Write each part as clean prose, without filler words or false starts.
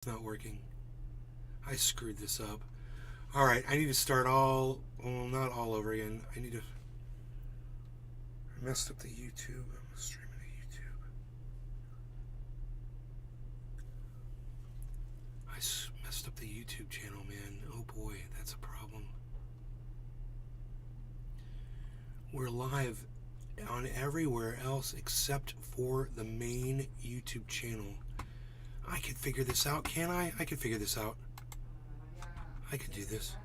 It's not working. I screwed this up. All right, I need to start all, well, not all over again. I messed up the YouTube. I'm streaming to YouTube. Messed up the YouTube channel, man. Oh boy, that's a problem. We're live on everywhere else except for the main YouTube channel. I can figure this out, can't I? I can figure this out. I can do this.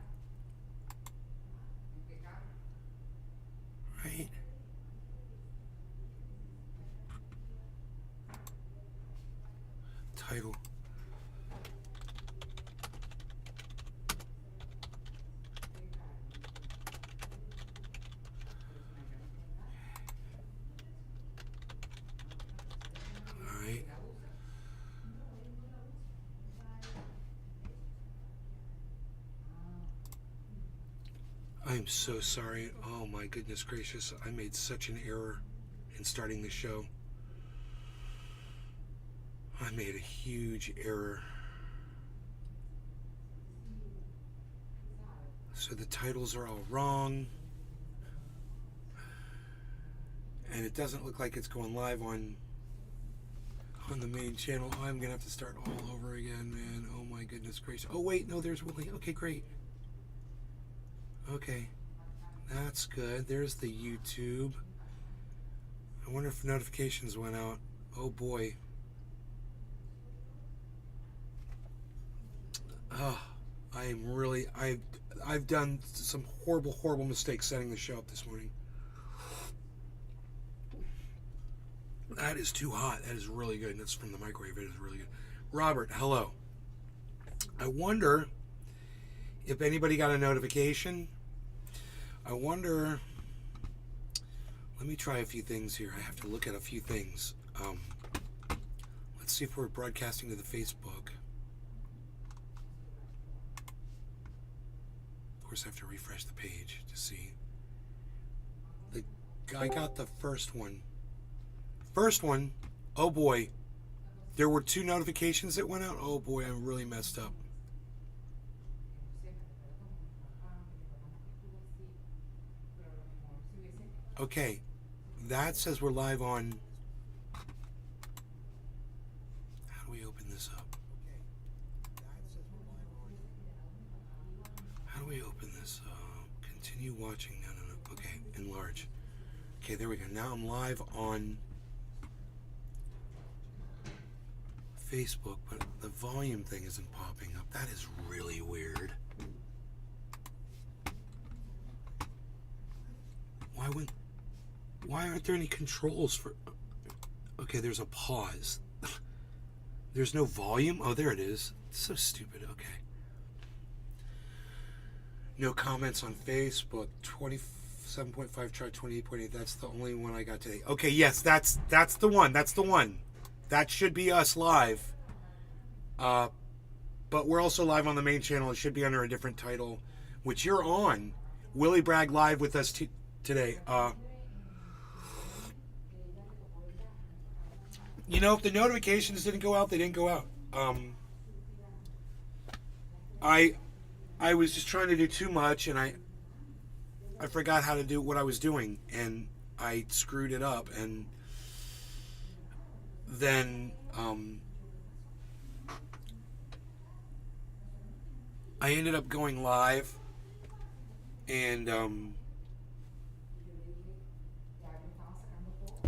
Right? Title. Alright. I'm so sorry. Oh my goodness gracious. I made such an error in starting the show. I made a huge error. So the titles are all wrong. And it doesn't look like it's going live on the main channel. I'm gonna have to start all over again, man. Oh my goodness gracious. Oh wait, no, there's Willie. Okay, great. Okay, that's good. There's the YouTube. I wonder if notifications went out. Oh boy. Oh, I've done some horrible mistakes setting the show up this morning. That is too hot. That is really good. And it's from the microwave. It is really good. Robert, hello. I wonder if anybody got a notification. I wonder. Let me try a few things here. I have to look at a few things. Let's see if we're broadcasting to the Facebook. Of course, I have to refresh the page to see. I got the first one. First one, oh boy. There were 2 notifications that went out. Oh boy, I really messed up. Okay, that says we're live on. How do we open this up? How do we open this up? Continue watching. No. Okay, enlarge. Okay, there we go. Now I'm live on Facebook, but the volume thing isn't popping up. That is really weird. Why aren't there any controls for... Okay, there's a pause. There's no volume? Oh, there it is. It's so stupid. Okay. No comments on Facebook. 27.5 chart, 28.8. That's the only one I got today. Okay, yes, that's the one. That's the one. That should be us live. But we're also live on the main channel. It should be under a different title, which you're on. Willie Bragg live with us today. You know, if the notifications didn't go out, they didn't go out. I was just trying to do too much, and I forgot how to do what I was doing, and I screwed it up, and then I ended up going live, and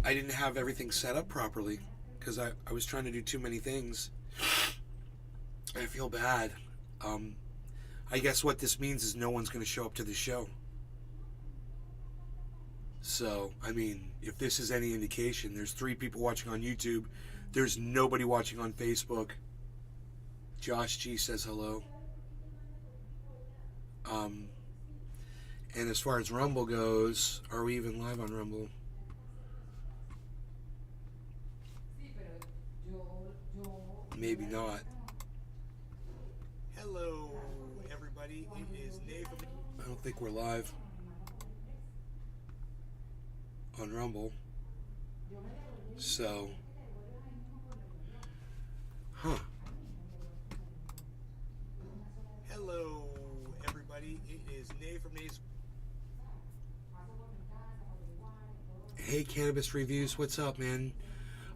I didn't have everything set up properly because I was trying to do too many things. I feel bad. I guess what this means is no one's going to show up to the show. So, I mean, if this is any indication, there's 3 people watching on YouTube. There's nobody watching on Facebook. Josh G says hello. And as far as Rumble goes, are we even live on Rumble? Maybe not. Hello, everybody. It is Nave. I don't think we're live on Rumble. So, huh. everybody. It is Nate from Nate's. Hey, Cannabis Reviews. What's up, man?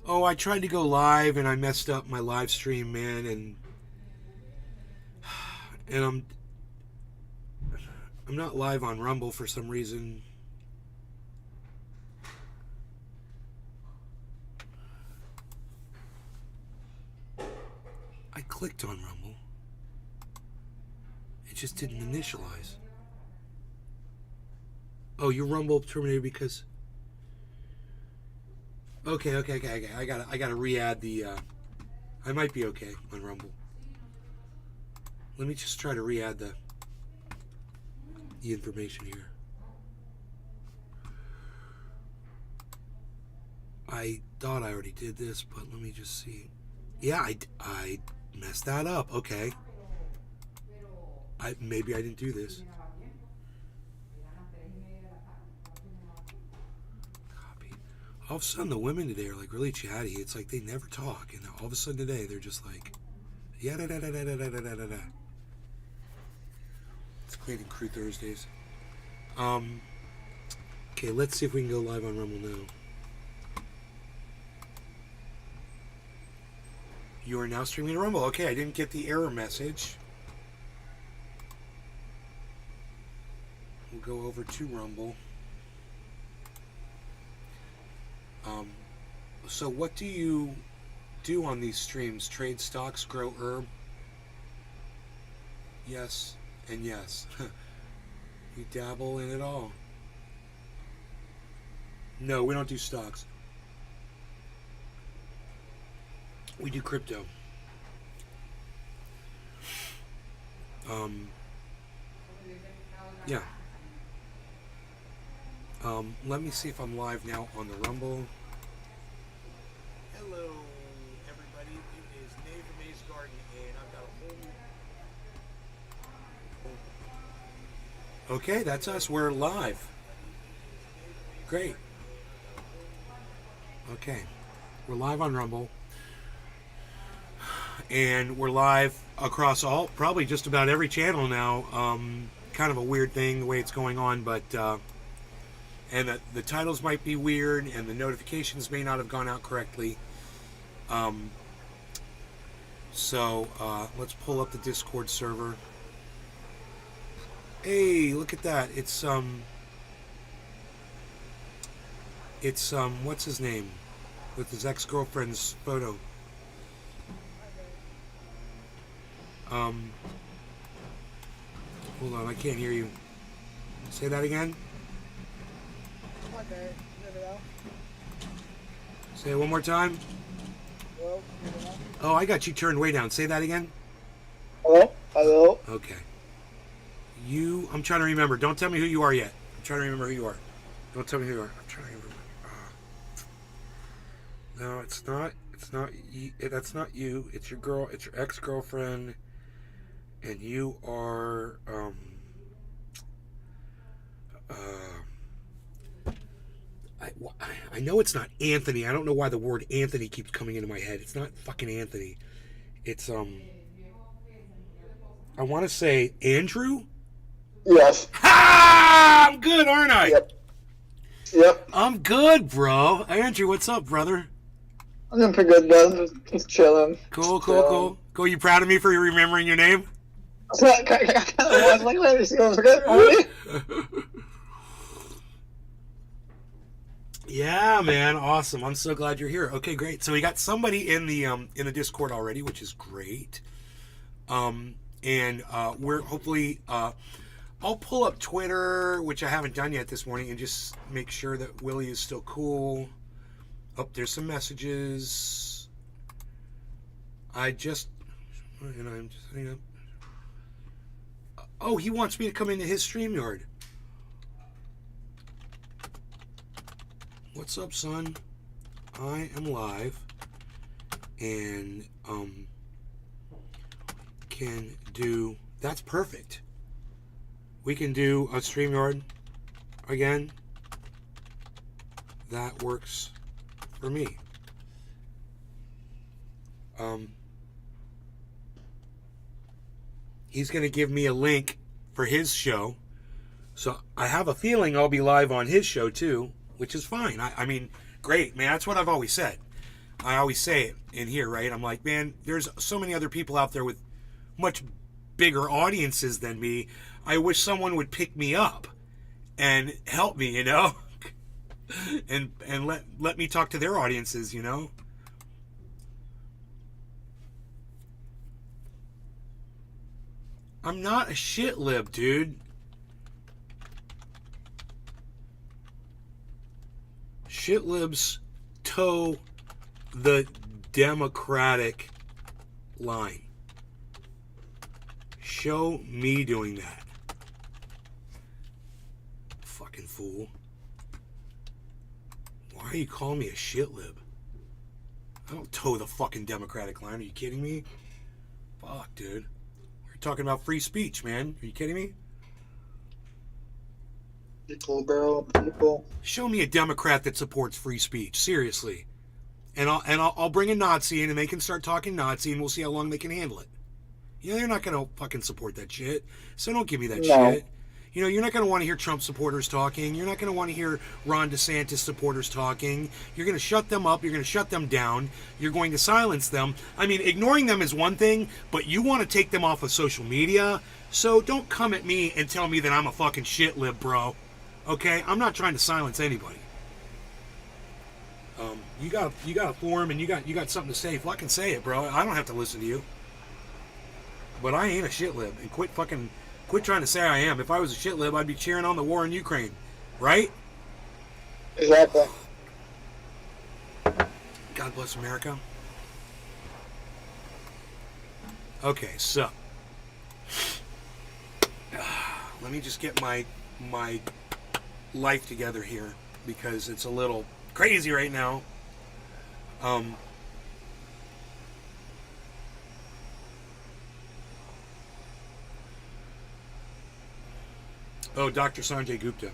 Oh, I tried to go live and I messed up my live stream, man, and I'm not live on Rumble for some reason. I clicked on Rumble. It just didn't initialize. Oh, your Rumble terminated because... Okay. I gotta re-add the... I might be okay on Rumble. Let me just try to re-add the information here. I thought I already did this, but let me just see. Yeah, I messed that up. Okay. Maybe I didn't do this. Copy. All of a sudden, the women today are like really chatty. It's like they never talk, and all of a sudden today they're just like, yeah da da da da da da da da da. It's Cleaning Crew Thursdays. Okay, let's see if we can go live on Rumble now. You are now streaming Rumble. Okay, I didn't get the error message. We'll go over to Rumble. So what do you do on these streams? Trade stocks, grow herb? Yes and yes. You dabble in it all. No, we don't do stocks. We do crypto. Yeah. Let me see if I'm live now on the Rumble. Hello, everybody. It is Nate from Nate's Garden, and I've got a whole... Okay, that's us. We're live. Great. Okay. We're live on Rumble. And we're live across probably just about every channel now. Kind of a weird thing, the way it's going on, but... and the titles might be weird, and the notifications may not have gone out correctly. So let's pull up the Discord server. Hey, look at that! It's what's his name, with his ex-girlfriend's photo. Hold on, I can't hear you. Say that again. Okay, Say it one more time. Hello? Oh, I got you turned way down. Say that again. Hello? Okay. I'm trying to remember. Don't tell me who you are yet. I'm trying to remember who you are. Don't tell me who you are. I'm trying to remember. No, it's not. It's not. That's not you. It's your girl. It's your ex-girlfriend. And you are, I know it's not Anthony. I don't know why the word Anthony keeps coming into my head. It's not fucking Anthony. It's, I want to say Andrew? Yes. Ha! I'm good, aren't I? Yep. I'm good, bro. Andrew, what's up, brother? I'm doing pretty good, man. Just chilling. Cool. You proud of me for remembering your name? I kind of was like, let me see what's good. Yeah, man, awesome. I'm so glad you're here. Okay, great. So we got somebody in the Discord already, which is great. And we're hopefully I'll pull up Twitter, which I haven't done yet this morning, and just make sure that Willie is still cool. Oh, there's some messages. I'm just setting up. Oh, he wants me to come into his StreamYard. What's up, son? I am live and can do... That's perfect. We can do a StreamYard again. That works for me. He's going to give me a link for his show. So I have a feeling I'll be live on his show too, which is fine. I mean, great, man. That's what I've always said. I always say it in here, right? I'm like, man, there's so many other people out there with much bigger audiences than me. I wish someone would pick me up and help me, you know, and let me talk to their audiences, you know. I'm not a shit lib, dude. Shit libs toe the Democratic line. Show me doing that. Fucking fool. Why are you calling me a shit lib? I don't toe the fucking Democratic line. Are you kidding me? Fuck, dude. We're talking about free speech, man. Are you kidding me? People, bro. People. Show me a Democrat that supports free speech. Seriously. And I'll bring a Nazi in and they can start talking Nazi and we'll see how long they can handle it. You know, they're not going to fucking support that shit. So don't give me that shit. You know, you're not going to want to hear Trump supporters talking. You're not going to want to hear Ron DeSantis supporters talking. You're going to shut them up. You're going to shut them down. You're going to silence them. I mean, ignoring them is one thing, but you want to take them off of social media. So don't come at me and tell me that I'm a fucking shit lib, bro. Okay? I'm not trying to silence anybody. You got a forum and you got something to say. Fucking say it, bro. I don't have to listen to you. But I ain't a shit lib. And quit trying to say I am. If I was a shit lib, I'd be cheering on the war in Ukraine. Right? Exactly. God bless America. Okay, so let me just get my life together here because it's a little crazy right now. Dr. Sanjay Gupta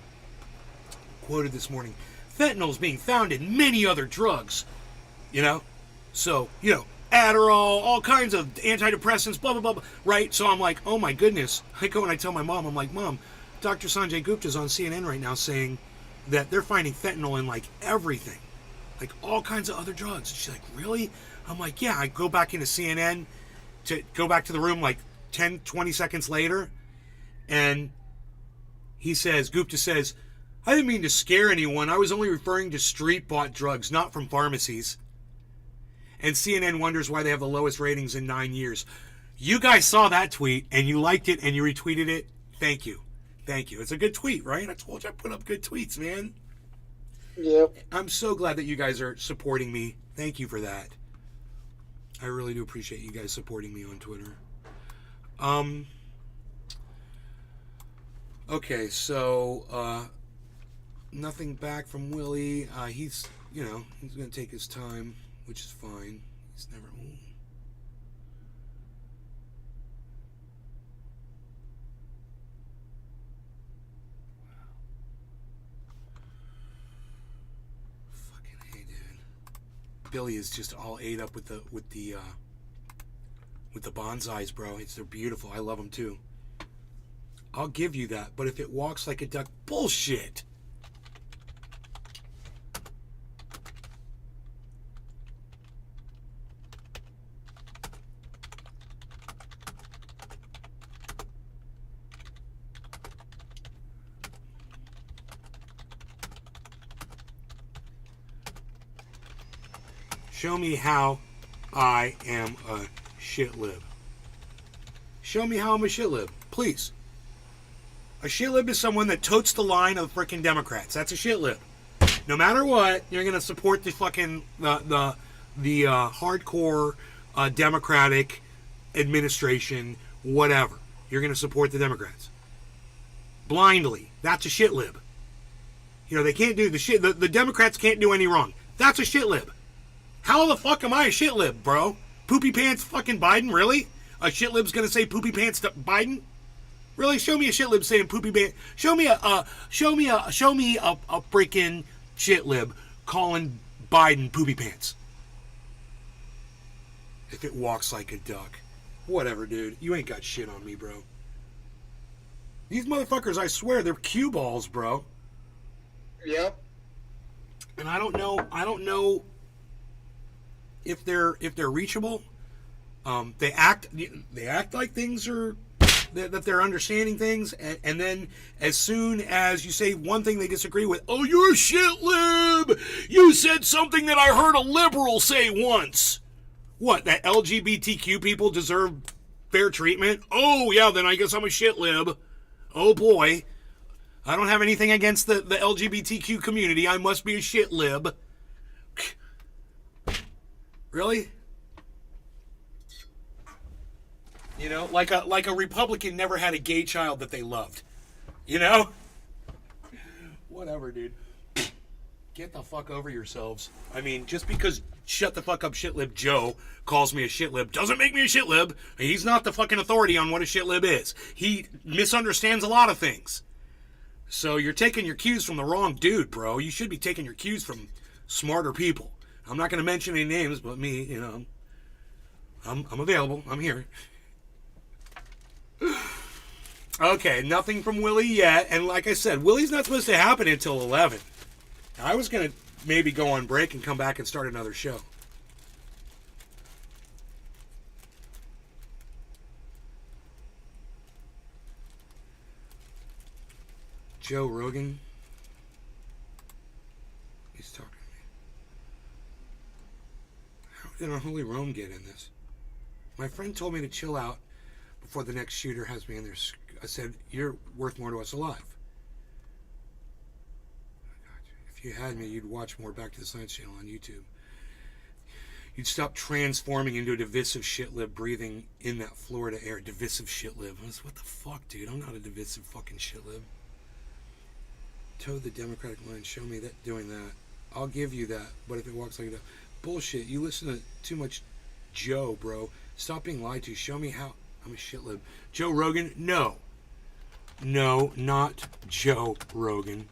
quoted this morning, fentanyl is being found in many other drugs, you know? So, you know, Adderall, all kinds of antidepressants, blah, blah, blah, blah, right? So I'm like, oh my goodness. I go and I tell my mom, I'm like, Mom, Dr. Sanjay Gupta's on CNN right now saying that they're finding fentanyl in like everything, like all kinds of other drugs. She's like, really? I'm like, yeah. I go back into CNN to go back to the room like 10, 20 seconds later, and Gupta says, I didn't mean to scare anyone. I was only referring to street-bought drugs, not from pharmacies. And CNN wonders why they have the lowest ratings in 9 years. You guys saw that tweet, and you liked it, and you retweeted it. Thank you. Thank you. It's a good tweet, right? I told you I put up good tweets, man. Yep. I'm so glad that you guys are supporting me. Thank you for that. I really do appreciate you guys supporting me on Twitter. Okay, so nothing back from Willie. He's going to take his time, which is fine. He's never. Ooh. Fucking hey, dude. Billy is just all ate up with the bonsais, bro. They're beautiful. I love them too. I'll give you that, but if it walks like a duck, bullshit. Show me how I am a shit lib. Show me how I'm a shit lib, please. A shit lib is someone that totes the line of freaking Democrats. That's a shit lib. No matter what, you're gonna support the fucking the hardcore Democratic administration, whatever. You're gonna support the Democrats blindly. That's a shit lib. You know they can't do the shit. The Democrats can't do any wrong. That's a shit lib. How the fuck am I a shit lib, bro? Poopy pants fucking Biden, really? A shit lib's gonna say poopy pants to Biden? Really? Show me a shit lib saying poopy pants. Show me a freaking shit lib calling Biden poopy pants. If it walks like a duck. Whatever, dude. You ain't got shit on me, bro. These motherfuckers, I swear, they're cue balls, bro. Yep. And I don't know if they're reachable. They act like things are that they're understanding things, and then as soon as you say one thing they disagree with, oh, you're a shit lib. You said something that I heard a liberal say once. What, that LGBTQ people deserve fair treatment? Oh yeah, then I guess I'm a shit lib. Oh boy. I don't have anything against the LGBTQ community. I must be a shit lib. Really? You know, like a Republican never had a gay child that they loved. You know? Whatever, dude. Get the fuck over yourselves. I mean, just because shut the fuck up shitlib Joe calls me a shitlib doesn't make me a shitlib. He's not the fucking authority on what a shitlib is. He misunderstands a lot of things. So you're taking your cues from the wrong dude, bro. You should be taking your cues from smarter people. I'm not going to mention any names, but me, you know, I'm available. I'm here. Okay, nothing from Willie yet. And like I said, Willie's not supposed to happen until 11. I was going to maybe go on break and come back and start another show. Joe Rogan. He's talking to me. How did Unholy Rome get in this? My friend told me to chill out before the next shooter has me in there. I said, you're worth more to us alive. If you had me, you'd watch more Back to the Science Channel on YouTube. You'd stop transforming into a divisive shitlib breathing in that Florida air. Divisive shitlib. What the fuck, dude? I'm not a divisive fucking shitlib. Toe the Democratic line. Show me that doing that. I'll give you that. But if it walks like that, bullshit. You listen to too much Joe, bro. Stop being lied to. Show me how. I'm a shitlib. Joe Rogan? No. No, not Joe Rogan.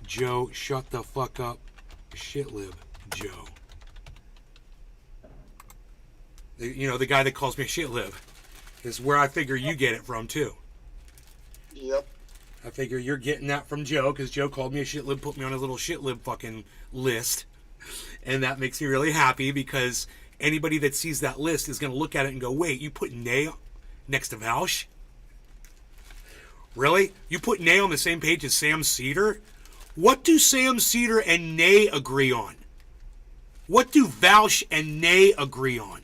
Joe, shut the fuck up. Shitlib Joe. You know, the guy that calls me a shitlib is where I figure you get it from, too. Yep. I figure you're getting that from Joe, because Joe called me a shitlib, put me on a little shitlib fucking list. And that makes me really happy, because anybody that sees that list is going to look at it and go, wait, you put Nay next to Vaush? Really? You put Nay on the same page as Sam Cedar? What do Sam Cedar and Nay agree on? What do Vaush and Nay agree on?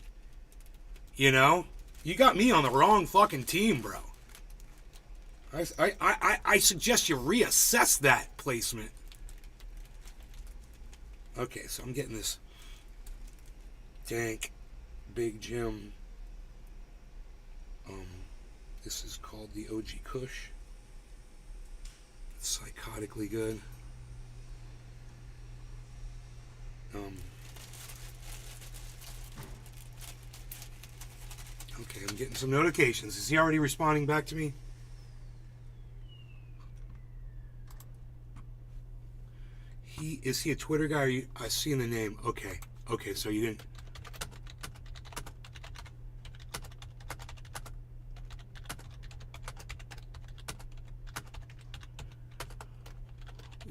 You know? You got me on the wrong fucking team, bro. I suggest you reassess that placement. Okay, so I'm getting this dank Big Jim. This is called the OG Kush. It's psychotically good. Okay, I'm getting some notifications. Is he already responding back to me? Is he a Twitter guy? I see in the name. Okay. Okay, so you didn't.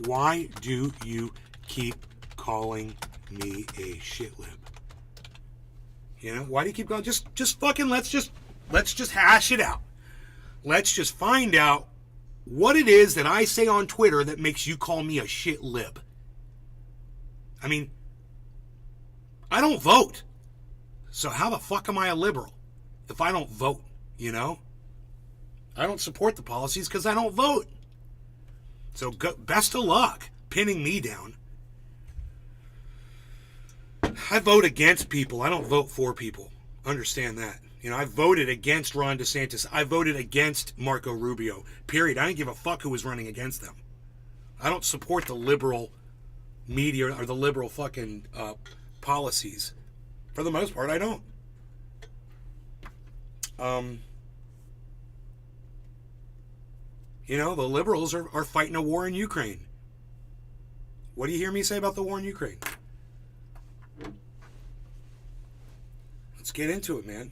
Why do you keep calling me a shitlib? You know, why do you keep going? Just fucking let's just hash it out. Let's just find out what it is that I say on Twitter that makes you call me a shitlib. I mean, I don't vote. So how the fuck am I a liberal if I don't vote, you know? I don't support the policies because I don't vote. So best of luck pinning me down. I vote against people. I don't vote for people. Understand that. You know, I voted against Ron DeSantis. I voted against Marco Rubio. Period. I didn't give a fuck who was running against them. I don't support the liberal media or the liberal fucking policies. For the most part, I don't. You know, the liberals are fighting a war in Ukraine. What do you hear me say about the war in Ukraine? Let's get into it, man.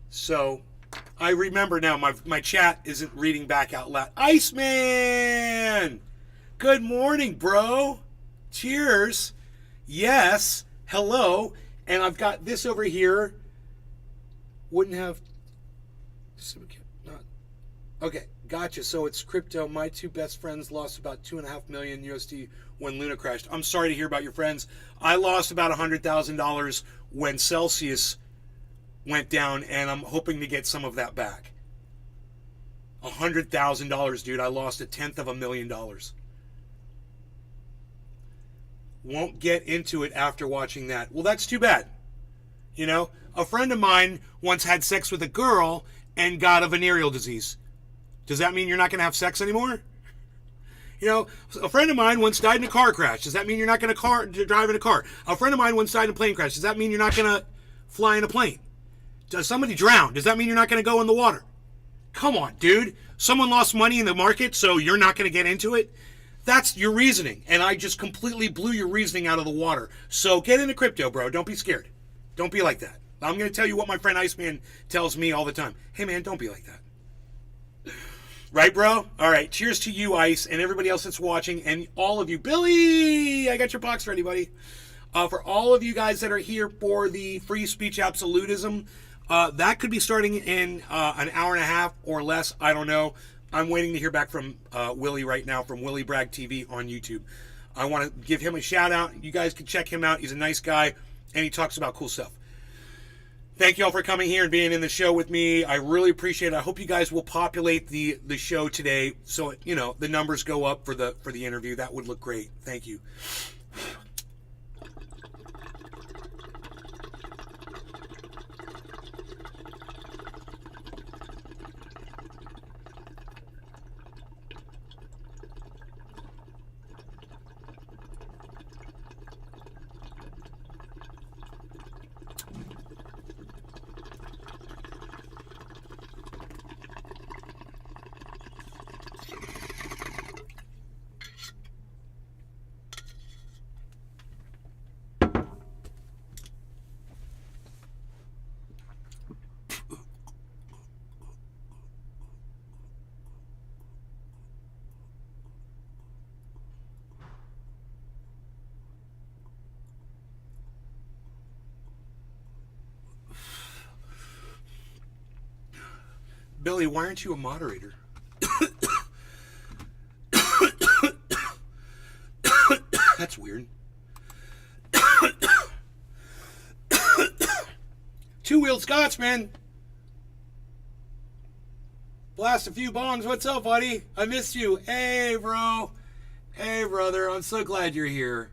So, I remember now. My chat isn't reading back out loud. Iceman! Good morning, bro. Cheers. Yes. Hello. And I've got this over here. Wouldn't have... Not... Okay, gotcha. So it's crypto. My two best friends lost about 2.5 million USD when Luna crashed. I'm sorry to hear about your friends. I lost about $100,000 when Celsius went down, and I'm hoping to get some of that back. $100,000, dude. I lost $1/10,000,000. Won't get into it after watching that. Well, that's too bad. You know, a friend of mine once had sex with a girl and got a venereal disease. Does that mean you're not going to have sex anymore? You know, a friend of mine once died in a car crash. Does that mean you're not going to drive in a car? A friend of mine once died in a plane crash. Does that mean you're not going to fly in a plane? Does somebody drown? Does that mean you're not going to go in the water? Come on, dude. Someone lost money in the market, so you're not going to get into it? That's your reasoning, and I just completely blew your reasoning out of the water. So get into crypto, bro. Don't be scared. Don't be like that. I'm going to tell you what my friend Iceman tells me all the time. Hey, man, don't be like that. Right, bro? All right. Cheers to you, Ice, and everybody else that's watching, and all of you. Billy, I got your box ready, buddy. For all of you guys that are here for the free speech absolutism, that could be starting in an hour and a half or less. I don't know. I'm waiting to hear back from Willie right now from Willie Bragg TV on YouTube. I want to give him a shout out. You guys can check him out. He's a nice guy, and he talks about cool stuff. Thank you all for coming here and being in the show with me. I really appreciate it. I hope you guys will populate the show today so you know the numbers go up for the interview. That would look great. Thank you. Billy, why aren't you a moderator? That's weird. Two-wheeled Scotsman. Blast a few bongs. What's up, buddy? I missed you. Hey, bro. Hey, brother. I'm so glad you're here.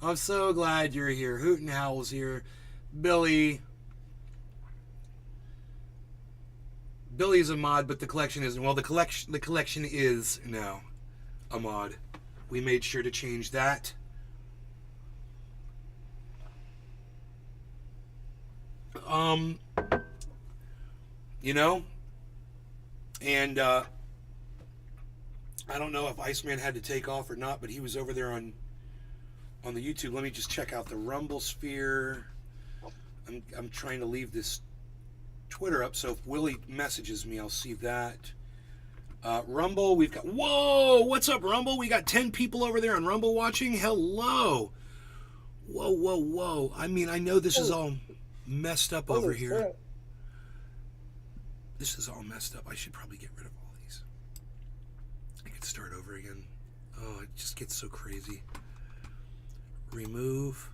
I'm so glad you're here. Hoot and Howl's here. Billy. Billy's a mod, but the collection isn't. Well, the collection is now a mod. We made sure to change that. You know, and I don't know if Iceman had to take off or not, but he was over there on the YouTube. Let me just check out the Rumble Sphere. I'm trying to leave this Twitter up, so if Willie messages me, I'll see that. Rumble, we've got... Whoa! What's up, Rumble? We got 10 people over there on Rumble watching. Hello! Whoa, whoa, whoa. I mean, I know this is all messed up over here. This is all messed up. I should probably get rid of all these. I could start over again. Oh, it just gets so crazy. Remove.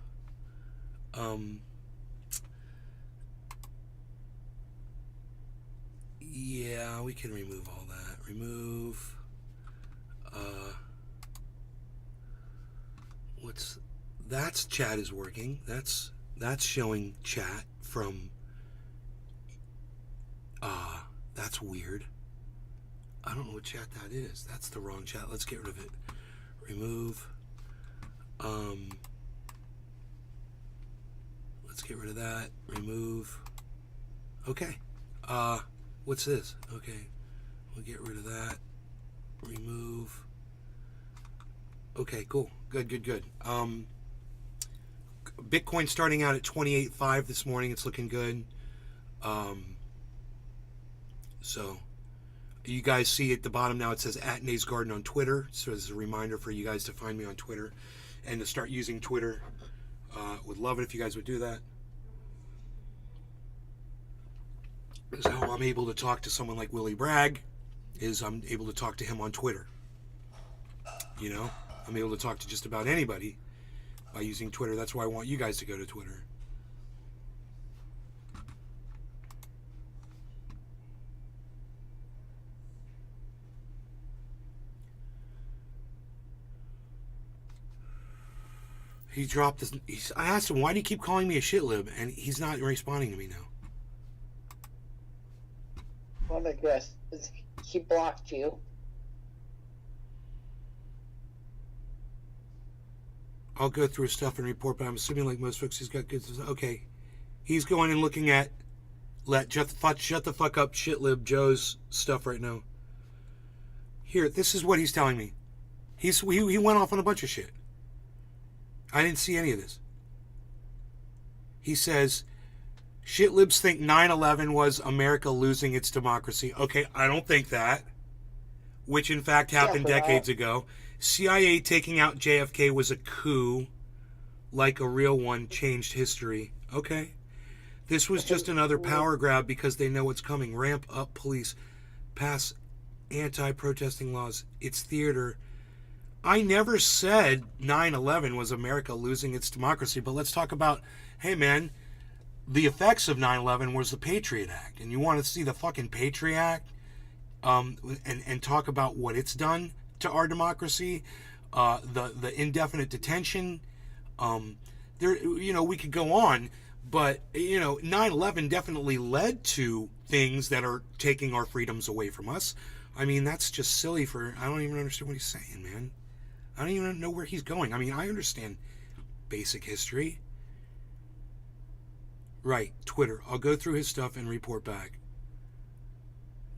Yeah, we can remove all that. Remove. That's chat is working. That's showing chat from. That's weird. I don't know what chat that is. That's the wrong chat. Let's get rid of it. Remove. Let's get rid of that. Remove. Okay. What's this? Okay. We'll get rid of that. Remove. Okay, cool. Good. Bitcoin starting out at 28.5 this morning. It's looking good. So you guys see at the bottom now it says @Nays Garden on Twitter. So as a reminder for you guys to find me on Twitter and to start using Twitter. Would love it if you guys would do that. This is how I'm able to talk to someone like Willie Bragg, is I'm able to talk to him on Twitter. You know, I'm able to talk to just about anybody by using Twitter. That's why I want you guys to go to Twitter. He dropped this. I asked him, why do you keep calling me a shitlib? And he's not responding to me now. Well, I guess he blocked you. I'll go through his stuff and report, but I'm assuming, like most folks, he's got good. Okay, he's going and looking at shut the fuck up, shitlib Joe's stuff right now. Here, this is what he's telling me. He went off on a bunch of shit. I didn't see any of this. He says, shitlibs think 9/11 was America losing its democracy. Okay, I don't think that. Which in fact happened decades ago. CIA taking out JFK was a coup, like a real one, changed history. Okay. This was just another power grab because they know what's coming. Ramp up police, pass anti-protesting laws. It's theater. I never said 9/11 was America losing its democracy, but let's talk about, hey man, the effects of 9/11 was the Patriot Act. And you want to see the fucking Patriot Act and talk about what it's done to our democracy, the indefinite detention. We could go on, but 9/11 definitely led to things that are taking our freedoms away from us. I mean, that's just silly. I don't even understand what he's saying, man. I don't even know where he's going. I mean, I understand basic history. Right, Twitter. I'll go through his stuff and report back.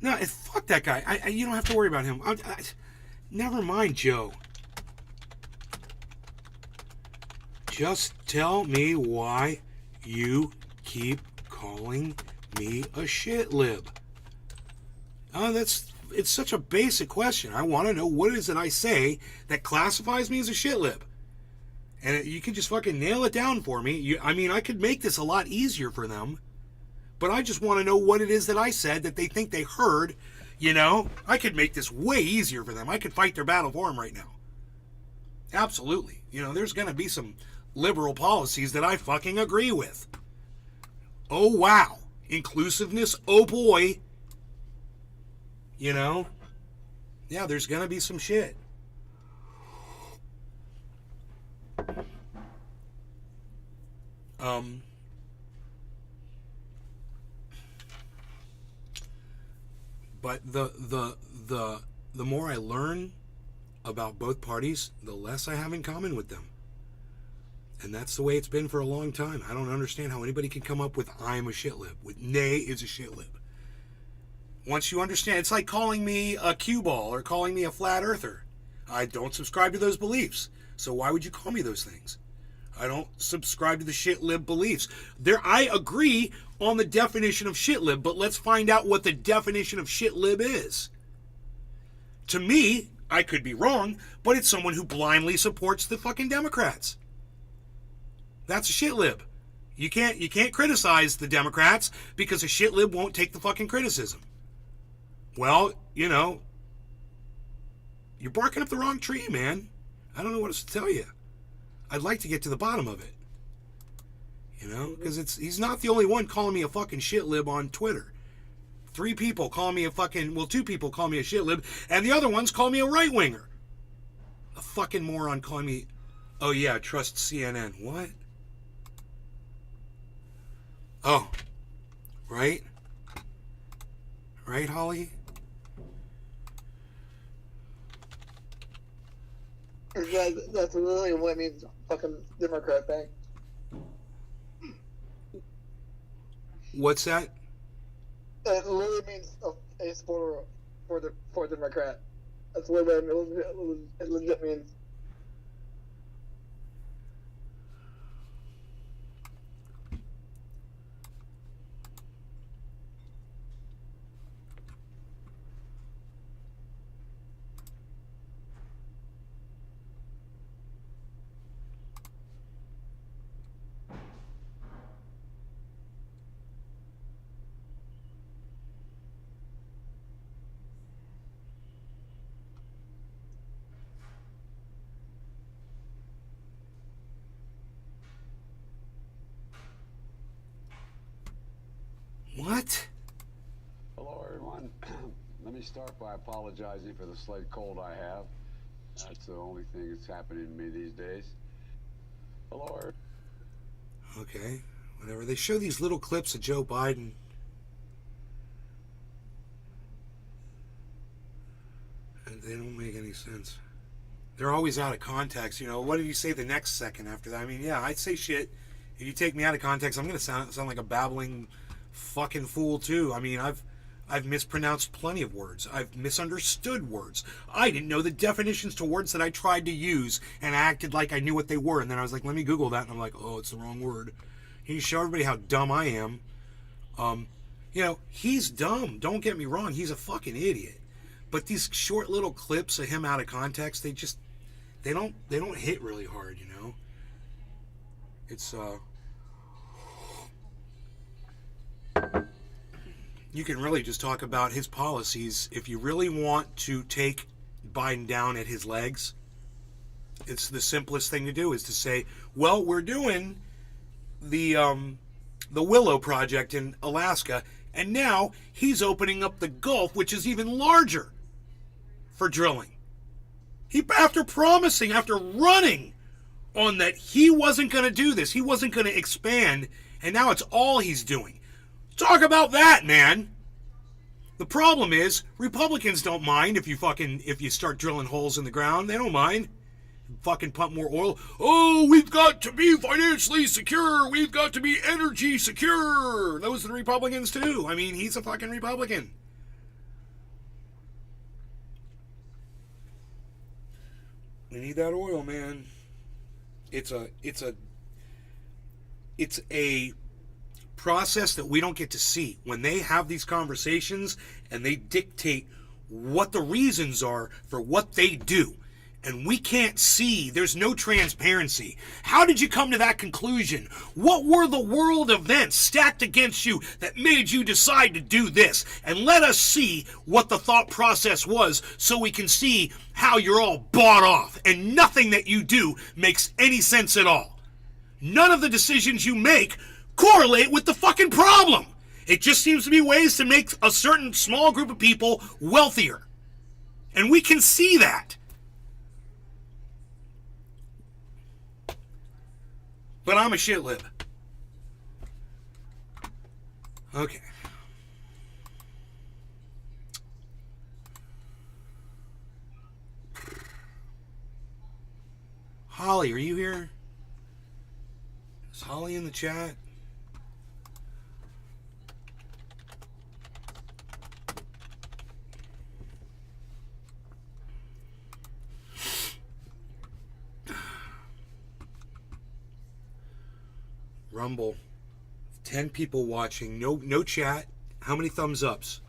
No, fuck that guy. You don't have to worry about him. Never mind, Joe. Just tell me why you keep calling me a shitlib. It's such a basic question. I want to know what is it I say that classifies me as a shitlib. And you can just fucking nail it down for me. I could make this a lot easier for them. But I just want to know what it is that I said that they think they heard. I could make this way easier for them. I could fight their battle for them right now. Absolutely. There's going to be some liberal policies that I fucking agree with. Oh, wow. Inclusiveness, oh boy. Yeah, there's going to be some shit. But the more I learn about both parties, the less I have in common with them. And that's the way it's been for a long time. I don't understand how anybody can come up with I'm a shitlib, with Nay is a shitlib. Once you understand, it's like calling me a cue ball or calling me a flat earther. I don't subscribe to those beliefs. So why would you call me those things? I don't subscribe to the shitlib beliefs. I agree on the definition of shitlib, but let's find out what the definition of shitlib is. To me, I could be wrong, but it's someone who blindly supports the fucking Democrats. That's a shitlib. You can't criticize the Democrats because a shitlib won't take the fucking criticism. Well, you're barking up the wrong tree, man. I don't know what else to tell you. I'd like to get to the bottom of it. Because he's not the only one calling me a fucking shitlib on Twitter. 3 people call me 2 people call me a shitlib, and the other ones call me a right-winger. A fucking moron calling me, oh yeah, trust CNN. What? Oh, right? Right, Holly? That's literally what it means, fucking Democrat thing. What's that? It literally means a supporter for the Democrat. That's what it legit means. What? Hello, everyone. Let me start by apologizing for the slight cold I have. That's the only thing that's happening to me these days. Hello. Okay, whatever. They show these little clips of Joe Biden. And they don't make any sense. They're always out of context. You know, what did you say the next second after that? I mean, yeah, I'd say shit. If you take me out of context, I'm going to sound like a babbling fucking fool, too. I mean, I've mispronounced plenty of words. I've misunderstood words. I didn't know the definitions to words that I tried to use, and I acted like I knew what they were. And then I was like, let me Google that. And I'm like, oh, it's the wrong word. Can you show everybody how dumb I am? You know, he's dumb. Don't get me wrong. He's a fucking idiot. But these short little clips of him out of context, they don't hit really hard, you know? It's, you can really just talk about his policies. If you really want to take Biden down at his legs, it's the simplest thing to do is to say, well, we're doing the Willow Project in Alaska, and now he's opening up the Gulf, which is even larger for drilling. After running on that he wasn't going to do this, he wasn't going to expand, and now it's all he's doing. Talk about that, man. The problem is, Republicans don't mind if you start drilling holes in the ground. They don't mind. Fucking pump more oil. Oh, we've got to be financially secure. We've got to be energy secure. Those are the Republicans too. I mean, he's a fucking Republican. We need that oil, man. It's a process that we don't get to see. When they have these conversations and they dictate what the reasons are for what they do, and we can't see, there's no transparency. How did you come to that conclusion? What were the world events stacked against you that made you decide to do this? And let us see what the thought process was so we can see how you're all bought off and nothing that you do makes any sense at all. None of the decisions you make correlate with the fucking problem. It just seems to be ways to make a certain small group of people wealthier. And we can see that. But I'm a shit lib. Okay. Holly, are you here? Is Holly in the chat? Rumble. 10 people watching. No chat. How many thumbs ups?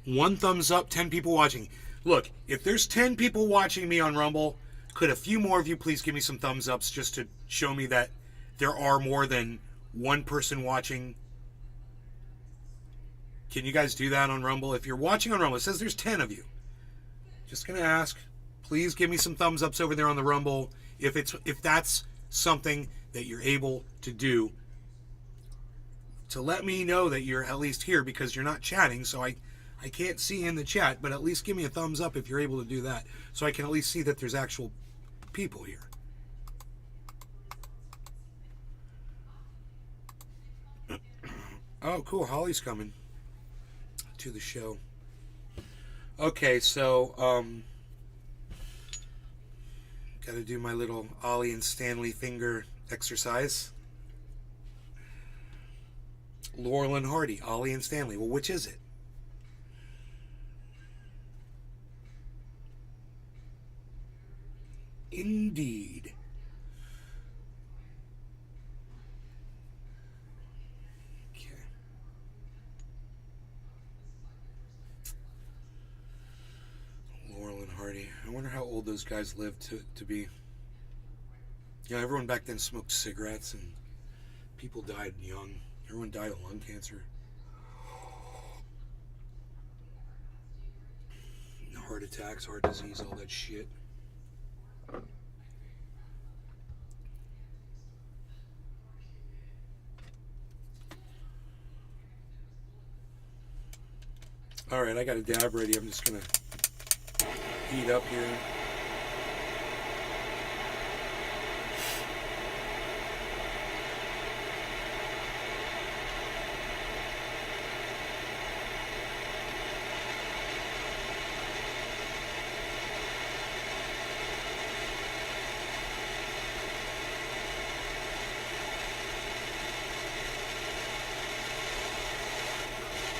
1 thumbs up, 10 people watching. Look, if there's 10 people watching me on Rumble, could a few more of you please give me some thumbs ups just to show me that there are more than 1 person watching? Can you guys do that on Rumble? If you're watching on Rumble, it says there's 10 of you. Just gonna ask, please give me some thumbs ups over there on the Rumble if that's something that you're able to do to let me know that you're at least here, because you're not chatting, so I can't see in the chat, but at least give me a thumbs up if you're able to do that, so I can at least see that there's actual people here. Oh, cool. Holly's coming to the show. Okay, so, gotta do my little Ollie and Stanley finger exercise. Laurel and Hardy, Ollie and Stanley. Well, which is it? Indeed. Okay. Laurel and Hardy. I wonder how old those guys lived to be. Yeah, everyone back then smoked cigarettes and people died young. Everyone died of lung cancer. Heart attacks, heart disease, all that shit. All right, I got a dab ready. I'm just going to heat up here.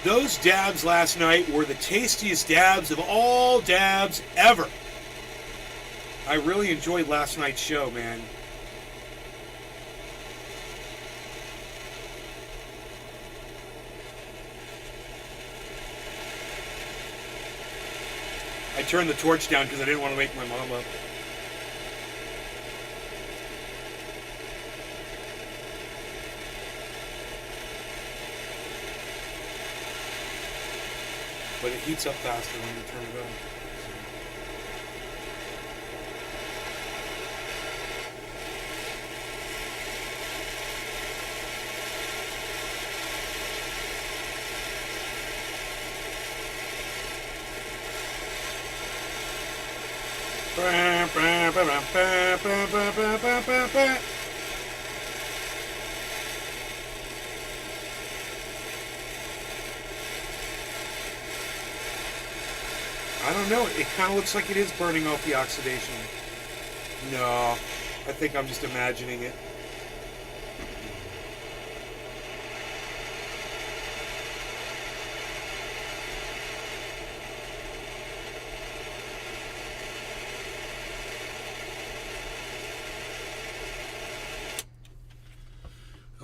Those dabs last night were the tastiest dabs of all dabs ever. I really enjoyed last night's show, man. I turned the torch down because I didn't want to wake my mom up. But it heats up faster when you turn it on. I don't know. It kind of looks like it is burning off the oxidation. No, I think I'm just imagining it.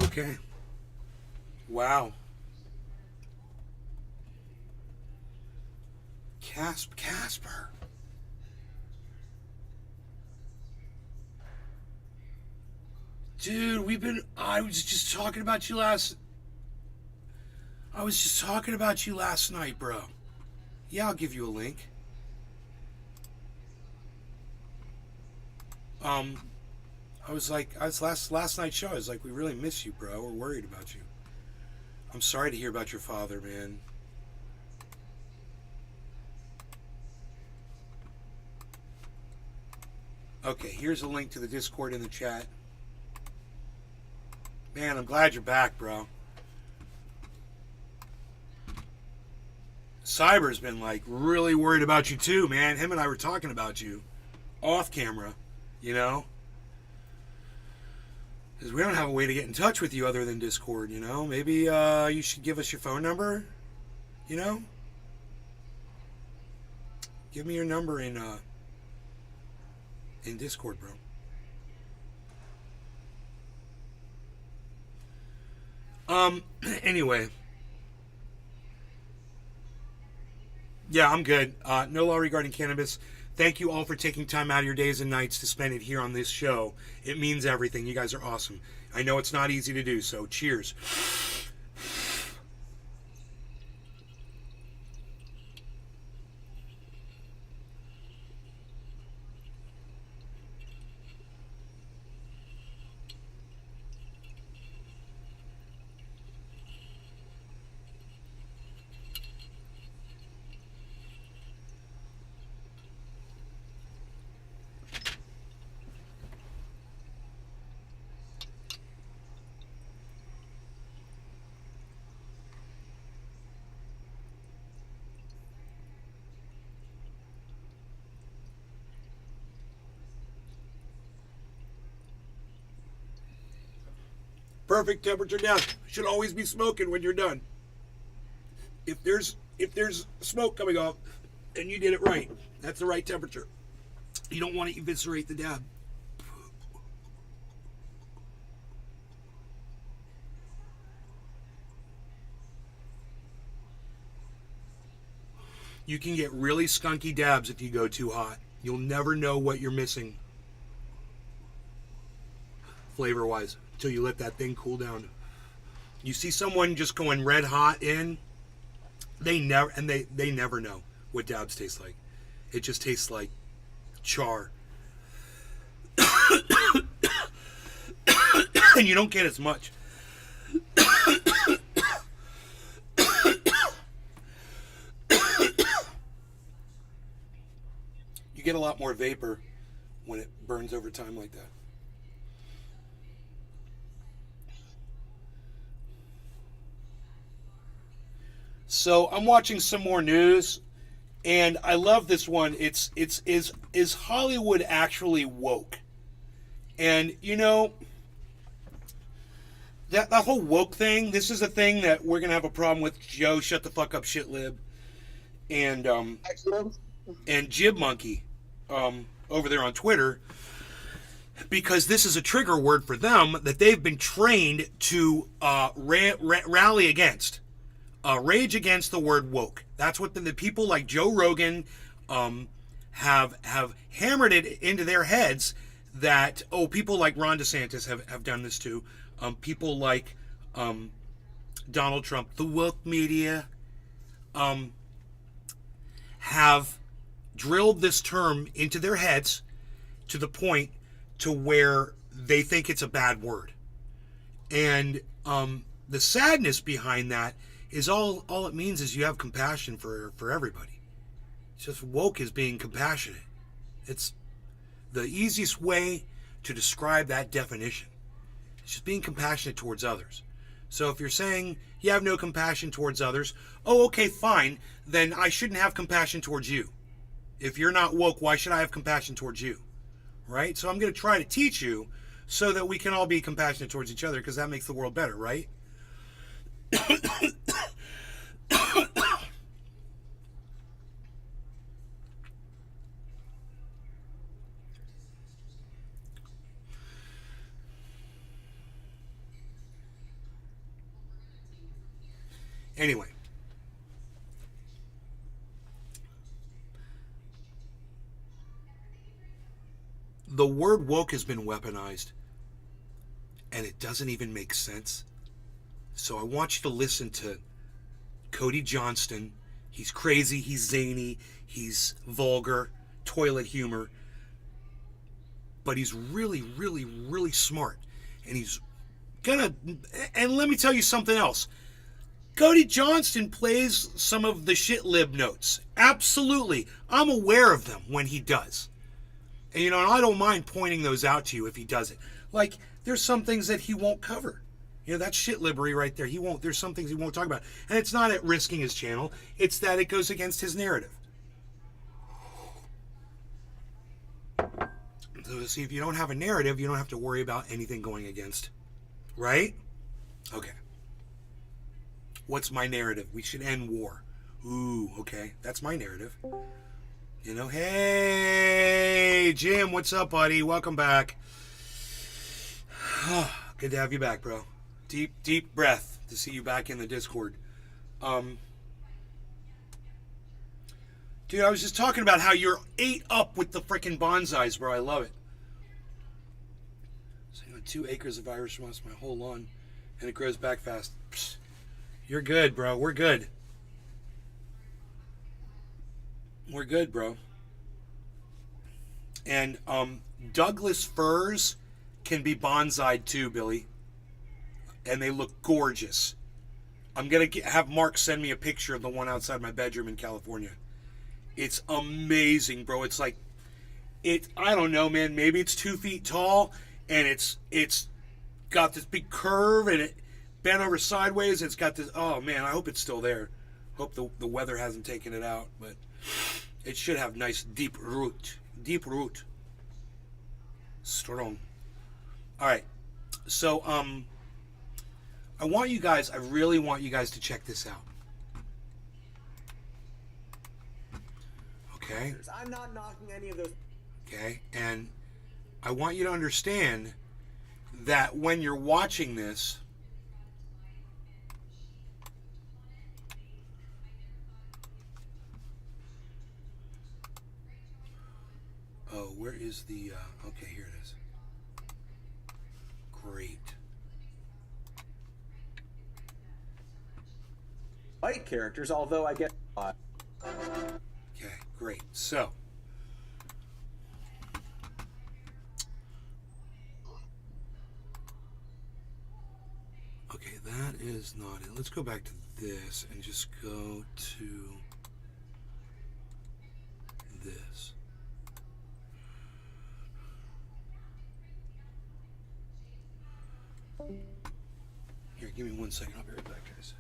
Okay. Wow. Casper. Dude, I was just talking about you last night, bro. Yeah, I'll give you a link. Last night's show, I was like, we really miss you, bro. We're worried about you. I'm sorry to hear about your father, man. Okay, here's a link to the Discord in the chat. Man, I'm glad you're back, bro. Cyber's been like really worried about you too, man. Him and I were talking about you off camera, you know? Because we don't have a way to get in touch with you other than Discord, you know? Maybe you should give us your phone number, you know? Give me your number in Discord, bro. Anyway. Yeah, I'm good. No law regarding cannabis. Thank you all for taking time out of your days and nights to spend it here on this show. It means everything. You guys are awesome. I know it's not easy to do, so cheers. Perfect temperature down. Should always be smoking when you're done. If there's smoke coming off, then you did it right. That's the right temperature. You don't want to eviscerate the dab. You can get really skunky dabs if you go too hot. You'll never know what you're missing flavor-wise until you let that thing cool down. You see someone just going red hot in, they never know what dabs taste like. It just tastes like char. And you don't get as much. You get a lot more vapor when it burns over time like that. So I'm watching some more news, and I love this one. Is Hollywood actually woke? And you know, that whole woke thing. This is a thing that we're gonna have a problem with. Joe, shut the fuck up, shit lib, and Jib Monkey, over there on Twitter, because this is a trigger word for them that they've been trained to rally against. Rage against the word woke. That's what the people like Joe Rogan have hammered it into their heads that, oh, people like Ron DeSantis have done this too. People like Donald Trump, the woke media, have drilled this term into their heads to the point to where they think it's a bad word. And the sadness behind that is all it means is you have compassion for everybody. It's just woke is being compassionate. It's the easiest way to describe that definition. It's just being compassionate towards others. So if you're saying you have no compassion towards others, oh, okay, fine, then I shouldn't have compassion towards you. If you're not woke, why should I have compassion towards you? Right? So I'm going to try to teach you so that we can all be compassionate towards each other, because that makes the world better, right? Anyway, the word woke has been weaponized, and it doesn't even make sense. So I want you to listen to Cody Johnston. He's crazy, he's zany, he's vulgar, toilet humor, but he's really, really, really smart. And he's gonna, and let me tell you something else. Cody Johnston plays some of the shit lib notes. Absolutely. I'm aware of them when he does. And, you know, and I don't mind pointing those out to you if he does it. Like, there's some things that he won't cover. You know, that's shit libbery right there. There's some things he won't talk about. And it's not at risking his channel. It's that it goes against his narrative. So, see, if you don't have a narrative, you don't have to worry about anything going against. Right? Okay. What's my narrative? We should end war. Ooh, okay. That's my narrative. You know, hey, Jim, what's up, buddy? Welcome back. Good to have you back, bro. Deep breath to see you back in the Discord. Dude, I was just talking about how you're ate up with the freaking bonsais, bro. I love it. So, 2 acres of Irish moss, my whole lawn, and it grows back fast. Psst. You're good, bro. We're good. We're good, bro. And Douglas firs can be bonsai'd too, Billy. And they look gorgeous. I'm going to have Mark send me a picture of the one outside my bedroom in California. It's amazing, bro. It's like, I don't know, man. Maybe it's 2 feet tall, and it's got this big curve, and it bent over sideways. It's got this, oh man, I hope it's still there. Hope the weather hasn't taken it out, but it should have nice deep root. Deep root. Strong. Alright. So, I really want you guys to check this out. Okay? I'm not knocking any of those. Okay? And I want you to understand that when you're watching this, oh, where is the, okay, here it is. Great. White characters, although I get. Okay, great. So, okay, that is not it. Let's go back to this and just go to this. Here, give me 1 second. I'll be right back, guys.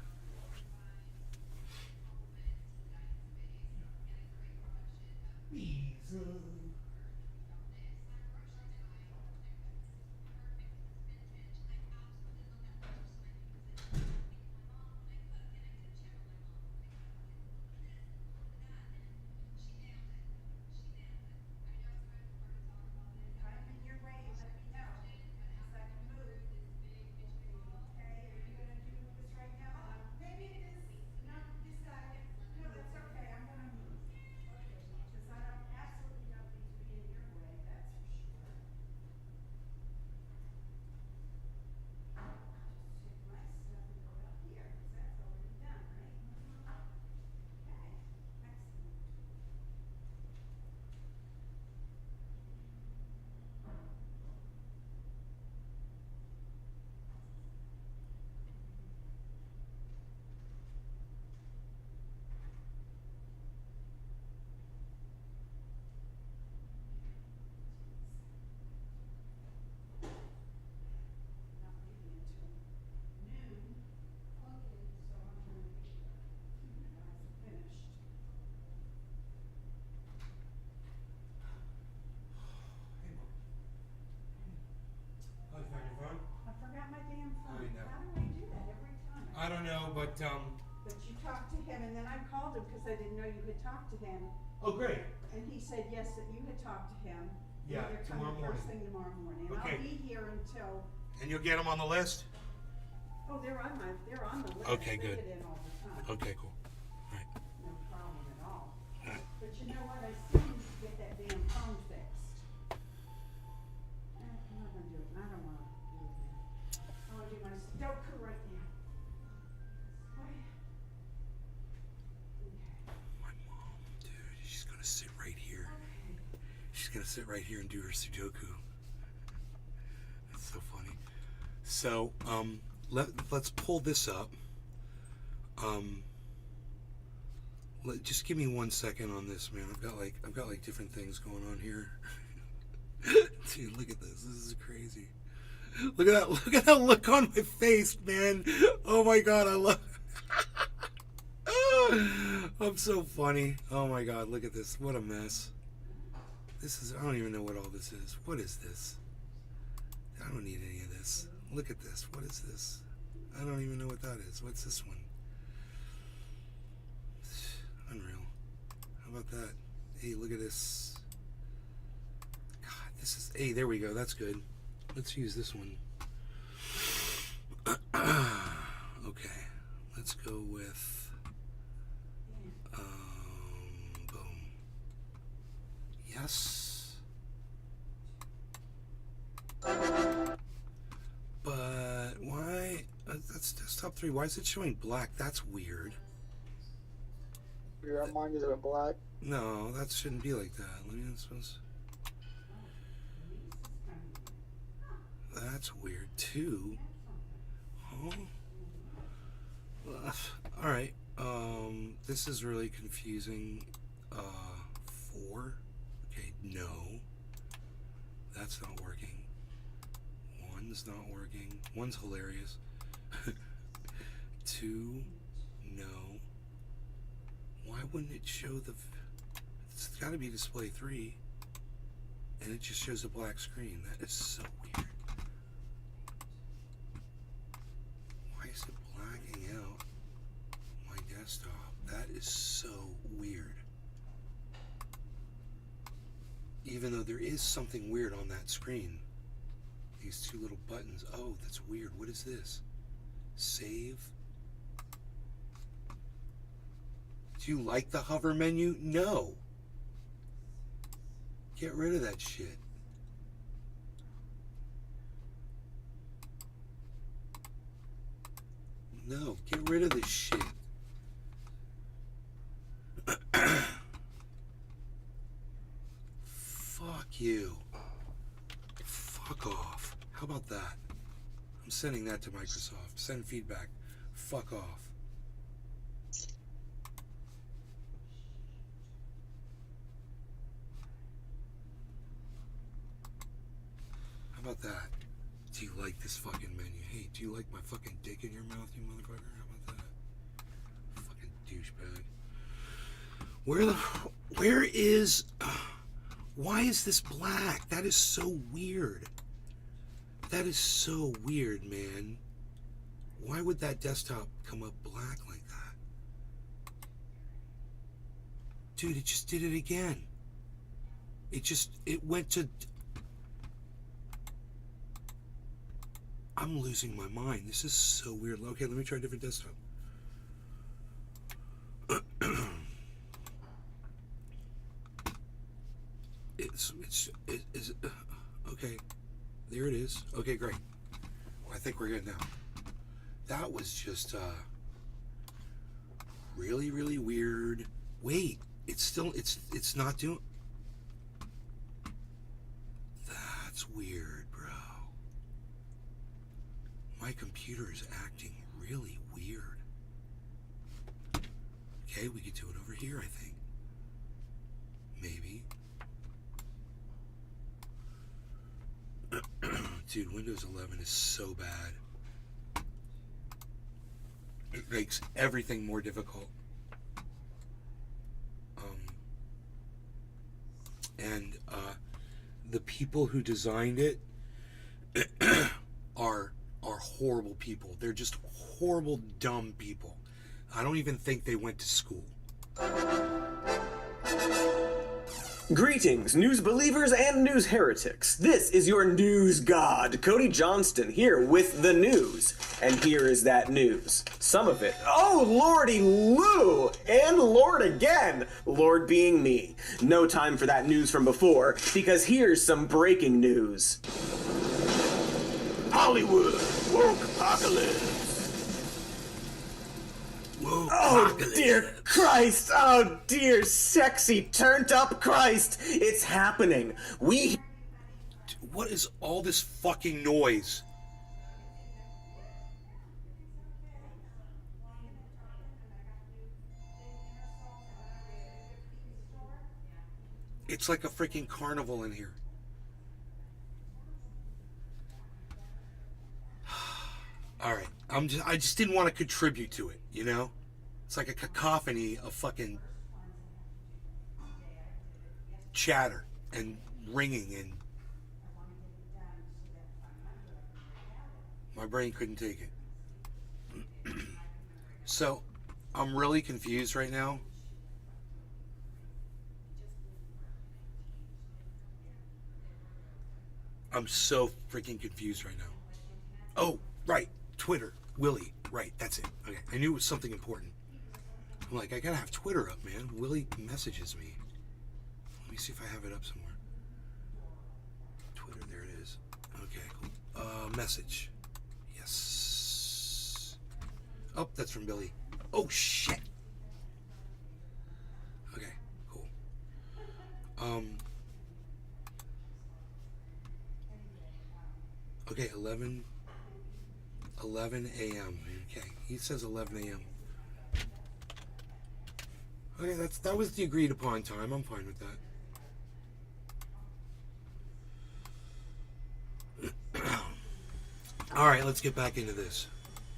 I forgot my damn phone. I know. How do I do that every time? I don't know, but But you talked to him, and then I called him because I didn't know you had talked to him, oh great. and he said yes that you had talked to him. and Yeah, they're tomorrow coming first morning. thing tomorrow morning. And Okay. I'll be here until. And you'll get them on the list? Oh, they're on the list. Okay, They good. get in all the time. Okay, cool. Alright. No problem at all. Alright. But you know what? I still need to get that damn phone fixed. I'm not gonna do it. I don't wanna do it now. I wanna do my Sudoku right now. Okay. My mom, dude, she's gonna sit right here. She's gonna sit right here and do her Sudoku. That's so funny. So, let's pull this up. Just give me 1 second on this, man. I've got like different things going on here. Dude, look at this. This is crazy. Look at that look on my face, man. Oh my god, I love I'm so funny. Oh my god, look at this. What a mess. This is, I don't even know what all this is. What is this? I don't need any of this. Look at this. What is this? I don't even know what that is. What's this one? Unreal. How about that? Hey, look at this. God, this is, hey, there we go. That's good. Let's use this one. Okay. Let's go with, boom. Yes. But why? That's desktop 3. Why is it showing black? That's weird. Your mine is in black. No, that shouldn't be like that. Let me. That's weird too. Oh. All right. This is really confusing. 4. Okay, no. That's not working. 1's not working. 1's hilarious. 2, no. Why wouldn't it show the... It's got to be display 3. And it just shows a black screen. That is so weird. Why is it blacking out my desktop? That is so weird. Even though there is something weird on that screen. These 2 little buttons. Oh, that's weird. What is this? Save. Do you like the hover menu? No. Get rid of that shit. No, get rid of this shit. Fuck you. Fuck off. How about that? I'm sending that to Microsoft. Send feedback. Fuck off. How about that? Do you like this fucking menu? Hey, do you like my fucking dick in your mouth, you motherfucker? How about that? Fucking douchebag. Where is, why is this black? That is so weird. That is so weird, man. Why would that desktop come up black like that? Dude, it just did it again. It went to... I'm losing my mind. This is so weird. Okay, let me try a different desktop. Okay. There it is. Okay, great. Well, I think we're good now. That was just, really, really weird. Wait, it's not doing... That's weird, bro. My computer is acting really weird. Okay, we could do it over here, I think. Maybe. Dude, Windows 11 is so bad. It makes everything more difficult. And the people who designed it are horrible people. They're just horrible, dumb people. I don't even think they went to school. Greetings, news believers and news heretics. This is your news god, Cody Johnston, here with the news. And here is that news. Some of it. Oh, lordy Lou! And Lord again! Lord being me. No time for that news from before, because here's some breaking news. Hollywood woke apocalypse. Whoa, Oh, apocalypse. dear Christ! Oh, dear sexy turned up Christ! It's happening. What is all this fucking noise? It's like a freaking carnival in here. All right, I just didn't want to contribute to it, you know? It's like a cacophony of fucking chatter and ringing, and my brain couldn't take it. So, I'm really confused right now. I'm so freaking confused right now. Oh, right. Twitter. Willie. Right. That's it. Okay. I knew it was something important. I'm like, I gotta have Twitter up, man. Willie messages me. Let me see if I have it up somewhere. Twitter. There it is. Okay. Cool. Message. Yes. Oh, that's from Billy. Oh, shit. Okay. Cool. Okay, 11 a.m. Okay, he says 11 a.m. Okay, that was the agreed upon time. I'm fine with that. All right, let's get back into this.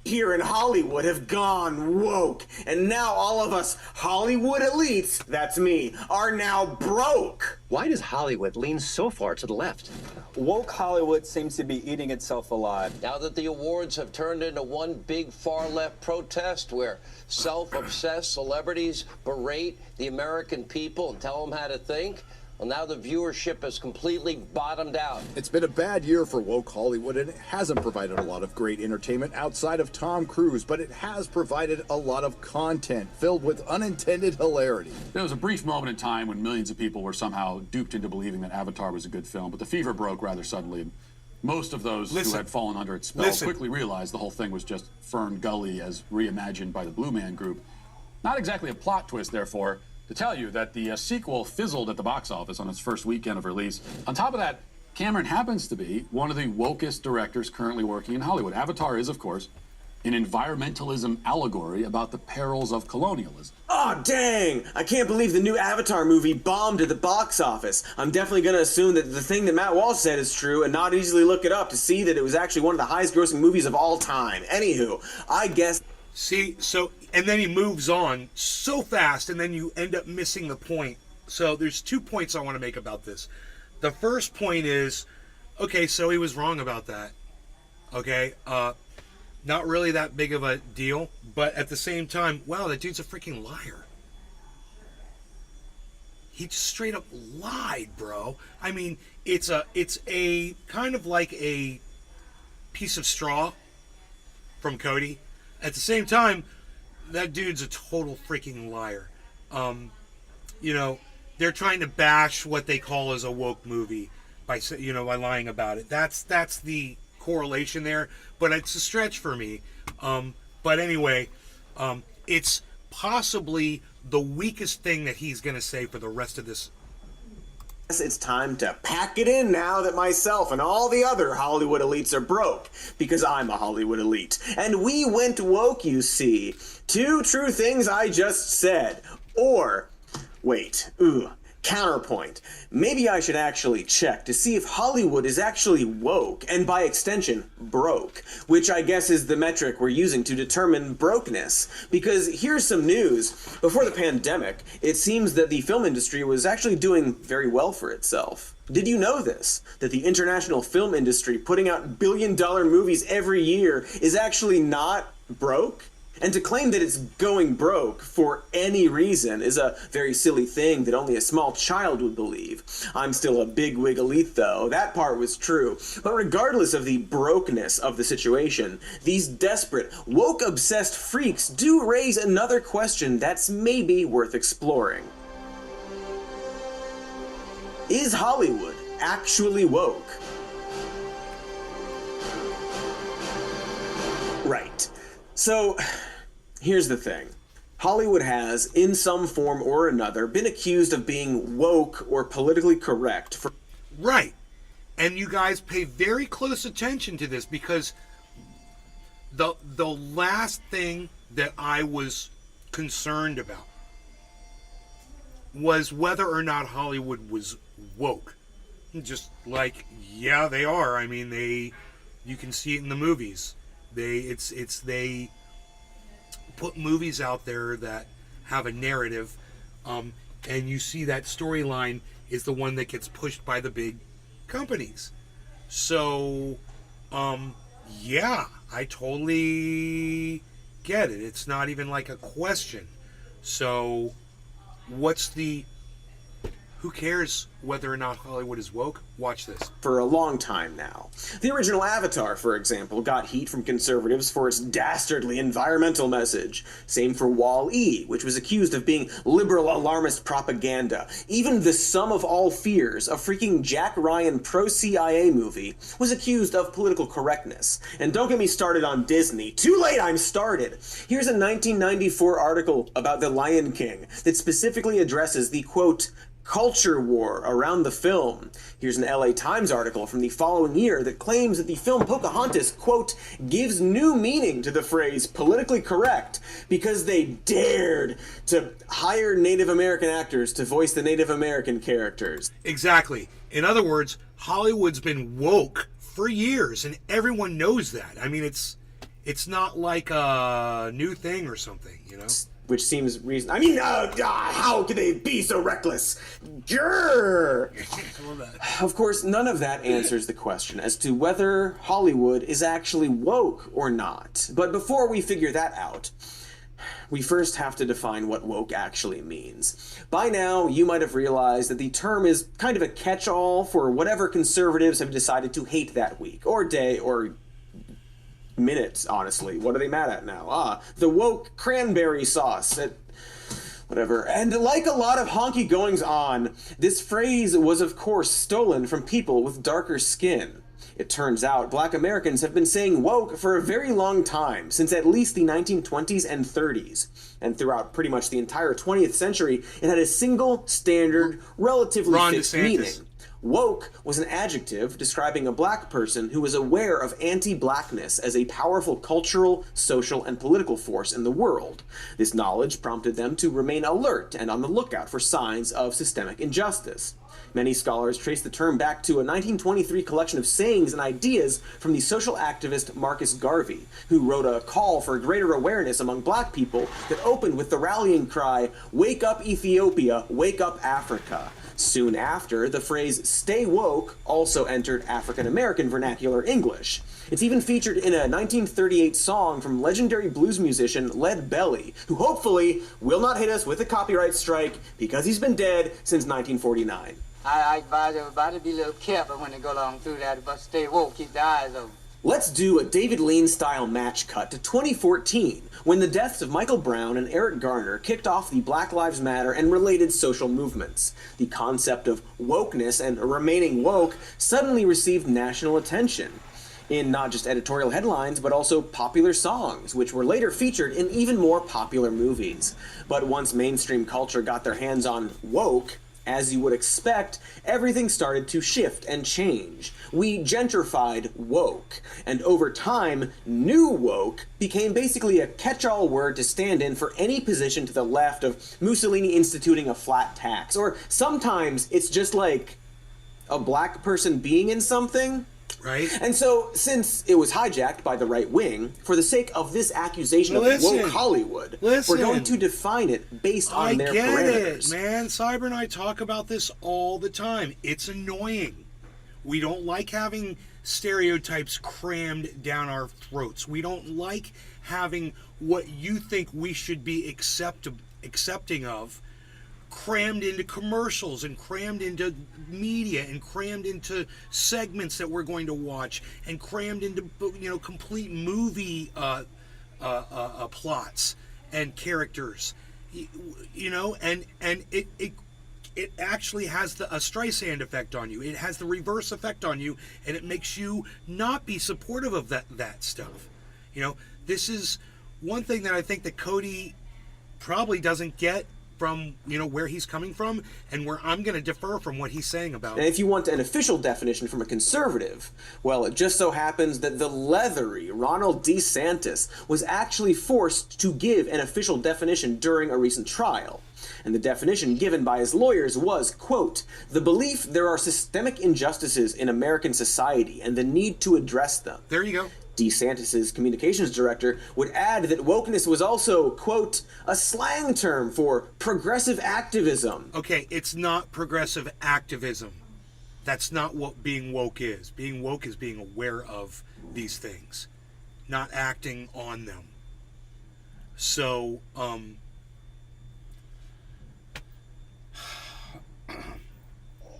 Here in Hollywood have gone woke, and now all of us Hollywood elites, that's me, are now broke. Why does Hollywood lean so far to the left? Woke Hollywood seems to be eating itself alive. Now that the awards have turned into one big far-left protest where self-obsessed celebrities berate the American people and tell them how to think, well, now the viewership has completely bottomed out. It's been a bad year for woke Hollywood, and it hasn't provided a lot of great entertainment outside of Tom Cruise, but it has provided a lot of content filled with unintended hilarity. There was a brief moment in time when millions of people were somehow duped into believing that Avatar was a good film, but the fever broke rather suddenly, and most of those who had fallen under its spell quickly realized the whole thing was just Fern Gully as reimagined by the Blue Man Group. Not exactly a plot twist, therefore, to tell you that the sequel fizzled at the box office on its first weekend of release. On top of that, Cameron happens to be one of the wokest directors currently working in Hollywood. Avatar is, of course, an environmentalism allegory about the perils of colonialism. Oh, dang! I can't believe the new Avatar movie bombed at the box office. I'm definitely going to assume that the thing that Matt Walsh said is true and not easily look it up to see that it was actually one of the highest grossing movies of all time. Anywho, I guess... See, so, and then he moves on so fast, and then you end up missing the point. So there's 2 points I want to make about this. The first point is, okay, so he was wrong about that. Okay, not really that big of a deal, but at the same time, wow, that dude's a freaking liar. He just straight up lied, bro. I mean, it's a kind of like a piece of straw from Cody. At the same time, that dude's a total freaking liar. You know, they're trying to bash what they call as a woke movie by lying about it. That's the correlation there, but it's a stretch for me. But anyway, it's possibly the weakest thing that he's going to say for the rest of this. It's time to pack it in now that myself and all the other Hollywood elites are broke, because I'm a Hollywood elite. And we went woke, you see. 2 true things I just said. Or, wait, counterpoint. Maybe I should actually check to see if Hollywood is actually woke, and by extension, broke, which I guess is the metric we're using to determine brokenness. Because here's some news. Before the pandemic, it seems that the film industry was actually doing very well for itself. Did you know this? That the international film industry putting out billion-dollar movies every year is actually not broke? And to claim that it's going broke for any reason is a very silly thing that only a small child would believe. I'm still a bigwig elite though, that part was true. But regardless of the brokenness of the situation, these desperate, woke-obsessed freaks do raise another question that's maybe worth exploring. Is Hollywood actually woke? Right. So, here's the thing. Hollywood has, in some form or another, been accused of being woke or politically correct for... Right. And you guys pay very close attention to this, because the last thing that I was concerned about was whether or not Hollywood was woke. Just like, yeah, they are. I mean, you can see it in the movies. They put movies out there that have a narrative, and you see that storyline is the one that gets pushed by the big companies. So, yeah, I totally get it. It's not even like a question. So, who cares whether or not Hollywood is woke? Watch this. For a long time now. The original Avatar, for example, got heat from conservatives for its dastardly environmental message. Same for Wall-E, which was accused of being liberal alarmist propaganda. Even The Sum of All Fears, a freaking Jack Ryan pro-CIA movie, was accused of political correctness. And don't get me started on Disney. Too late, I'm started! Here's a 1994 article about The Lion King that specifically addresses the, quote, culture war around the film. Here's an LA Times article from the following year that claims that the film Pocahontas, quote, gives new meaning to the phrase politically correct because they dared to hire Native American actors to voice the Native American characters. Exactly. In other words, Hollywood's been woke for years, and everyone knows that. I mean, it's not like a new thing or something, you know? Which seems reason. I mean, how could they be so reckless? Grrr! Of course, none of that answers the question as to whether Hollywood is actually woke or not. But before we figure that out, we first have to define what woke actually means. By now, you might have realized that the term is kind of a catch-all for whatever conservatives have decided to hate that week, or day, or minutes, honestly. What are they mad at now? The woke cranberry sauce. Whatever. And like a lot of honky goings on, this phrase was of course stolen from people with darker skin. It turns out Black Americans have been saying woke for a very long time, since at least the 1920s and 30s. And throughout pretty much the entire 20th century, it had a single, standard, relatively fixed meaning. Woke was an adjective describing a black person who was aware of anti-blackness as a powerful cultural, social, and political force in the world. This knowledge prompted them to remain alert and on the lookout for signs of systemic injustice. Many scholars trace the term back to a 1923 collection of sayings and ideas from the social activist Marcus Garvey, who wrote a call for greater awareness among black people that opened with the rallying cry, "Wake up Ethiopia, wake up Africa." Soon after, the phrase "stay woke" also entered African American vernacular English. It's even featured in a 1938 song from legendary blues musician Lead Belly, who hopefully will not hit us with a copyright strike because he's been dead since 1949. I advise everybody to be a little careful when they go along through that, but stay woke, keep their eyes open. Let's do a David Lean-style match cut to 2014, when the deaths of Michael Brown and Eric Garner kicked off the Black Lives Matter and related social movements. The concept of wokeness and remaining woke suddenly received national attention, in not just editorial headlines, but also popular songs, which were later featured in even more popular movies. But once mainstream culture got their hands on woke, as you would expect, everything started to shift and change. We gentrified woke, and over time, new woke became basically a catch-all word to stand in for any position to the left of Mussolini instituting a flat tax. Or sometimes it's just like a black person being in something. Right. And so, since it was hijacked by the right wing, for the sake of this accusation of woke Hollywood, we're going to define it based on their parameters. I get it, man. Cyber and I talk about this all the time. It's annoying. We don't like having stereotypes crammed down our throats. We don't like having what you think we should be accepting of crammed into commercials and crammed into media and crammed into segments that we're going to watch and crammed into, you know, complete movie plots and characters, you know, and it actually has a Streisand effect on you. It has the reverse effect on you, and it makes you not be supportive of that stuff. You know, this is one thing that I think that Cody probably doesn't get from, you know, where he's coming from, and where I'm going to differ from what he's saying about it. And if you want an official definition from a conservative, well, it just so happens that the leathery Ronald DeSantis was actually forced to give an official definition during a recent trial. And the definition given by his lawyers was, quote, "the belief there are systemic injustices in American society and the need to address them." There you go. DeSantis' communications director would add that wokeness was also, quote, "a slang term for progressive activism." Okay, it's not progressive activism. That's not what being woke is. Being woke is being aware of these things, not acting on them. So,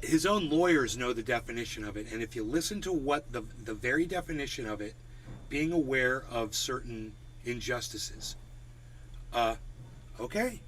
his own lawyers know the definition of it, and if you listen to what the very definition of it, being aware of certain injustices, okay,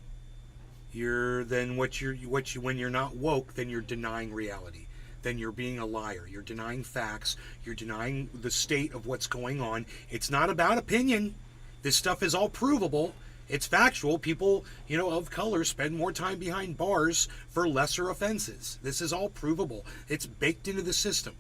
when you're not woke, then you're denying reality, then you're being a liar, you're denying facts, you're denying the state of what's going on. It's not about opinion. This stuff is all provable. It's factual. People, you know, of color spend more time behind bars for lesser offenses. This is all provable. It's baked into the system.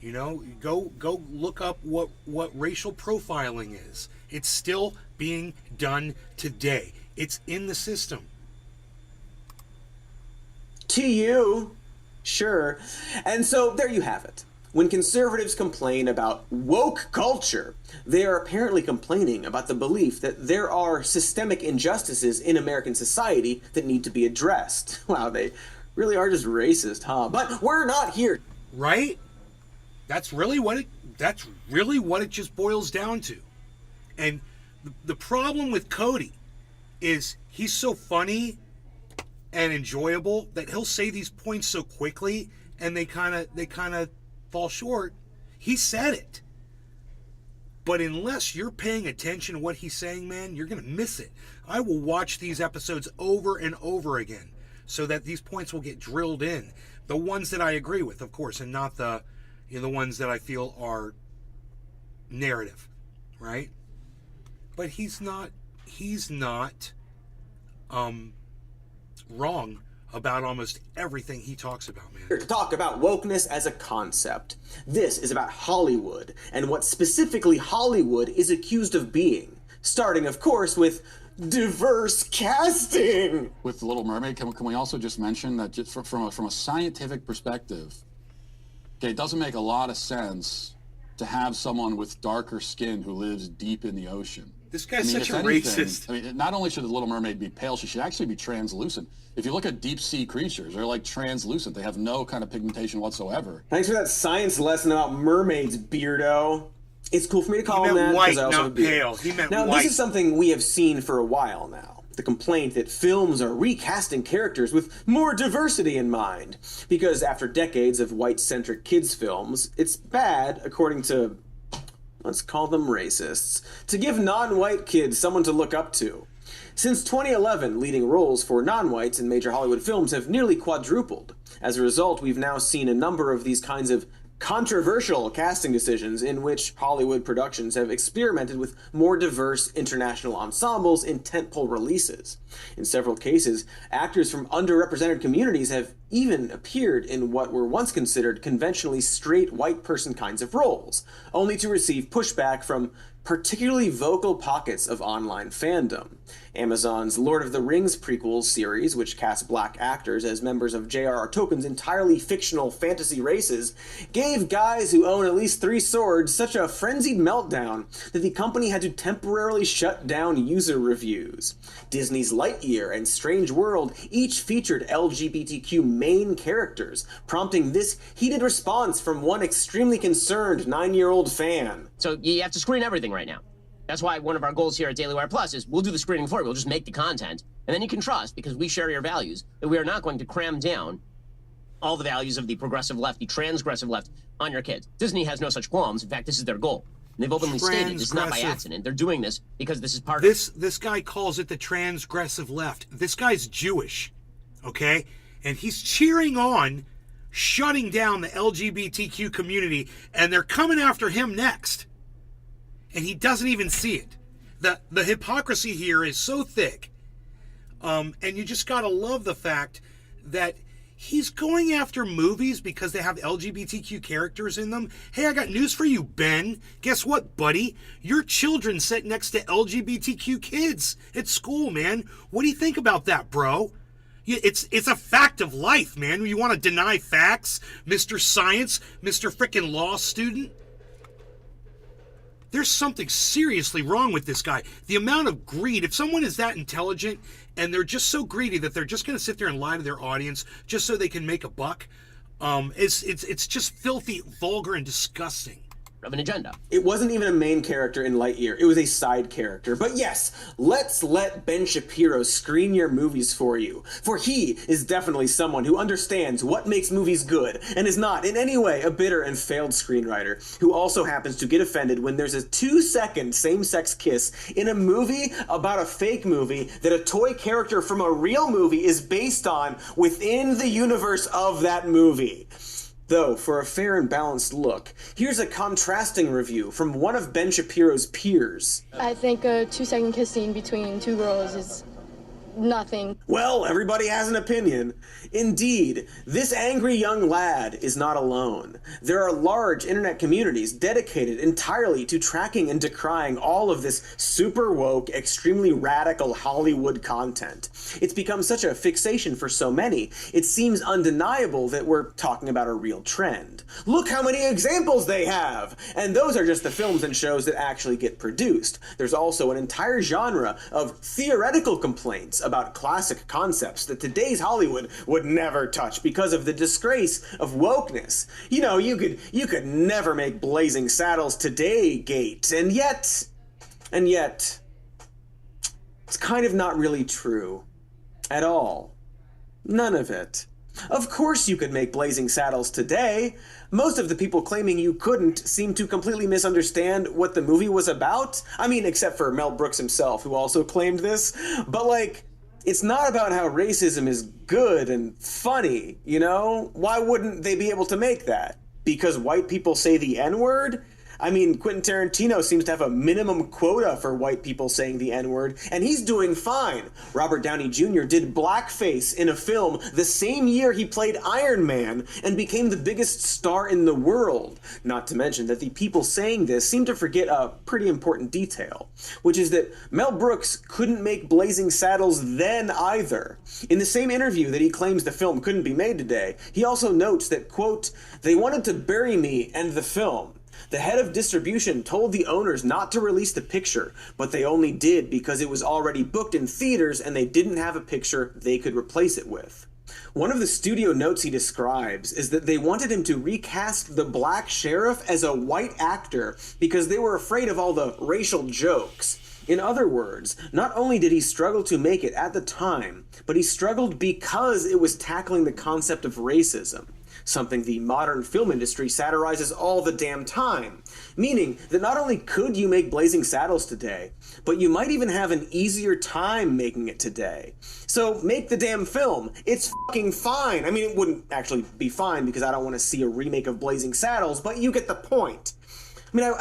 You know, go look up what racial profiling is. It's still being done today. It's in the system. To you, sure. And so there you have it. When conservatives complain about woke culture, they are apparently complaining about the belief that there are systemic injustices in American society that need to be addressed. Wow, they really are just racist, huh? But we're not here. Right? That's really what it just boils down to. And the problem with Cody is he's so funny and enjoyable that he'll say these points so quickly and they kind of fall short. He said it. But unless you're paying attention to what he's saying, man, you're going to miss it. I will watch these episodes over and over again so that these points will get drilled in. The ones that I agree with, of course, and not the ones that I feel are narrative, right? But he's not wrong about almost everything he talks about, man. Here to talk about wokeness as a concept. This is about Hollywood, and what specifically Hollywood is accused of being. Starting, of course, with diverse casting. With The Little Mermaid, can we also just mention that just from a scientific perspective, okay, it doesn't make a lot of sense to have someone with darker skin who lives deep in the ocean. This guy's such a anything, racist. I mean, not only should the Little Mermaid be pale, she should actually be translucent. If you look at deep sea creatures, they're like translucent. They have no kind of pigmentation whatsoever. Thanks for that science lesson about mermaids, beardo. It's cool for me to call him that white, because I also have a not beard. pale. He meant now, white. this is something we have seen for a while now. The complaint that films are recasting characters with more diversity in mind. Because after decades of white-centric kids' films, it's bad, according to, let's call them racists, to give non-white kids someone to look up to. Since 2011, leading roles for non-whites in major Hollywood films have nearly quadrupled. As a result, we've now seen a number of these kinds of controversial casting decisions in which Hollywood productions have experimented with more diverse international ensembles in tentpole releases. In several cases, actors from underrepresented communities have even appeared in what were once considered conventionally straight white person kinds of roles, only to receive pushback from particularly vocal pockets of online fandom. Amazon's Lord of the Rings prequels series, which cast black actors as members of J.R.R. Tolkien's entirely fictional fantasy races, gave guys who own at least 3 swords such a frenzied meltdown that the company had to temporarily shut down user reviews. Disney's Lightyear and Strange World each featured LGBTQ main characters, prompting this heated response from one extremely concerned 9-year-old fan. So you have to screen everything right now. That's why one of our goals here at Daily Wire Plus is we'll do the screening for you. We'll just make the content. And then you can trust, because we share your values, that we are not going to cram down all the values of the progressive left, the transgressive left, on your kids. Disney has no such qualms. In fact, this is their goal. And they've openly stated it's not by accident. They're doing this because this is part of this guy calls it the transgressive left. This guy's Jewish, okay? And he's cheering on shutting down the LGBTQ community, and they're coming after him next. And he doesn't even see it. The hypocrisy here is so thick. And you just gotta love the fact that he's going after movies because they have LGBTQ characters in them. Hey, I got news for you, Ben. Guess what, buddy? Your children sit next to LGBTQ kids at school, man. What do you think about that, bro? It's a fact of life, man. You want to deny facts, Mr. Science, Mr. Frickin' Law student? There's something seriously wrong with this guy. The amount of greed, if someone is that intelligent and they're just so greedy that they're just going to sit there and lie to their audience just so they can make a buck, it's just filthy, vulgar, and disgusting. Of an agenda. It wasn't even a main character in Lightyear, it was a side character. But yes, let's let Ben Shapiro screen your movies for you. For he is definitely someone who understands what makes movies good, and is not in any way a bitter and failed screenwriter, who also happens to get offended when there's a 2-second same-sex kiss in a movie about a fake movie that a toy character from a real movie is based on within the universe of that movie. Though, for a fair and balanced look, here's a contrasting review from one of Ben Shapiro's peers. I think a 2-second kiss scene between 2 girls is nothing. Well, everybody has an opinion. Indeed, this angry young lad is not alone. There are large internet communities dedicated entirely to tracking and decrying all of this super woke, extremely radical Hollywood content. It's become such a fixation for so many, it seems undeniable that we're talking about a real trend. Look how many examples they have! And those are just the films and shows that actually get produced. There's also an entire genre of theoretical complaints about classic concepts that today's Hollywood would never touch because of the disgrace of wokeness. You know, you could never make Blazing Saddles today, Gate, and yet, it's kind of not really true. At all. None of it. Of course you could make Blazing Saddles today. Most of the people claiming you couldn't seem to completely misunderstand what the movie was about. I mean, except for Mel Brooks himself, who also claimed this. But like, it's not about how racism is good and funny, you know? Why wouldn't they be able to make that? Because white people say the N-word? I mean, Quentin Tarantino seems to have a minimum quota for white people saying the N-word, and he's doing fine. Robert Downey Jr. did blackface in a film the same year he played Iron Man and became the biggest star in the world. Not to mention that the people saying this seem to forget a pretty important detail, which is that Mel Brooks couldn't make Blazing Saddles then either. In the same interview that he claims the film couldn't be made today, he also notes that, quote, "They wanted to bury me and the film. The head of distribution told the owners not to release the picture, but they only did because it was already booked in theaters and they didn't have a picture they could replace it with." One of the studio notes he describes is that they wanted him to recast the black sheriff as a white actor because they were afraid of all the racial jokes. In other words, not only did he struggle to make it at the time, but he struggled because it was tackling the concept of racism, something the modern film industry satirizes all the damn time. Meaning that not only could you make Blazing Saddles today, but you might even have an easier time making it today. So make the damn film. It's fucking fine. I mean, it wouldn't actually be fine because I don't want to see a remake of Blazing Saddles, but you get the point. I mean,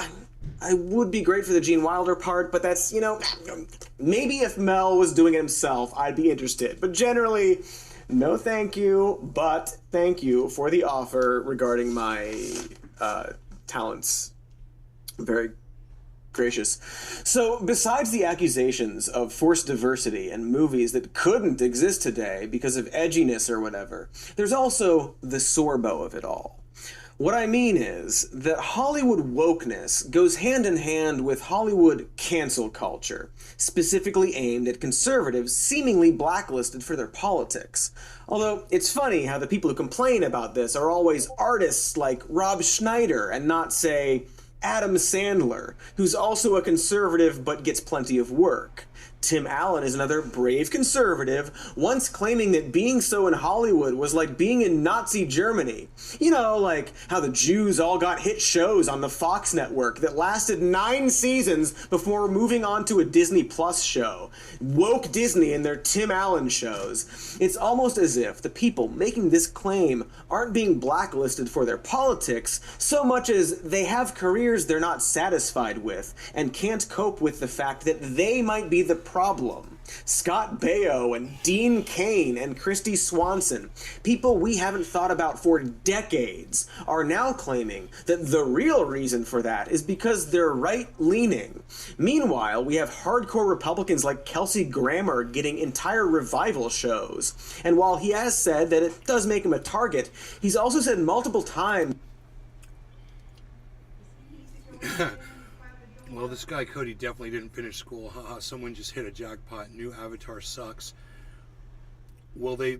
I would be great for the Gene Wilder part, but that's, you know, maybe if Mel was doing it himself, I'd be interested. But generally, no thank you, but thank you for the offer regarding my talents. Very gracious. So, besides the accusations of forced diversity in movies that couldn't exist today because of edginess or whatever, there's also the sorbo of it all. What I mean is that Hollywood wokeness goes hand in hand with Hollywood cancel culture, specifically aimed at conservatives seemingly blacklisted for their politics. Although, it's funny how the people who complain about this are always artists like Rob Schneider and not, say, Adam Sandler, who's also a conservative but gets plenty of work. Tim Allen is another brave conservative, once claiming that being so in Hollywood was like being in Nazi Germany. You know, like how the Jews all got hit shows on the Fox network that lasted 9 seasons before moving on to a Disney Plus show. Woke Disney and their Tim Allen shows. It's almost as if the people making this claim aren't being blacklisted for their politics so much as they have careers they're not satisfied with and can't cope with the fact that they might be the problem. Scott Baio and Dean Cain and Christy Swanson, people we haven't thought about for decades, are now claiming that the real reason for that is because they're right-leaning. Meanwhile, we have hardcore Republicans like Kelsey Grammer getting entire revival shows. And while he has said that it does make him a target, he's also said multiple times Well, this guy Cody definitely didn't finish school. Haha, someone just hit a jackpot. New Avatar sucks. Well, they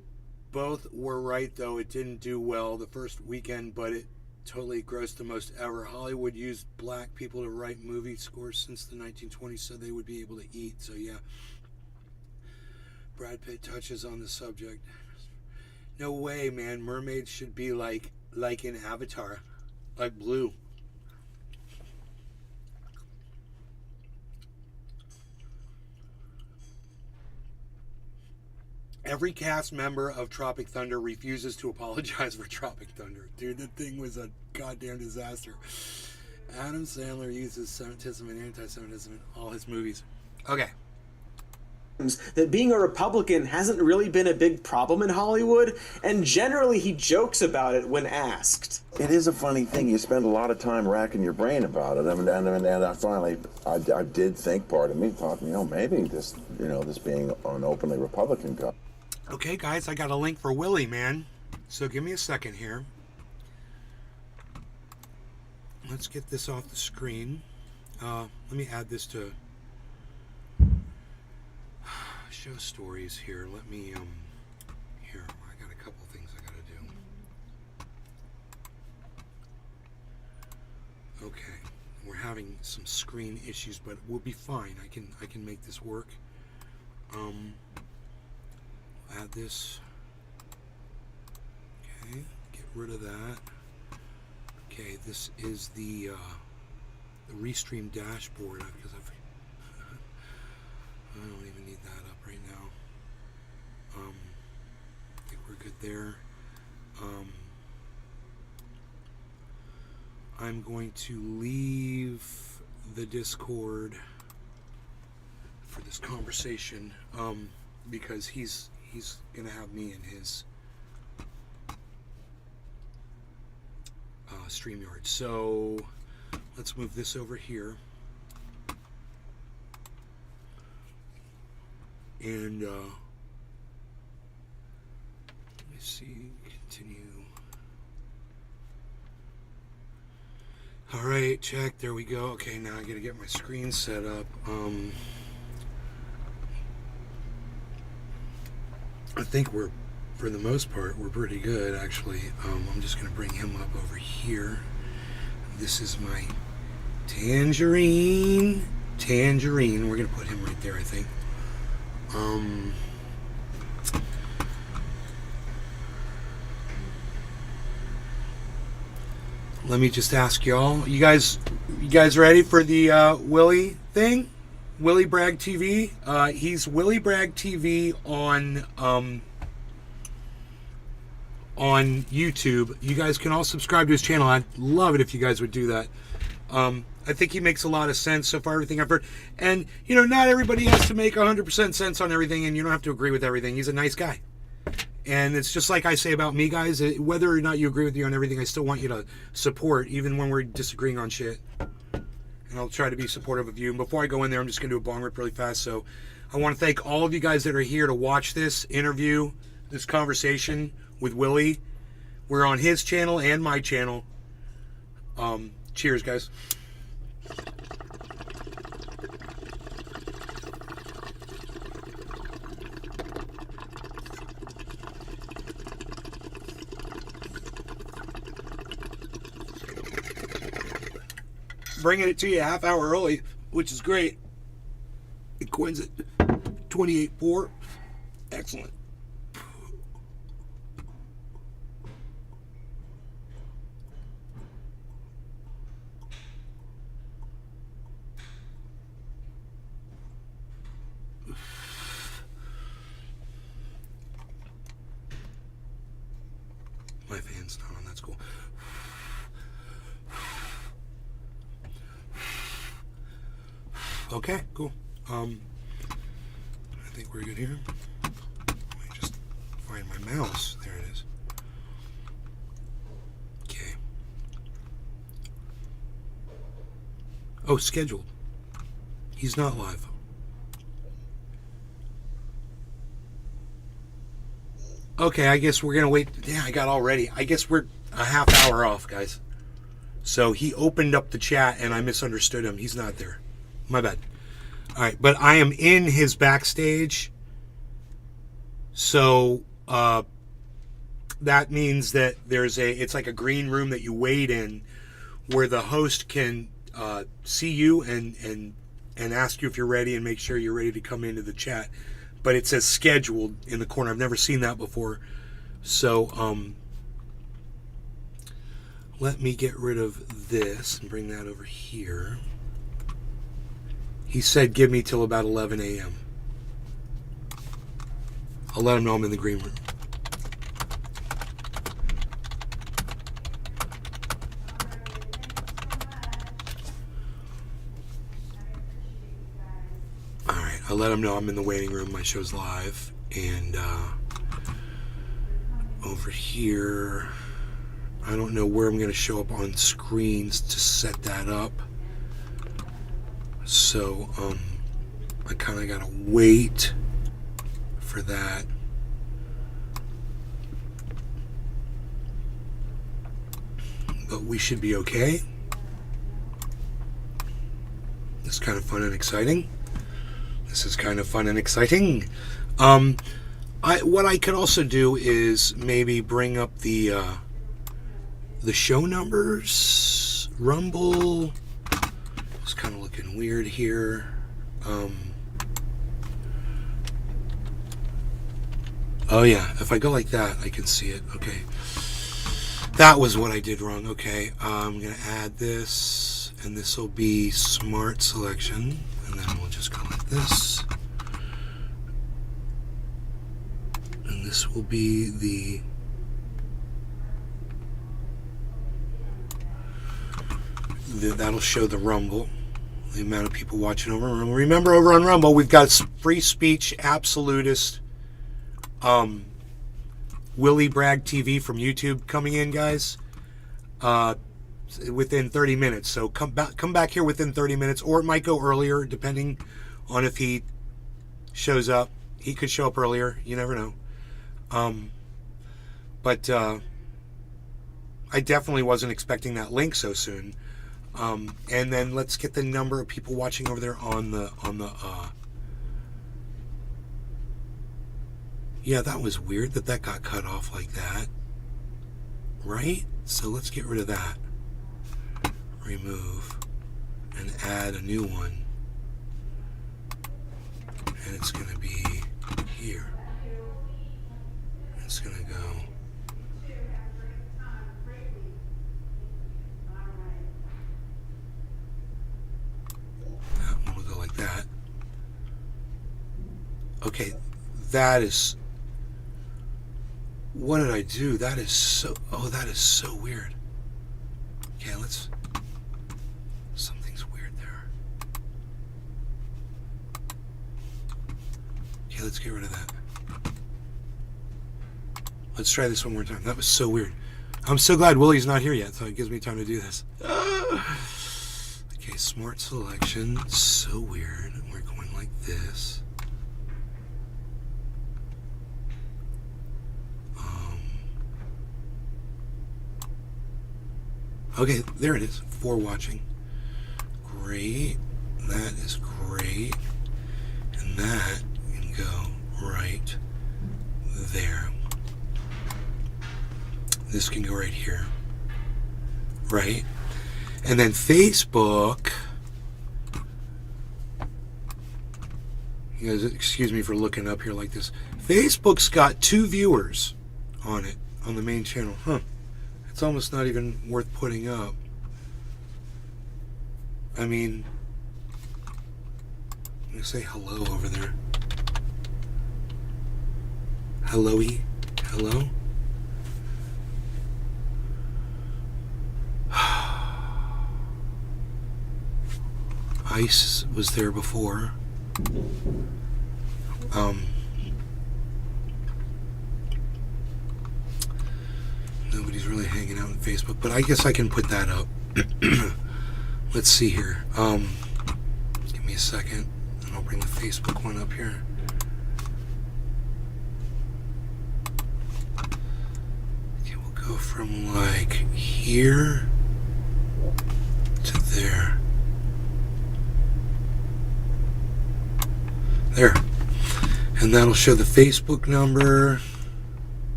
both were right, though. It didn't do well the first weekend, but it totally grossed the most ever. Hollywood used black people to write movie scores since the 1920s so they would be able to eat. So, yeah. Brad Pitt touches on the subject. No way, man. Mermaids should be like in Avatar. Like blue. Every cast member of Tropic Thunder refuses to apologize for Tropic Thunder. Dude, that thing was a goddamn disaster. Adam Sandler uses Semitism and anti-Semitism in all his movies. Okay. That being a Republican hasn't really been a big problem in Hollywood, and generally he jokes about it when asked. It is a funny thing. You spend a lot of time racking your brain about it, and I finally, I did think, part of me thought, maybe this being an openly Republican guy. Okay, guys, I got a link for Willie, man. So give me a second here. Let's get this off the screen. Let me add this to show stories here. Let me, here, I got a couple things I gotta do. Okay, we're having some screen issues, but we'll be fine. I can make this work. Add this. Okay, get rid of that. Okay, this is the Restream dashboard because I don't even need that up right now. I think we're good there. I'm going to leave the Discord for this conversation, because he's gonna have me in his StreamYard. So let's move this over here, and let me see. Continue. All right, check. There we go. Okay, now I gotta get my screen set up. I think we're, for the most part, we're pretty good, actually. I'm just gonna bring him up over here. This is my Tangerine. We're gonna put him right there, I think. Let me just ask y'all. You guys ready for the Willie thing? Willie Bragg TV. He's Willie Bragg TV on YouTube. You guys can all subscribe to his channel. I'd love it if you guys would do that. I think he makes a lot of sense so far, everything I've heard. And, you know, not everybody has to make 100% sense on everything, and you don't have to agree with everything. He's a nice guy. And it's just like I say about me, guys. Whether or not you agree with me on everything, I still want you to support, even when we're disagreeing on shit. And I'll try to be supportive of you. And before I go in there, I'm just going to do a bong rip really fast. So I want to thank all of you guys that are here to watch this interview, this conversation with Willie. We're on his channel and my channel. Cheers, guys. Bringing it to you a half hour early, which is great. It coins at 28.4. Excellent. My fan's not on, that's cool. Okay, cool. I think we're good here. Let me just find my mouse. There it is. Okay. Oh, scheduled. He's not live. Okay, I guess we're gonna wait. Yeah, I got all ready. I guess we're a half hour off, guys. So he opened up the chat and I misunderstood him. He's not there. My bad. All right, but I am in his backstage. So that means that it's like a green room that you wait in, where the host can see you and ask you if you're ready and make sure you're ready to come into the chat. But it says scheduled in the corner. I've never seen that before. So let me get rid of this and bring that over here. He said give me till about 11 a.m. I'll let him know I'm in the green room. Alright, I'll let him know I'm in the waiting room. My show's live. And over here, I don't know where I'm going to show up on screens to set that up. So, I kind of got to wait for that. But we should be okay. This is kind of fun and exciting. What I could also do is maybe bring up the show numbers. Rumble. It's kind of looking weird here. Oh yeah, if I go like that, I can see it. Okay. That was what I did wrong. Okay, I'm going to add this, and this will be Smart Selection, and then we'll just go like this. And this will be the that'll show the Rumble, the amount of people watching over Rumble. Remember, over on Rumble, we've got free speech absolutist Willie Bragg TV from YouTube coming in, guys, within 30 minutes. So come back here within 30 minutes, or it might go earlier, depending on if he shows up. He could show up earlier. You never know. But I definitely wasn't expecting that link so soon. And then let's get the number of people watching over there on the yeah, that was weird that got cut off like that, right? So let's get rid of that, remove, and add a new one, and it's going to be here. It's going to go that one will go like that. Okay, that is, what did I do? That is so, oh, that is so weird. Okay, something's weird there. Okay, let's get rid of that. Let's try this one more time. That was so weird. I'm so glad Willie's not here yet, so it gives me time to do this. Okay, smart selection. So weird. We're going like this. Okay, there it is. 4 watching. Great. That is great. And that can go right there. This can go right here. Right? And then Facebook. You guys, excuse me for looking up here like this. Facebook's got 2 viewers on it, on the main channel. Huh. It's almost not even worth putting up. I mean, I'm going to say hello over there. Hello-y? Hello? Ice was there before. Nobody's really hanging out on Facebook, but I guess I can put that up. Let's see here. Give me a second, and I'll bring the Facebook one up here. Okay, we'll go from like here to there. There. And that'll show the Facebook number.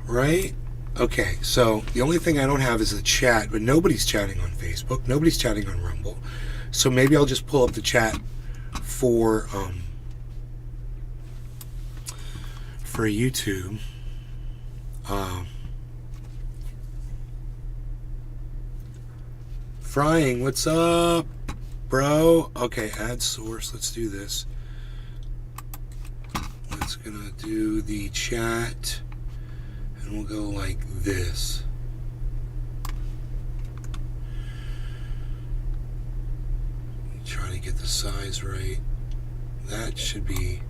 Right? Okay, so the only thing I don't have is the chat, but nobody's chatting on Facebook. Nobody's chatting on Rumble. So maybe I'll just pull up the chat for YouTube. Frying, what's up, bro? Okay, add source. Let's do this. Let's gonna do the chat. And we'll go like this. Try to get the size right. That should be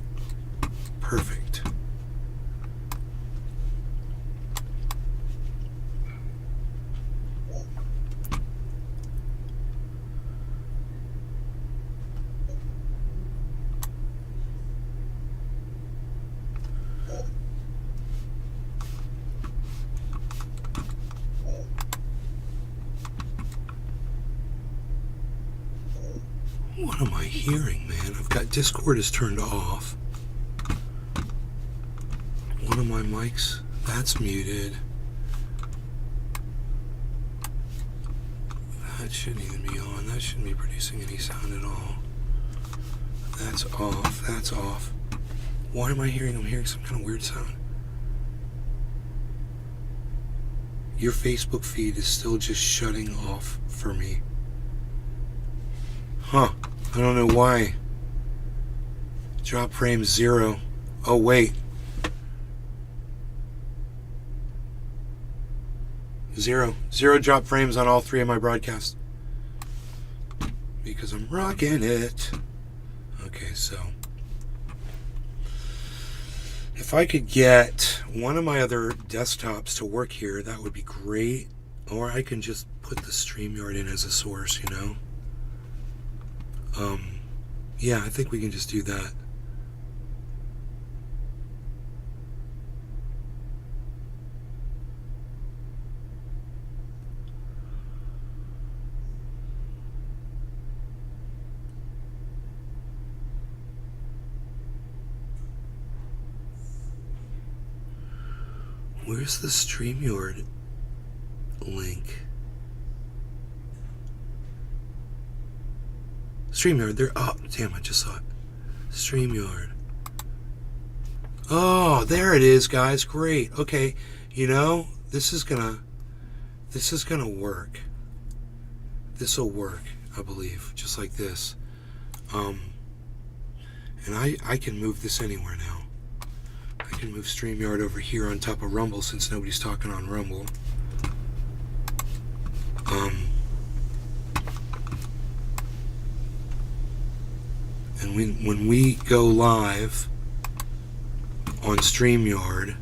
perfect. What am I hearing, man? I've got Discord is turned off. One of my mics, that's muted. That shouldn't even be on. That shouldn't be producing any sound at all. That's off. That's off. What am I hearing? I'm hearing some kind of weird sound. Your Facebook feed is still just shutting off for me. Huh. I don't know why. Drop frame 0. Oh, wait. Zero drop frames on all 3 of my broadcasts. Because I'm rocking it. Okay, so if I could get one of my other desktops to work here, that would be great. Or I can just put the StreamYard in as a source, you know? Yeah, I think we can just do that. Where's the StreamYard link? StreamYard, there. Oh, damn, I just saw it. StreamYard. Oh, there it is, guys. Great. Okay, you know, this is gonna work. This will work, I believe, just like this. And I can move this anywhere now. I can move StreamYard over here on top of Rumble since nobody's talking on Rumble. And when we go live on StreamYard,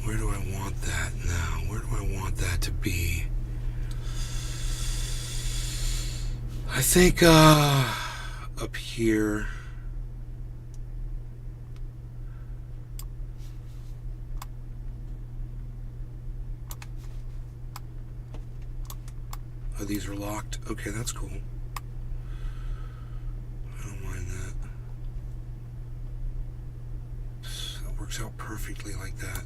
where do I want that now? Where do I want that to be? I think up here. Oh, these are locked. Okay, that's cool. I don't mind that. That works out perfectly like that.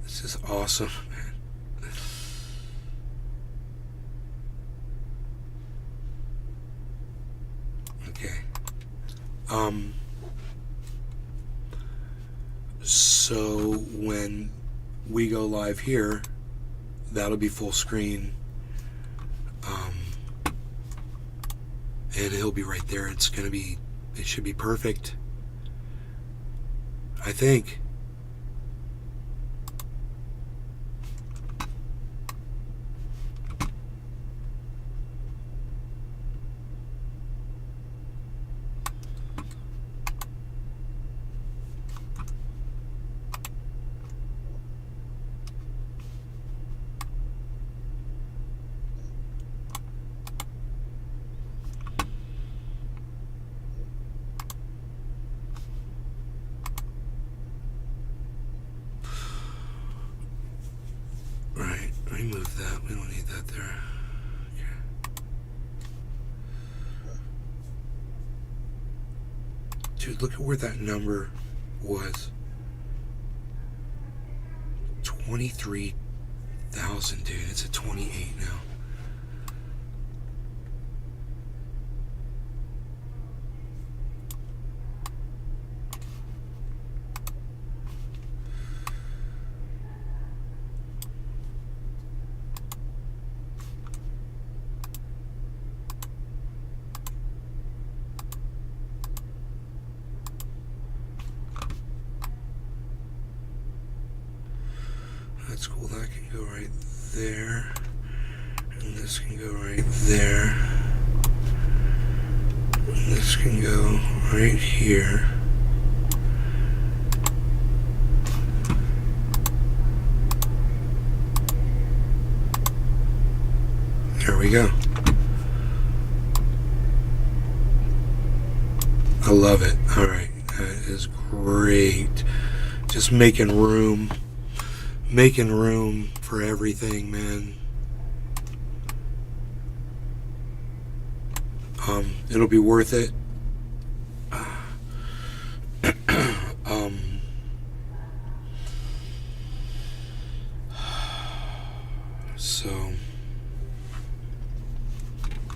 This is awesome, man. Okay. So when we go live here, that'll be full screen, and he'll be right there. It should be perfect, I think. Remove that. We don't need that there. Okay. Dude, look at where that number was. 23,000, dude. It's at 28 now. That's cool. That can go right there. And this can go right there. And this can go right here. There we go. I love it. All right. That is great. Just making room for everything, man. It'll be worth it. So,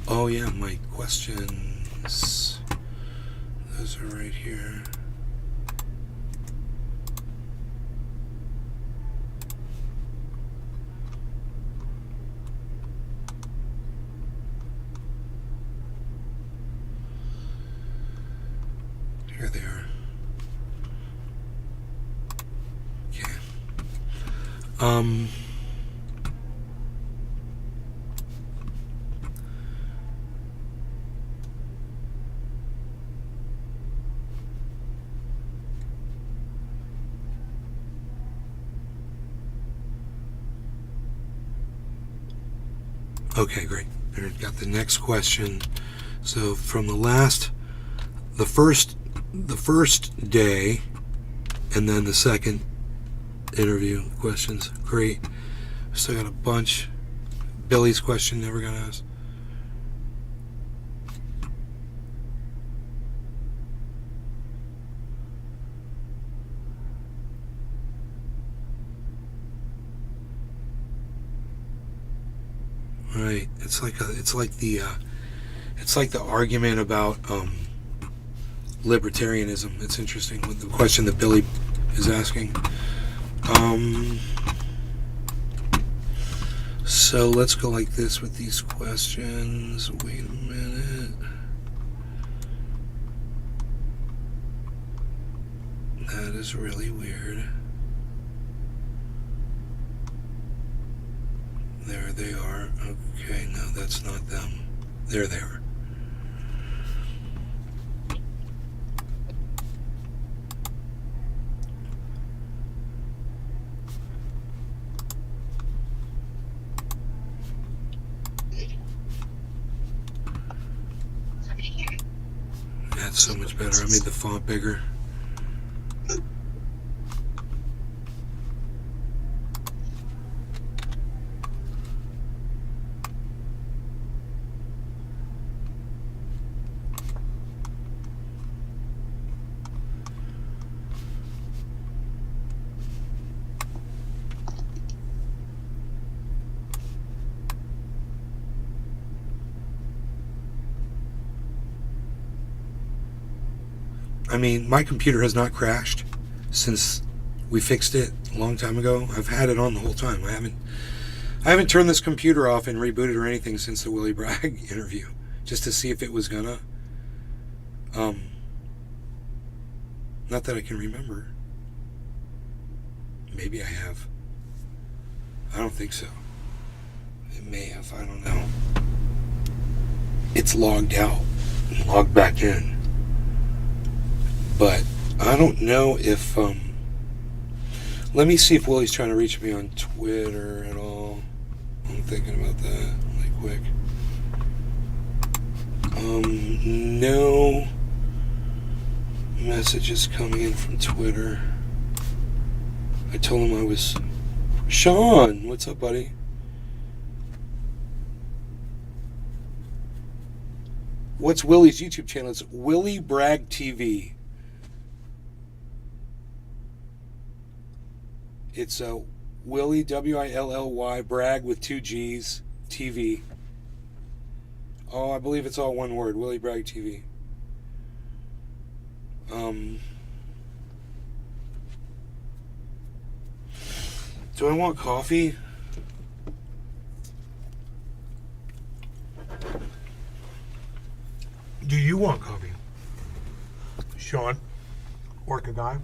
oh yeah, my questions. Those are right here. Here they are. Okay, great. I've got the next question. So from the first day, and then the second interview questions. Great. Still got a bunch. Billy's question never got asked. Right. It's like the argument about libertarianism. It's interesting with the question that Billy is asking. So let's go like this with these questions. Wait a minute. That is really weird. There they are. Okay, no, that's not them. There they are. That's so much better. I made the font bigger. I mean, my computer has not crashed since we fixed it a long time ago. I've had it on the whole time. I haven't turned this computer off and rebooted or anything since the Willie Bragg interview, just to see if it was gonna. Not that I can remember. Maybe I have. I don't think so. It may have. I don't know. It's logged out and logged back in. But I don't know if, let me see if Willie's trying to reach me on Twitter at all. I'm thinking about that, like, quick. No messages coming in from Twitter. I told him I was... Sean, what's up, buddy? What's Willie's YouTube channel? It's Willie Bragg TV. It's Willie, W-I-L-L-Y, Bragg with 2 G's, TV. Oh, I believe it's all one word, Willie Bragg TV. Do I want coffee? Do you want coffee? Sean? Orca guy?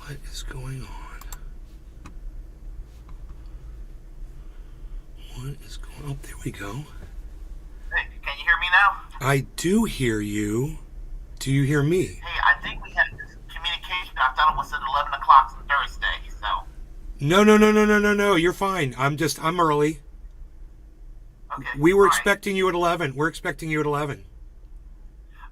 What is going on? What is going on? Oh, there we go. Hey, can you hear me now? I do hear you. Do you hear me? Hey, I think we had this communication. I thought it was at 11 o'clock on Thursday, so. No. You're fine. I'm early. Okay. We were expecting you at 11. We're expecting you at 11.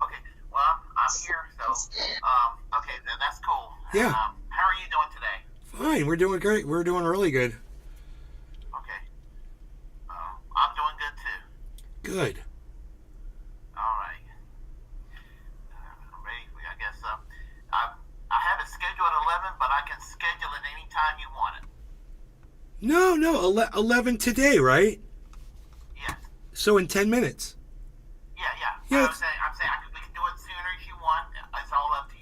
Okay, well, I'm here, so, okay, then that's cool. Yeah. How are you doing today? Fine. We're doing great. We're doing really good. Okay. I'm doing good, too. Good. All right. Ready? I guess, I have it scheduled at 11, but I can schedule it any time you want it. No. 11 today, right? Yes. So in 10 minutes. Yeah. Yeah. I'm saying we can do it sooner if you want. It's all up to you.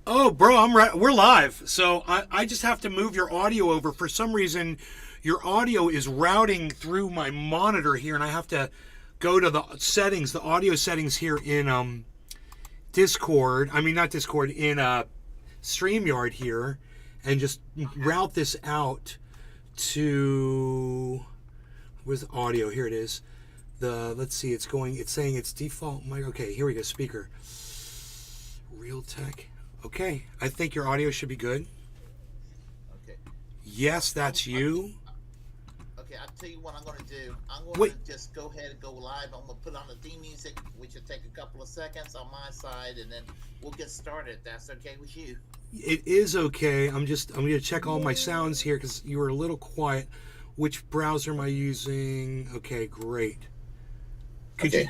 Oh, bro, we're live. So I just have to move your audio over. For some reason, your audio is routing through my monitor here, and I have to go to the settings, the audio settings here in Discord. I mean, not Discord, in StreamYard here, and just route this out to, where's the audio? Here it is. Let's see, it's saying it's default mic. Okay, here we go, speaker. Realtek. Okay, I think your audio should be good. Okay. Yes, that's you. Okay, I'll tell you what I'm going to do. I'm going to just go ahead and go live. I'm going to put on the theme music, which will take a couple of seconds on my side, and then we'll get started. That's okay with you? It is okay. I'm going to check all my sounds here because you were a little quiet. Which browser am I using? Okay, great.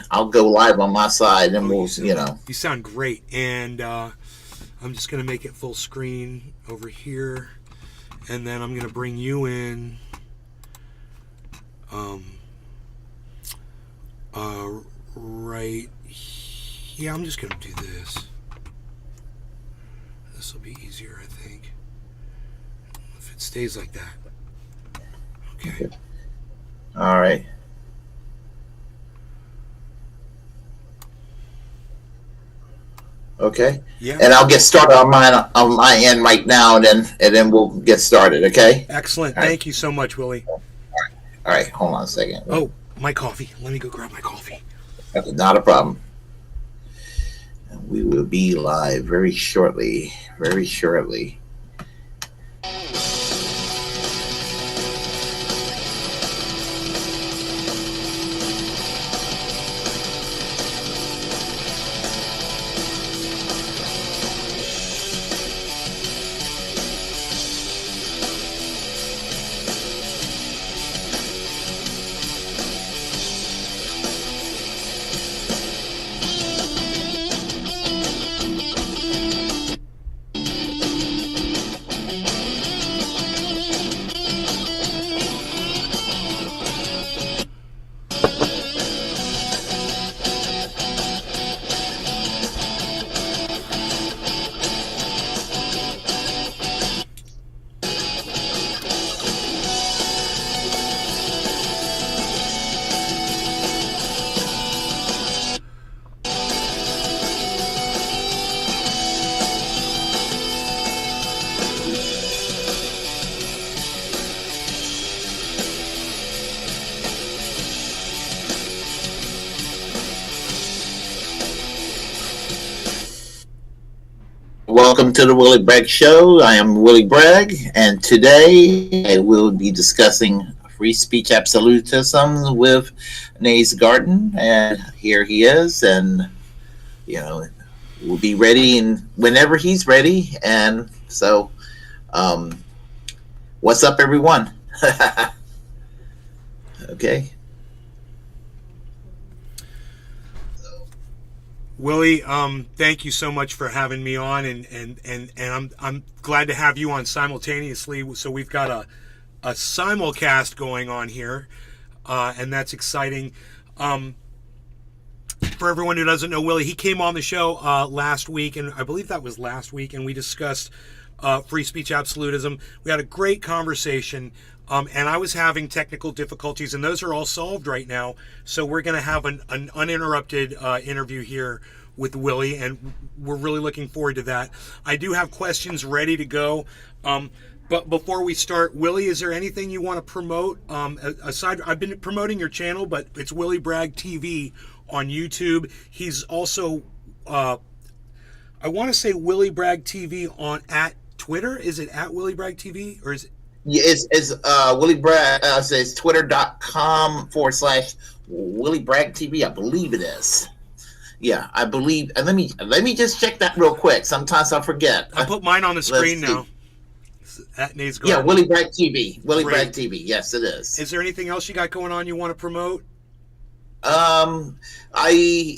I'll go live on my side, and we'll, You sound great, and I'm just going to make it full screen over here, and then I'm going to bring you in. Right. Yeah, I'm just going to do this. This will be easier, I think. If it stays like that. Okay. All right. Okay. Yeah. And I'll get started on my end right now, and then we'll get started. Okay. Excellent. Thank you so much, Willie. All right. Hold on a second. Oh, my coffee. Let me go grab my coffee. Okay, not a problem. And we will be live very shortly. Very shortly. Welcome to the Willie Bragg Show. I am Willie Bragg, and today I will be discussing free speech absolutism with Nays Garten, and here he is, and we'll be ready and whenever he's ready. And so, what's up, everyone? Okay. Willie, thank you so much for having me on, and I'm glad to have you on simultaneously. So we've got a simulcast going on here, and that's exciting. For everyone who doesn't know Willie, he came on the show last week, and I believe that was last week, and we discussed free speech absolutism. We had a great conversation. And I was having technical difficulties, and those are all solved right now. So we're going to have an uninterrupted interview here with Willie, and we're really looking forward to that. I do have questions ready to go. But before we start, Willie, is there anything you want to promote? Aside, I've been promoting your channel, but it's Willie Bragg TV on YouTube. He's also, I want to say Willie Bragg TV at Twitter. Is it at Willie Bragg TV, or is it? Yeah, it's Willie Bragg. Says twitter.com/Willie Bragg TV. I believe it is. Yeah, I believe. And let me just check that real quick. Sometimes I forget. I put mine on the screen now. At Nays Garden. Yeah, Willie Bragg TV. Willie Bragg TV. Yes, it is. Is there anything else you got going on you want to promote? I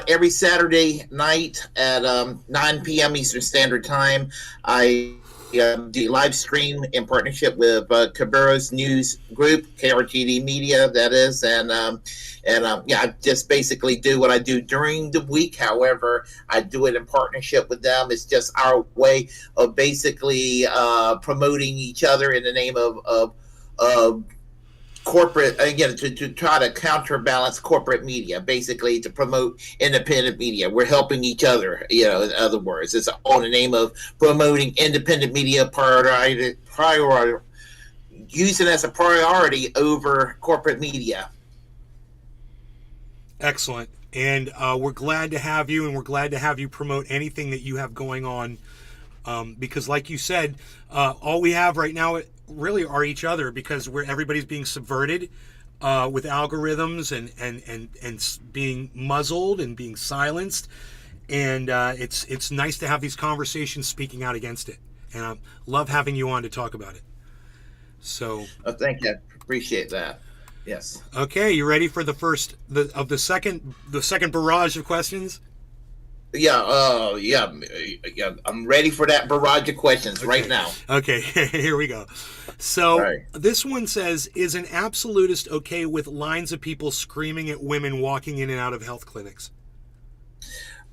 every Saturday night at 9 p.m. Eastern Standard Time, I do live stream in partnership with Cabarrus News Group, KRTD Media, that is, and I just basically do what I do during the week. However, I do it in partnership with them. It's just our way of basically promoting each other in the name of corporate, again, to try to counterbalance corporate media, basically to promote independent media. We're helping each other, in other words. It's all in the name of promoting independent media, using as a priority over corporate media. Excellent. And we're glad to have you, and we're glad to have you promote anything that you have going on, because like you said, all we have right now really are each other, because everybody's being subverted with algorithms and being muzzled and being silenced, and it's nice to have these conversations speaking out against it, and I love having you on to talk about it. So thank you, appreciate that. Yes. Okay, you ready for the second barrage of questions? Yeah, I'm ready for that barrage of questions right now. Okay, here we go. So This one says, is an absolutist okay with lines of people screaming at women walking in and out of health clinics?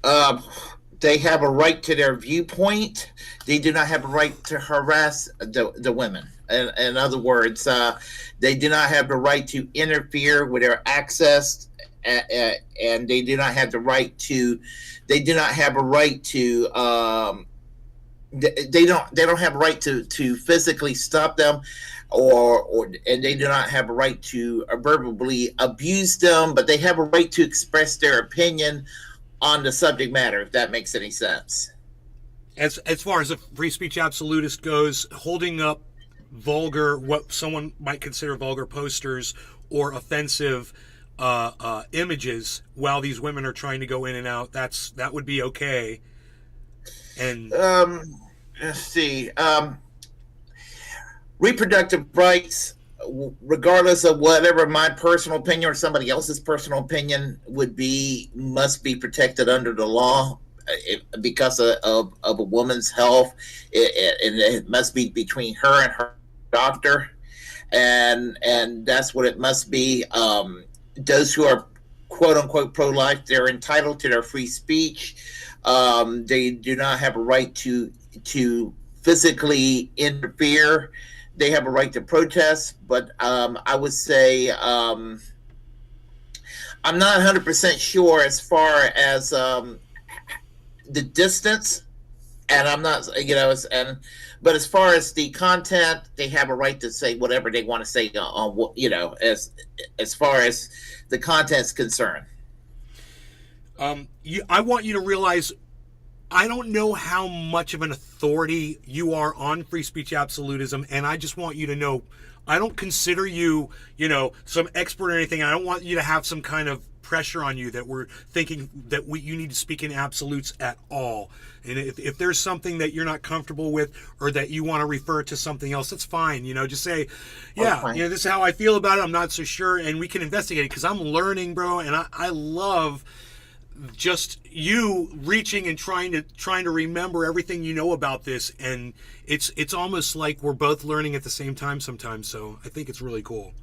They have a right to their viewpoint. They do not have a right to harass the women. In other words, they do not have the right to interfere with their access, and they do not have the right to. They do not have a right to. They don't have a right to physically stop them, and they do not have a right to verbally abuse them. But they have a right to express their opinion on the subject matter, if that makes any sense. As far as a free speech absolutist goes, holding up what someone might consider vulgar posters or offensive images while these women are trying to go in and out, that would be okay. And let's see, reproductive rights, regardless of whatever my personal opinion or somebody else's personal opinion would be, must be protected under the law. Because of a woman's health, it must be between her and her doctor, and that's what it must be. Those who are quote unquote pro-life, they're entitled to their free speech. They do not have a right to physically interfere. They have a right to protest, but I would say I'm not 100% sure as far as the distance, and I'm not, but as far as the content, they have a right to say whatever they want to say on what, as far as the content's concerned. I want you to realize, I don't know how much of an authority you are on free speech absolutism, and I just want you to know, I don't consider you, some expert or anything. I don't want you to have some kind of pressure on you that we're thinking that you need to speak in absolutes at all. And if there's something that you're not comfortable with, or that you want to refer to something else, that's fine. Just say, this is how I feel about it. I'm not so sure, and we can investigate it, because I'm learning, bro, and I love just you reaching and trying to remember everything you know about this, and it's almost like we're both learning at the same time sometimes. So I think it's really cool.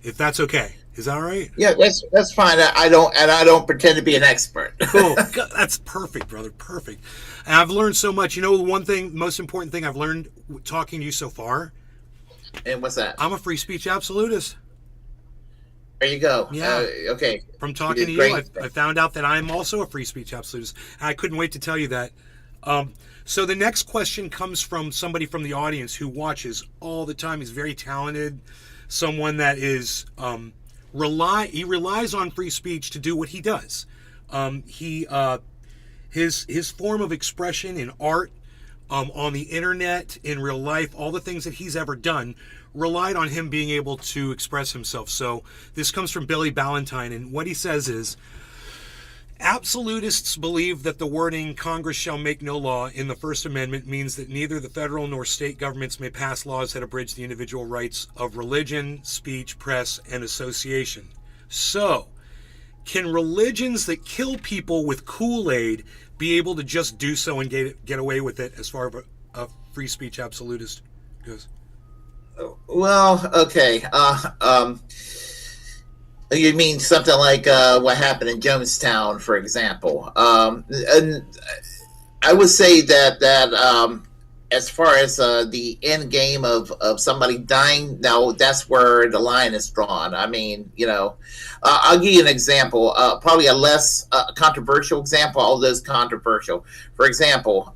If that's okay, is that all right? Yeah, that's fine. I don't pretend to be an expert. Cool. That's perfect, brother. Perfect. And I've learned so much. The most important thing I've learned talking to you so far. And what's that? I'm a free speech absolutist. There you go. Yeah. Okay. From talking to great. you, I found out that I'm also a free speech absolutist. I couldn't wait to tell you that. So the next question comes from somebody from the audience who watches all the time. He's very talented. Someone that is he relies on free speech to do what he does. His form of expression in art, on the internet, in real life, all the things that he's ever done relied on him being able to express himself. So this comes from Billy Ballantyne, and what he says is, absolutists believe that the wording "Congress shall make no law" in the First Amendment means that neither the federal nor state governments may pass laws that abridge the individual rights of religion, speech, press, and association. So, can religions that kill people with Kool-Aid be able to just do so and get away with it as far as a free speech absolutist goes? Well, okay. You mean something like what happened in Jonestown, for example? And I would say that as far as the end game of somebody dying, now that's where the line is drawn. I mean, I'll give you an example, probably a less controversial example, all those controversial. For example,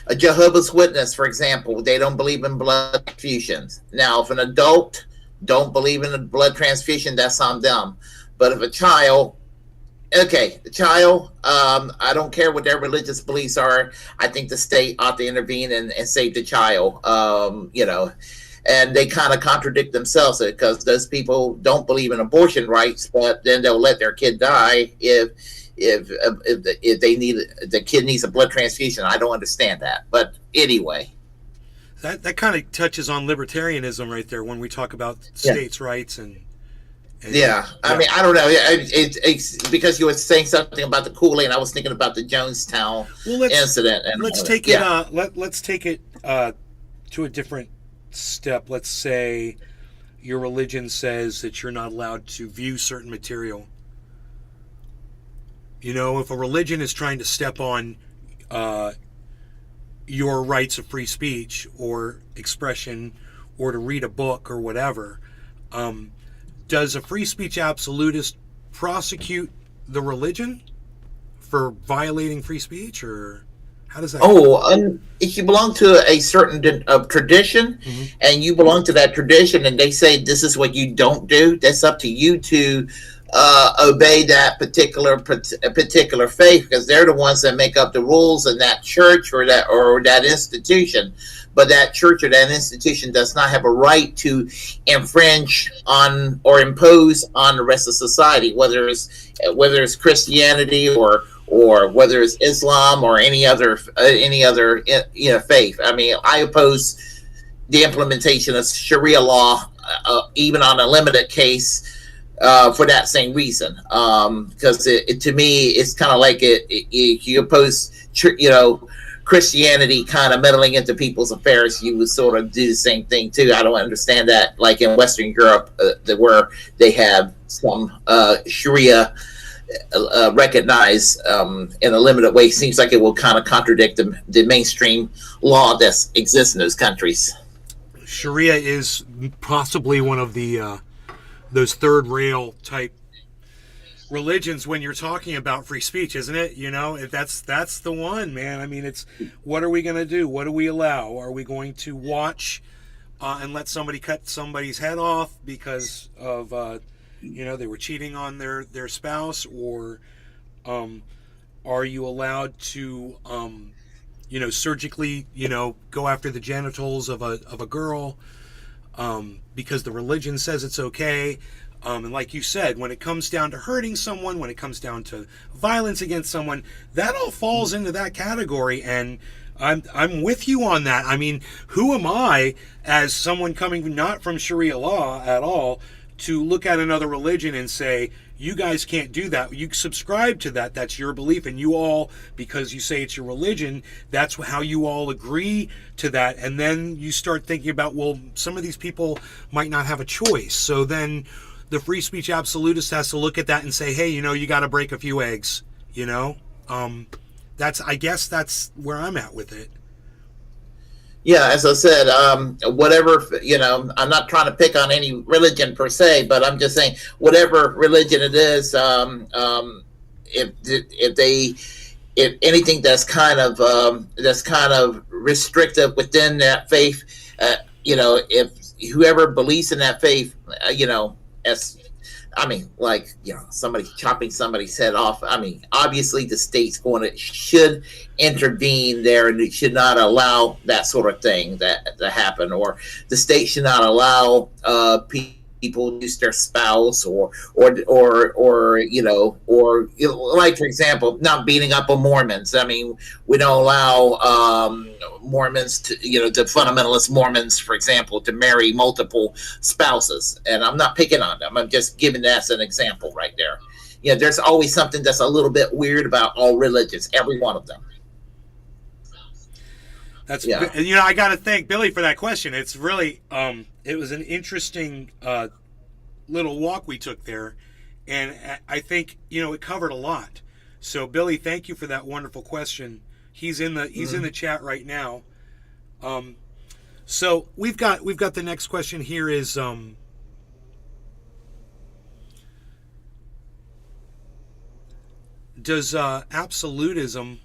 a Jehovah's Witness, for example, they don't believe in blood transfusions. Now, if an adult don't believe in a blood transfusion, that's on them. But if a child, I don't care what their religious beliefs are. I think the state ought to intervene and save the child. And they kind of contradict themselves because those people don't believe in abortion rights, but then they'll let their kid die if the kid needs a blood transfusion. I don't understand that, but anyway. That kind of touches on libertarianism right there when we talk about states' rights and I mean, I don't know. It's because you were saying something about the Kool-Aid, and I was thinking about the Jonestown incident. And let's take it. Let's take it to a different step. Let's say your religion says that you're not allowed to view certain material. If a religion is trying to step on your rights of free speech or expression, or to read a book or whatever, does a free speech absolutist prosecute the religion for violating free speech, or how does that go? If you belong to a certain tradition, and you belong to that tradition, and they say this is what you don't do, that's up to you to obey that particular faith, because they're the ones that make up the rules in that church or that institution. But that church or that institution does not have a right to infringe on or impose on the rest of society, whether it's Christianity or whether it's Islam or any other faith. I mean, I oppose the implementation of Sharia law, even on a limited case, for that same reason. Because to me, it's kind of like you oppose, Christianity kind of meddling into people's affairs, you would sort of do the same thing too. I don't understand that, like in Western Europe, where they have some Sharia recognized in a limited way. Seems like it will kind of contradict the mainstream law that exists in those countries. Sharia is possibly one of the those third rail type religions when you're talking about free speech, isn't it? That's the one, man. I mean, it's what are we going to do? What do we allow? Are we going to watch and let somebody cut somebody's head off because of they were cheating on their spouse, or are you allowed to surgically go after the genitals of a girl because the religion says it's okay? And like you said, when it comes down to hurting someone, when it comes down to violence against someone, that all falls into that category. And I'm with you on that. I mean, who am I, as someone coming not from Sharia law at all, to look at another religion and say, you guys can't do that. You subscribe to that. That's your belief. And you all, because you say it's your religion, that's how you all agree to that. And then you start thinking about, well, some of these people might not have a choice. So then the free speech absolutist has to look at that and say, hey, you got to break a few eggs, I guess that's where I'm at with it. Yeah, as I said, whatever, I'm not trying to pick on any religion per se, but I'm just saying whatever religion it is, if anything that's kind of restrictive within that faith, if whoever believes in that faith, as somebody chopping somebody's head off. Obviously the state's should intervene there, and it should not allow that sort of thing to happen, or the state should not allow people use their spouse or like, for example, not beating up on Mormons. We don't allow Mormons to, the fundamentalist Mormons, for example, to marry multiple spouses. And I'm not picking on them. I'm just giving that as an example right there. There's always something that's a little bit weird about all religions, every one of them. That's I got to thank Billy for that question. It's really it was an interesting little walk we took there, and I think it covered a lot. So Billy, thank you for that wonderful question. He's in the chat right now. So we've got the next question here is does absolutism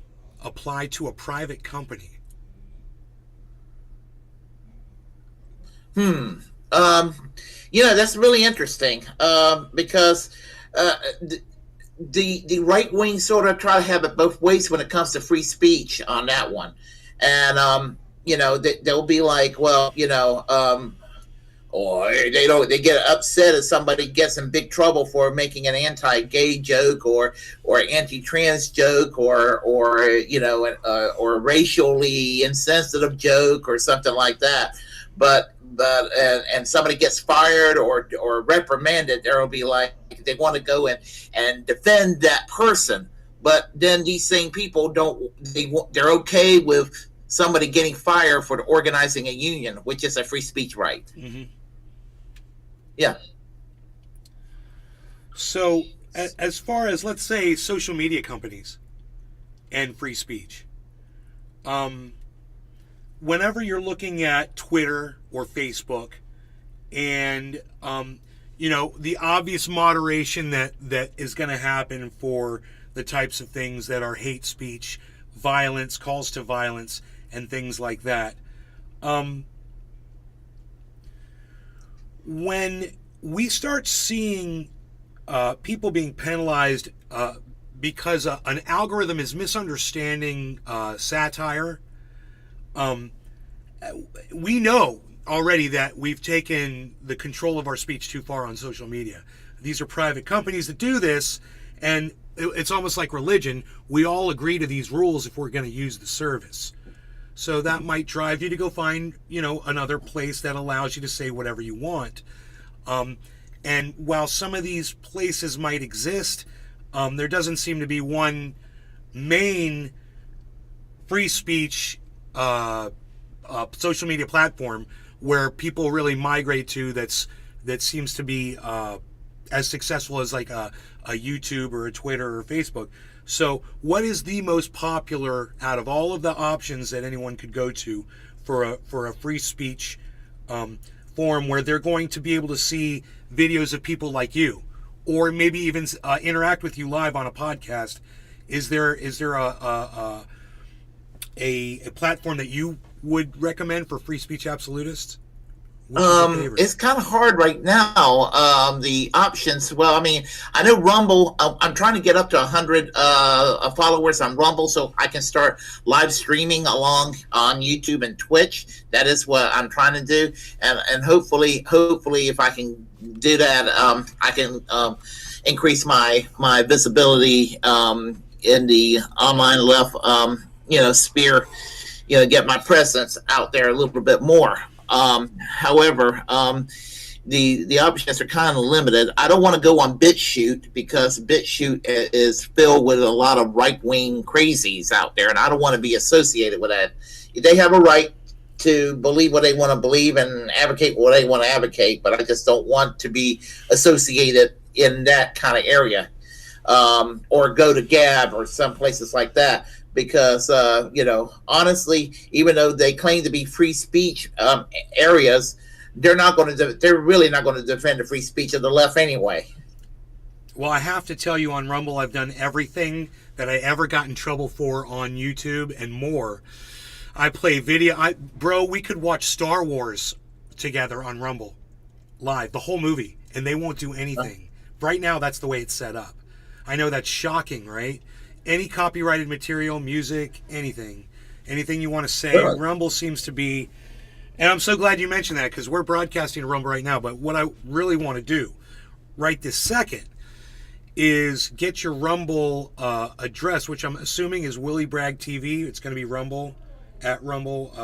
apply to a private company? That's really interesting because the right wing sort of try to have it both ways when it comes to free speech on that one, and they'll be like, well, or they get upset if somebody gets in big trouble for making an anti-gay joke or anti-trans joke or a racially insensitive joke or something like that, but somebody gets fired or reprimanded, there'll be like they want to go in and defend that person, but then these same people they're okay with somebody getting fired for organizing a union, which is a free speech right. Mm-hmm. Yeah. So as far as, let's say, social media companies and free speech, whenever you're looking at Twitter or Facebook and the obvious moderation that is going to happen for the types of things that are hate speech, violence, calls to violence, and things like that, when we start seeing people being penalized because an algorithm is misunderstanding satire, we know already that we've taken the control of our speech too far on social media. These are private companies that do this, and it's almost like religion. We all agree to these rules if we're going to use the service. So that might drive you to go find, another place that allows you to say whatever you want. And while some of these places might exist, there doesn't seem to be one main free speech social media platform where people really migrate to that seems to be as successful as like a YouTube or a Twitter or Facebook. So what is the most popular out of all of the options that anyone could go to for a free speech forum where they're going to be able to see videos of people like you, or maybe even interact with you live on a podcast? Is there a platform that you would recommend for free speech absolutists? It's kind of hard right now. The options. Well, I know Rumble. I'm trying to get up to 100 followers on Rumble so I can start live streaming along on YouTube and Twitch. That is what I'm trying to do, and hopefully, if I can do that, I can increase my visibility in the online left, sphere. Get my presence out there a little bit more. However, the options are kind of limited. I don't want to go on BitChute because BitChute is filled with a lot of right-wing crazies out there, and I don't want to be associated with that. They have a right to believe what they want to believe and advocate what they want to advocate, but I just don't want to be associated in that kind of area, or go to Gab or some places like that. because honestly, even though they claim to be free speech areas, they're really not going to defend the free speech of the left anyway. Well, I have to tell you, on Rumble, I've done everything that I ever got in trouble for on YouTube and more. I play video. Bro, we could watch Star Wars together on Rumble live, the whole movie, and they won't do anything. Right now, that's the way it's set up. I know that's shocking, right? Any copyrighted material, music, anything you want to say, Sure. Rumble seems to be, and I'm so glad you mentioned that, because we're broadcasting to Rumble right now, but what I really want to do right this second is get your Rumble address, which I'm assuming is Willie Bragg TV. It's going to be Rumble, at Rumble /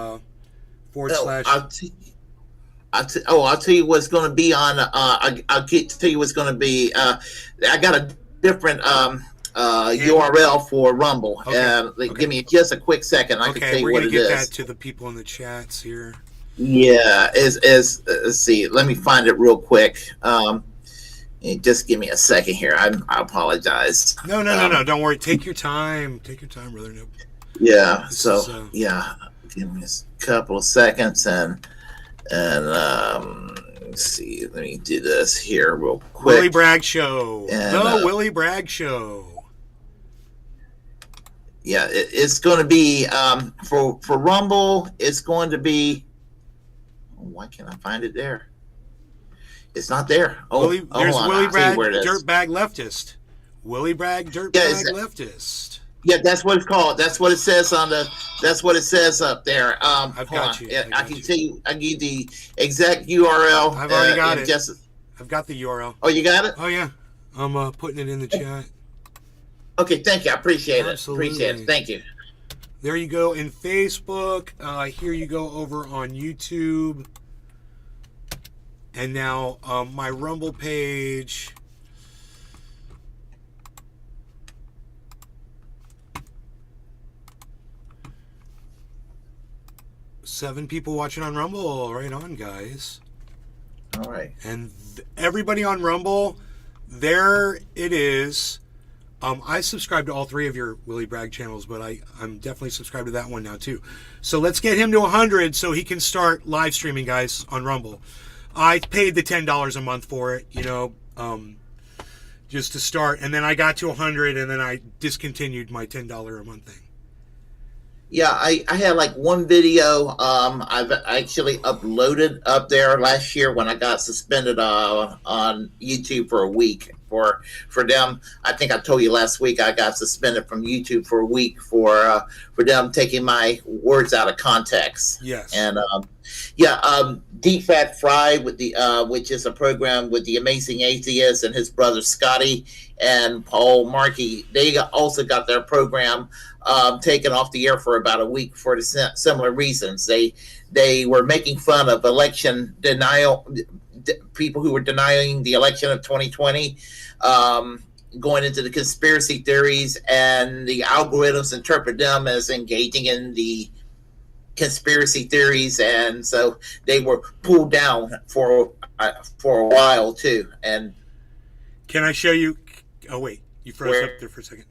I'll tell you what's going to be on. I'll get to tell you what's going to be. I got a different URL for Rumble. Okay. Give me just a quick second. I can tell you what it is. We're going to get that to the people in the chats here. Yeah, let's see. Let me find it real quick. Just give me a second here. I apologize. No. Don't worry. Take your time. Take your time, brother. No. Yeah. Give me a couple of seconds and let's see. Let me do this here real quick. Willie Bragg Show. And, Willie Bragg Show. Yeah, it's going to be for Rumble. It's going to be. Why can't I find it there? It's not there. There's Willie Bragg, Dirtbag Leftist. Willie Bragg, Dirtbag Leftist. Yeah, that's what it's called. That's what it says on the. That's what it says up there. I've got you. Yeah, I can tell you. I give you the exact URL. I've already got it. I've got the URL. Oh, you got it? Oh yeah, I'm putting it in the chat. Okay, thank you. I appreciate Absolutely. it. Appreciate it. Thank you. There you go in Facebook. Here you go over on YouTube. And now my Rumble page. Seven people watching on Rumble. Right on, guys. All right. And everybody on Rumble, there it is. I subscribe to all three of your Willie Bragg channels, but I'm definitely subscribed to that one now too. So let's get him to 100 so he can start live streaming, guys, on Rumble. I paid the $10 a month for it, just to start. And then I got to 100 and then I discontinued my $10 a month thing. Yeah, I had like one video I've actually uploaded up there last year when I got suspended on YouTube for a week for them. I think I told you last week I got suspended from YouTube for a week for them taking my words out of context. Yes. And Deep Fat Fry with the which is a program with the Amazing Atheist and his brother Scotty and Paul Markey. They also got their program taken off the air for about a week for the similar reasons. They were making fun of election denial, people who were denying the election of 2020, going into the conspiracy theories, and the algorithms interpret them as engaging in the conspiracy theories, and so they were pulled down for a while too. And can I show you? Oh wait, you froze up there for a second.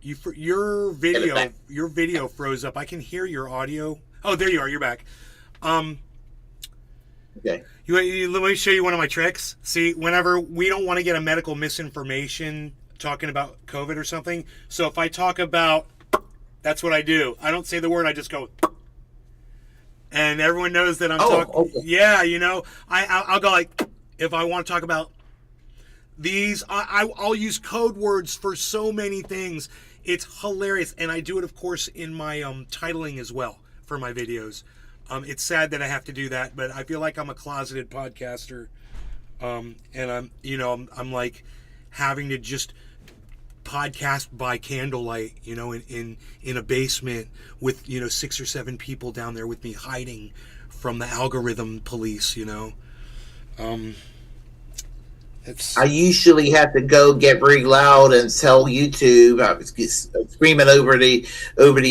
Your video froze up. I can hear your audio. Oh, there you are. You're back. Okay. Let me show you one of my tricks. See, whenever we don't want to get a medical misinformation talking about COVID or something, so if I talk about, that's what I do. I don't say the word. I just go, and everyone knows that I'm talking. Okay. Yeah, I'll go like, if I want to talk about these, I'll use code words for so many things. It's hilarious, and I do it, of course, in my titling as well for my videos. It's sad that I have to do that, but I feel like I'm a closeted podcaster, and I'm like having to just podcast by candlelight, in a basement with 6 or 7 people down there with me hiding from the algorithm police, And I usually have to go get very loud and tell YouTube, I was screaming over the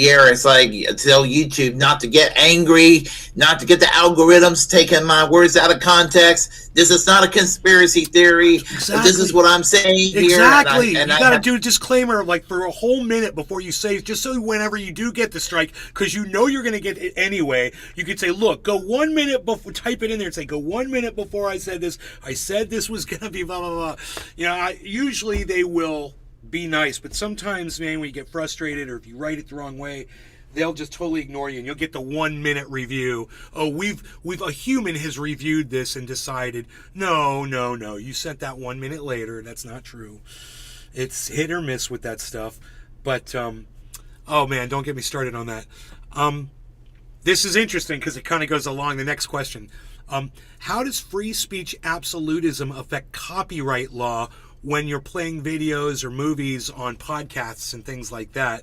air. It's like tell YouTube not to get angry, not to get the algorithms taking my words out of context. This is not a conspiracy theory. Exactly. This is what I'm saying here. Exactly. And you got to do a disclaimer like for a whole minute before you say, just so whenever you do get the strike, because you know you're going to get it anyway, you could say, look, go 1 minute before, type it in there and say, go 1 minute before I said this. I said this was going to be blah, blah, blah. You know, usually they will be nice, but sometimes, man, when you get frustrated or if you write it the wrong way, they'll just totally ignore you, and you'll get the 1 minute review. Oh, we've a human has reviewed this and decided, no, you sent that 1 minute later. That's not true. It's hit or miss with that stuff. But oh man, don't get me started on that. This is interesting because it kind of goes along the next question. How does free speech absolutism affect copyright law when you're playing videos or movies on podcasts and things like that?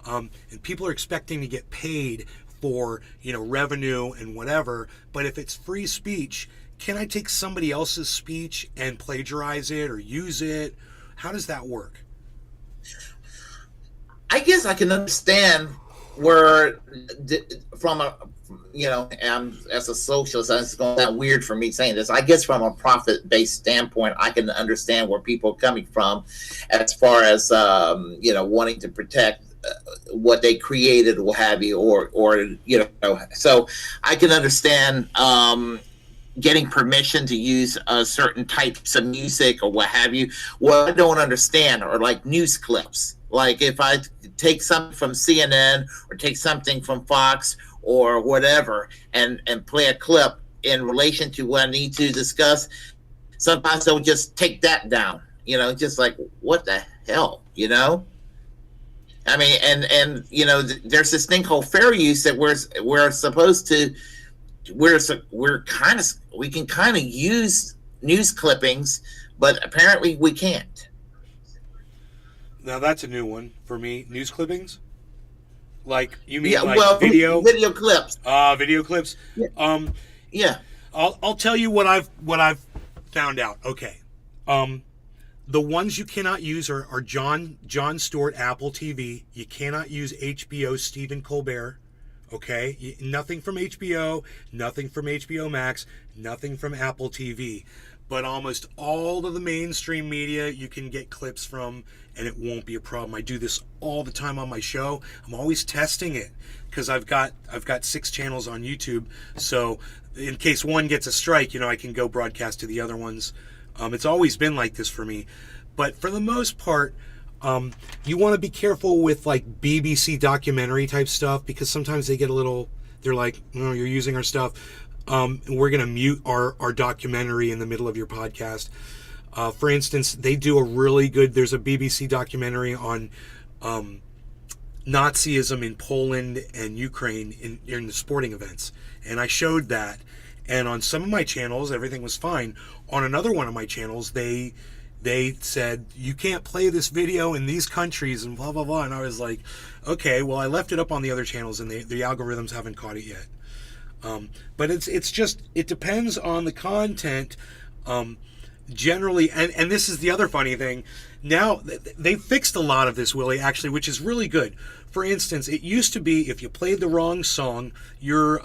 And people are expecting to get paid for, you know, revenue and whatever. But if it's free speech, can I take somebody else's speech and plagiarize it or use it? How does that work? I guess I can understand where, from a, you know, as a socialist, it's going to sound weird for me saying this. I guess from a profit-based standpoint, I can understand where people are coming from as far as, you know, wanting to protect what they created, what have you, or you know, so I can understand getting permission to use certain types of music or what have you. What I don't understand are like news clips. Like if I take something from CNN or take something from Fox or whatever and play a clip in relation to what I need to discuss, sometimes they'll just take that down. You know, just like, what the hell, you know? I mean, and you know, there's this thing called fair use that we're supposed to, we can kind of use news clippings, but apparently we can't. Now that's a new one for me. News clippings? Like you mean yeah, like well, video clips? Video clips. Yeah. Yeah. I'll tell you what I've found out. Okay. The ones you cannot use are Jon Stewart Apple TV. You cannot use HBO Stephen Colbert. Okay? Nothing from HBO, nothing from HBO Max, nothing from Apple TV. But almost all of the mainstream media you can get clips from, and it won't be a problem. I do this all the time on my show. I'm always testing it because I've got 6 channels on YouTube. So in case one gets a strike, you know, I can go broadcast to the other ones. It's always been like this for me. But for the most part, you want to be careful with like BBC documentary type stuff because sometimes they get a little, they're like, oh, you're using our stuff. We're going to mute our documentary in the middle of your podcast. For instance, they do a really good, there's a BBC documentary on Nazism in Poland and Ukraine in the sporting events. And I showed that. And on some of my channels, everything was fine. On another one of my channels, they said, you can't play this video in these countries and blah, blah, blah. And I was like, okay, well, I left it up on the other channels and the algorithms haven't caught it yet. But it's just, it depends on the content. Generally, and this is the other funny thing. Now, they fixed a lot of this, Willie, actually, which is really good. For instance, it used to be if you played the wrong song, your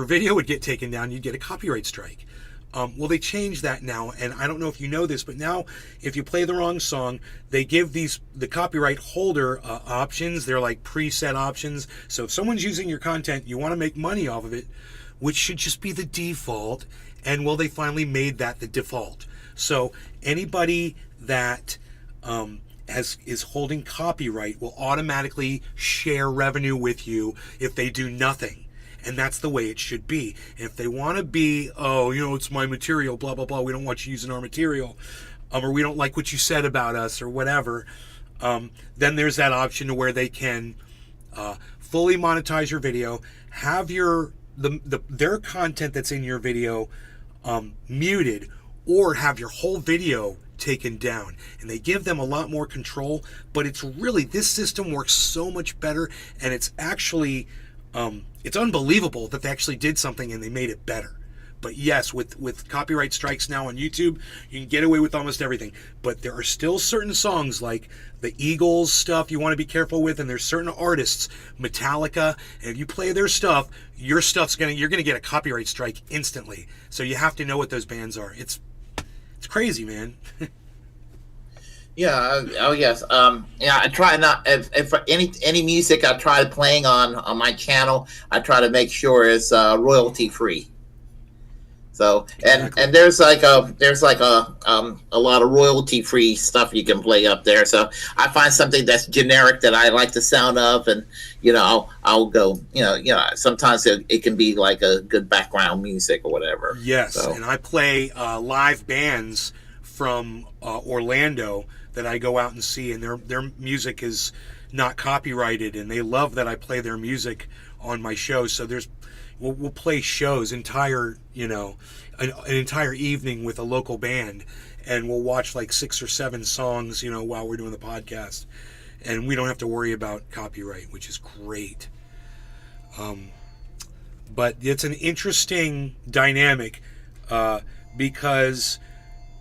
video would get taken down. You'd get a copyright strike. Well, they changed that now, and I don't know if you know this, but now if you play the wrong song, they give the copyright holder options. They're like preset options. So if someone's using your content, you want to make money off of it, which should just be the default. And well, they finally made that the default. So anybody that is holding copyright will automatically share revenue with you if they do nothing. And that's the way it should be. And if they want to be, oh, you know, it's my material, blah, blah, blah, we don't want you using our material, or we don't like what you said about us or whatever, then there's that option to where they can fully monetize your video, have their content that's in your video muted, or have your whole video taken down. And they give them a lot more control, but it's really, this system works so much better, and it's actually, it's unbelievable that they actually did something and they made it better. But yes, with copyright strikes now on YouTube, you can get away with almost everything. But there are still certain songs like the Eagles stuff you want to be careful with, and there's certain artists, Metallica, and if you play their stuff, you're gonna get a copyright strike instantly. So you have to know what those bands are. It's crazy, man. Yeah. Oh, yes. Yeah. I try not if any music I try playing on my channel, I try to make sure it's royalty free. So and there's like a lot of royalty free stuff you can play up there. So I find something that's generic that I like the sound of, and I'll go. Sometimes it can be like a good background music or whatever. Yes, so. And I play live bands from Orlando that I go out and see, and their music is not copyrighted, and they love that I play their music on my shows. So we'll play shows, an entire evening with a local band, and we'll watch like 6 or 7 songs, while we're doing the podcast, and we don't have to worry about copyright, which is great. But it's an interesting dynamic because,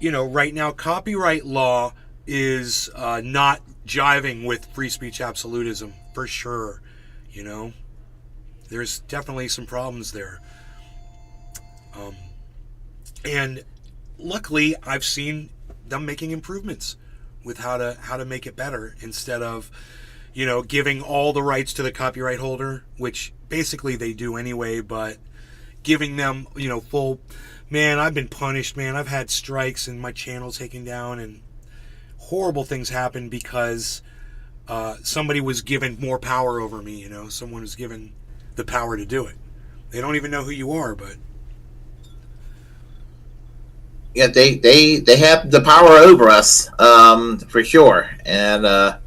right now copyright law is not jiving with free speech absolutism for sure. There's definitely some problems there. And luckily I've seen them making improvements with how to make it better, instead of, giving all the rights to the copyright holder, which basically they do anyway, but giving them, full, man, I've been punished, man. I've had strikes and my channel taken down, and horrible things happen because somebody was given more power over me, someone was given the power to do it. They don't even know who you are, but yeah, they have the power over us, for sure. And I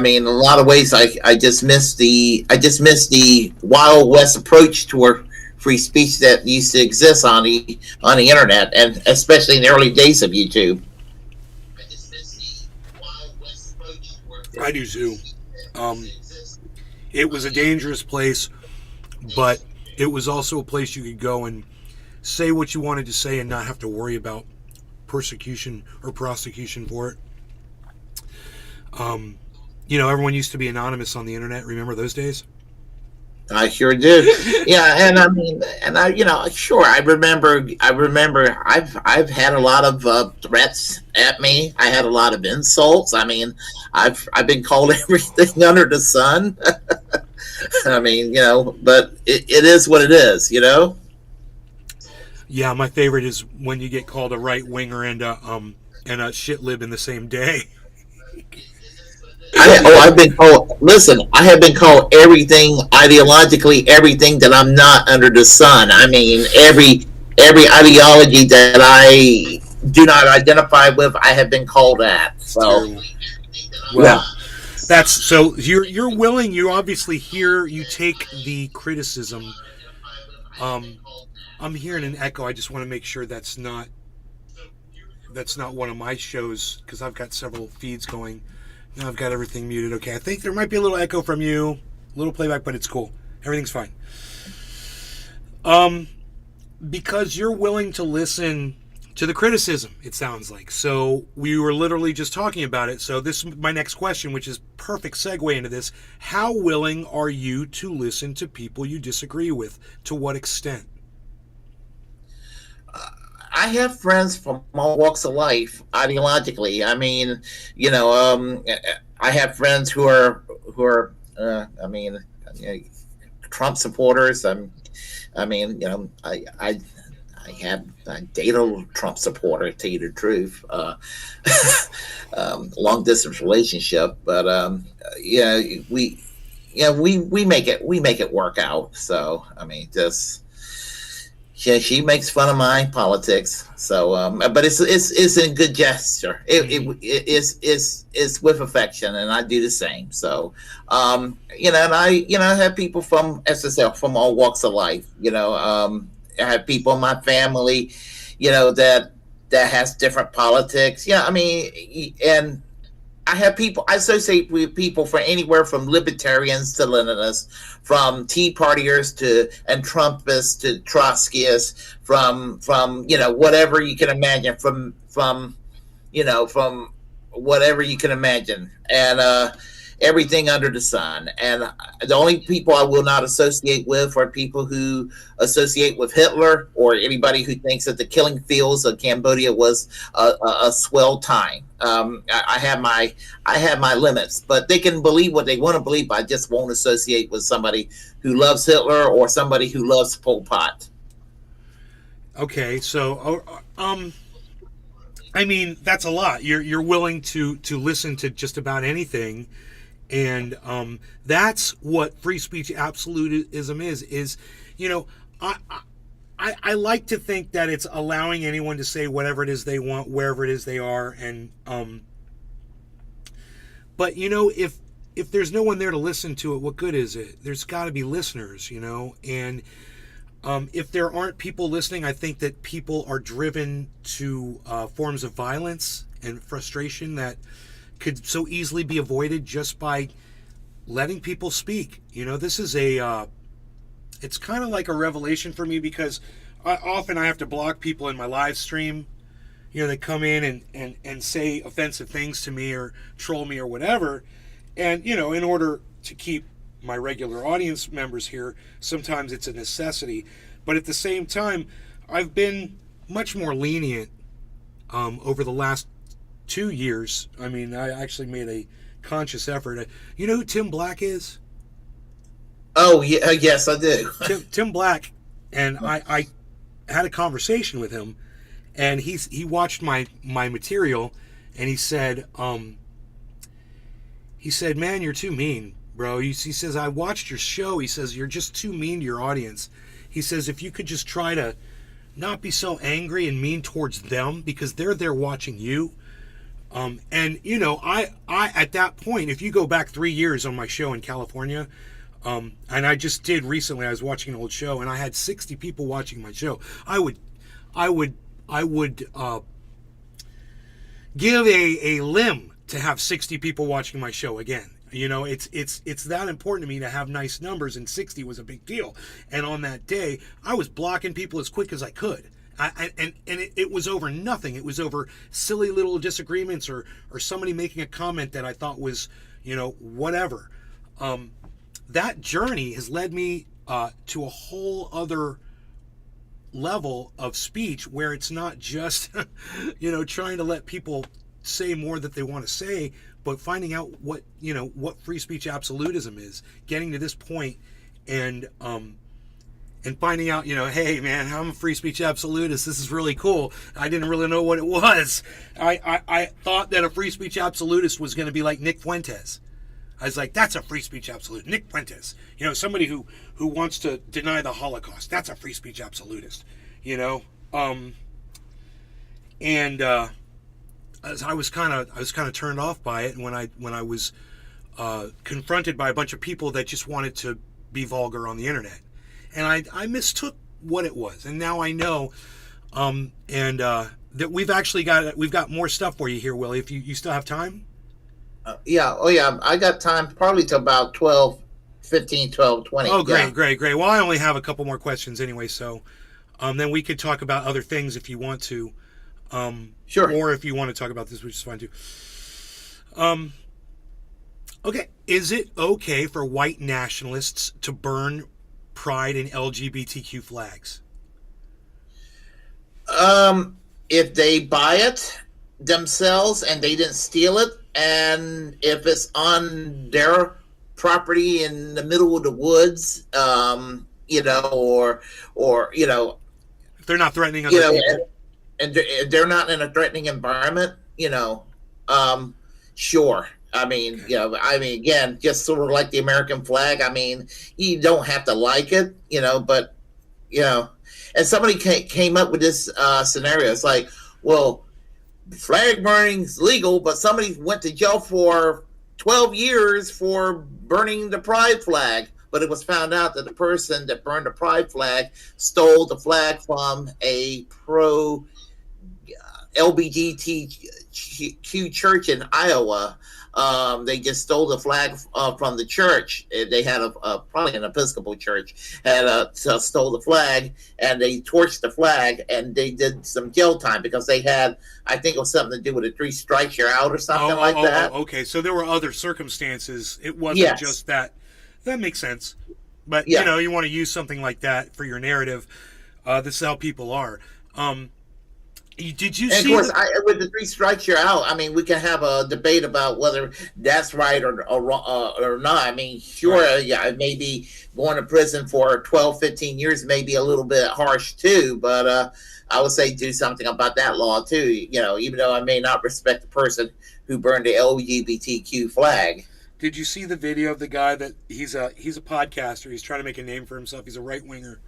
mean, in a lot of ways, I just miss the Wild West approach toward free speech that used to exist on the internet, and especially in the early days of YouTube. I do too. It was a dangerous place, but it was also a place you could go and say what you wanted to say and not have to worry about persecution or prosecution for it. Everyone used to be anonymous on the internet. Remember those days? I sure did. Yeah, and I mean, sure. I remember. I've had a lot of threats at me. I had a lot of insults. I mean, I've been called everything under the sun. I mean, but it is what it is, Yeah, my favorite is when you get called a right winger and a shit lib in the same day. I've been called. Listen, I have been called everything ideologically, everything that I'm not under the sun. I mean, every ideology that I do not identify with, I have been called that. So, well, that's so. You're willing. You obviously you take the criticism. I'm hearing an echo. I just want to make sure that's not one of my shows, because I've got several feeds going. Now I've got everything muted. Okay, I think there might be a little echo from you, a little playback, but it's cool. Everything's fine. Because you're willing to listen to the criticism, it sounds like. So we were literally just talking about it. So this is my next question, which is perfect segue into this. How willing are you to listen to people you disagree with? To what extent? I have friends from all walks of life, ideologically. I mean, I have friends who are Trump supporters. I date a Trump supporter, to tell you the truth. Long distance relationship, but we make it work out. So I mean, just. Yeah, she makes fun of my politics, so but it's in good gesture. It's with affection, and I do the same. So, and I have people from SSL from all walks of life. I have people in my family, that has different politics. Yeah, I mean, and I associate with people from anywhere from libertarians to Leninists, from Tea Partiers and Trumpists to Trotskyists, from whatever you can imagine, from whatever you can imagine, and everything under the sun. And the only people I will not associate with are people who associate with Hitler, or anybody who thinks that the killing fields of Cambodia was a swell time. I have my limits, but they can believe what they want to believe. But I just won't associate with somebody who loves Hitler or somebody who loves Pol Pot. Okay, so I mean, that's a lot. You're willing to listen to just about anything, and that's what free speech absolutism is. I like to think that it's allowing anyone to say whatever it is they want, wherever it is they are, and but if there's no one there to listen to it, what good is it? There's got to be listeners, and if there aren't people listening, I think that people are driven to forms of violence and frustration that could so easily be avoided just by letting people speak. This is it's kind of like a revelation for me, because often I have to block people in my live stream. They come in and say offensive things to me or troll me or whatever. And, in order to keep my regular audience members here, sometimes it's a necessity. But at the same time, I've been much more lenient over the last 2 years. I mean, I actually made a conscious effort. You know who Tim Black is? Oh, yeah, yes, I do. Tim Black, and I had a conversation with him, and he watched my material, and he said, man, you're too mean, bro. He says, I watched your show. He says, you're just too mean to your audience. He says, if you could just try to not be so angry and mean towards them, because they're there watching you. And I at that point, if you go back 3 years on my show in California, and I just did recently, I was watching an old show, and I had 60 people watching my show. I would give a limb to have 60 people watching my show again. It's that important to me to have nice numbers, and 60 was a big deal. And on that day, I was blocking people as quick as I could. It was over nothing. It was over silly little disagreements or somebody making a comment that I thought was, whatever. That journey has led me to a whole other level of speech, where it's not just, trying to let people say more that they want to say, but finding out what free speech absolutism is, getting to this point, and finding out, hey man, I'm a free speech absolutist. This is really cool. I didn't really know what it was. I thought that a free speech absolutist was going to be like Nick Fuentes. I was like, that's a free speech absolutist. Nick Fuentes, somebody who wants to deny the Holocaust. That's a free speech absolutist, and I was kind of turned off by it, and when I was confronted by a bunch of people that just wanted to be vulgar on the internet, and I mistook what it was, and now I know, that we've got more stuff for you here, Willie. If you still have time. Yeah. Oh, yeah. I got time probably to about 12, 15, 12, 20. Oh, great, yeah. Great. Well, I only have a couple more questions anyway, so then we could talk about other things if you want to. Sure. Or if you want to talk about this, which is fine too. Okay. Is it okay for white nationalists to burn pride and LGBTQ flags? If they buy it themselves and they didn't steal it, and if it's on their property in the middle of the woods, or if they're not threatening other people, and they're not in a threatening environment, sure. I mean, again, just sort of like the American flag. I mean, you don't have to like it, but and somebody came up with this scenario. It's like, well, flag burning's legal, but somebody went to jail for 12 years for burning the pride flag. But it was found out that the person that burned the pride flag stole the flag from a pro LBGT Q Church in Iowa. They just stole the flag from the church. They had probably an Episcopal church stole the flag, and they torched the flag, and they did some jail time because they had, I think it was something to do with a 3 strikes you're out or something like that. Okay, so there were other circumstances. It wasn't just that. That makes sense. But you know, you want to use something like that for your narrative. This is how people are. Did you see? Of course, with the 3 strikes you're out. I mean, we can have a debate about whether that's right or not. I mean, sure, right. Maybe going to prison for 12, 15 years may be a little bit harsh too. But I would say do something about that law too. You know, even though I may not respect the person who burned the LGBTQ flag. Did you see the video of the guy that he's a podcaster? He's trying to make a name for himself. He's a right winger.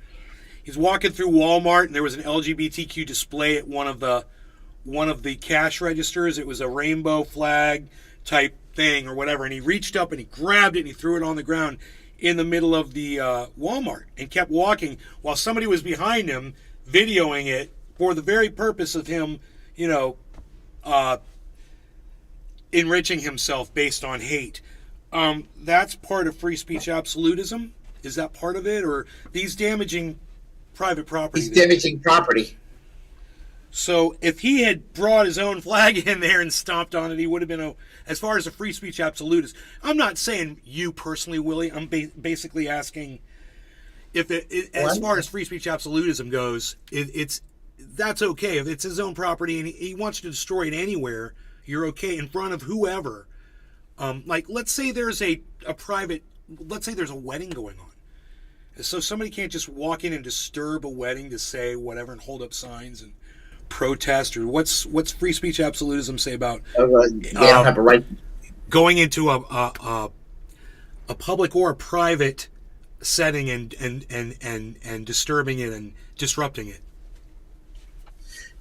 He's walking through Walmart, and there was an LGBTQ display at one of the cash registers. It was a rainbow flag type thing or whatever, and he reached up and he grabbed it and he threw it on the ground in the middle of the Walmart and kept walking while somebody was behind him videoing it for the very purpose of him, you know, enriching himself based on hate. That's part of free speech absolutism. Is that part of it, or these damaging private property? He's damaging property. So if he had brought his own flag in there and stomped on it, he would have been as far as a free speech absolutist. I'm not saying you personally, Willie. I'm basically asking if as far as free speech absolutism goes, that's okay. If it's his own property and he wants to destroy it anywhere, you're okay in front of whoever. Like, let's say there's let's say there's a wedding going on. So somebody can't just walk in and disturb a wedding to say whatever and hold up signs and protest, or what's free speech absolutism say about they don't have a right going into a public or a private setting and disturbing it and disrupting it?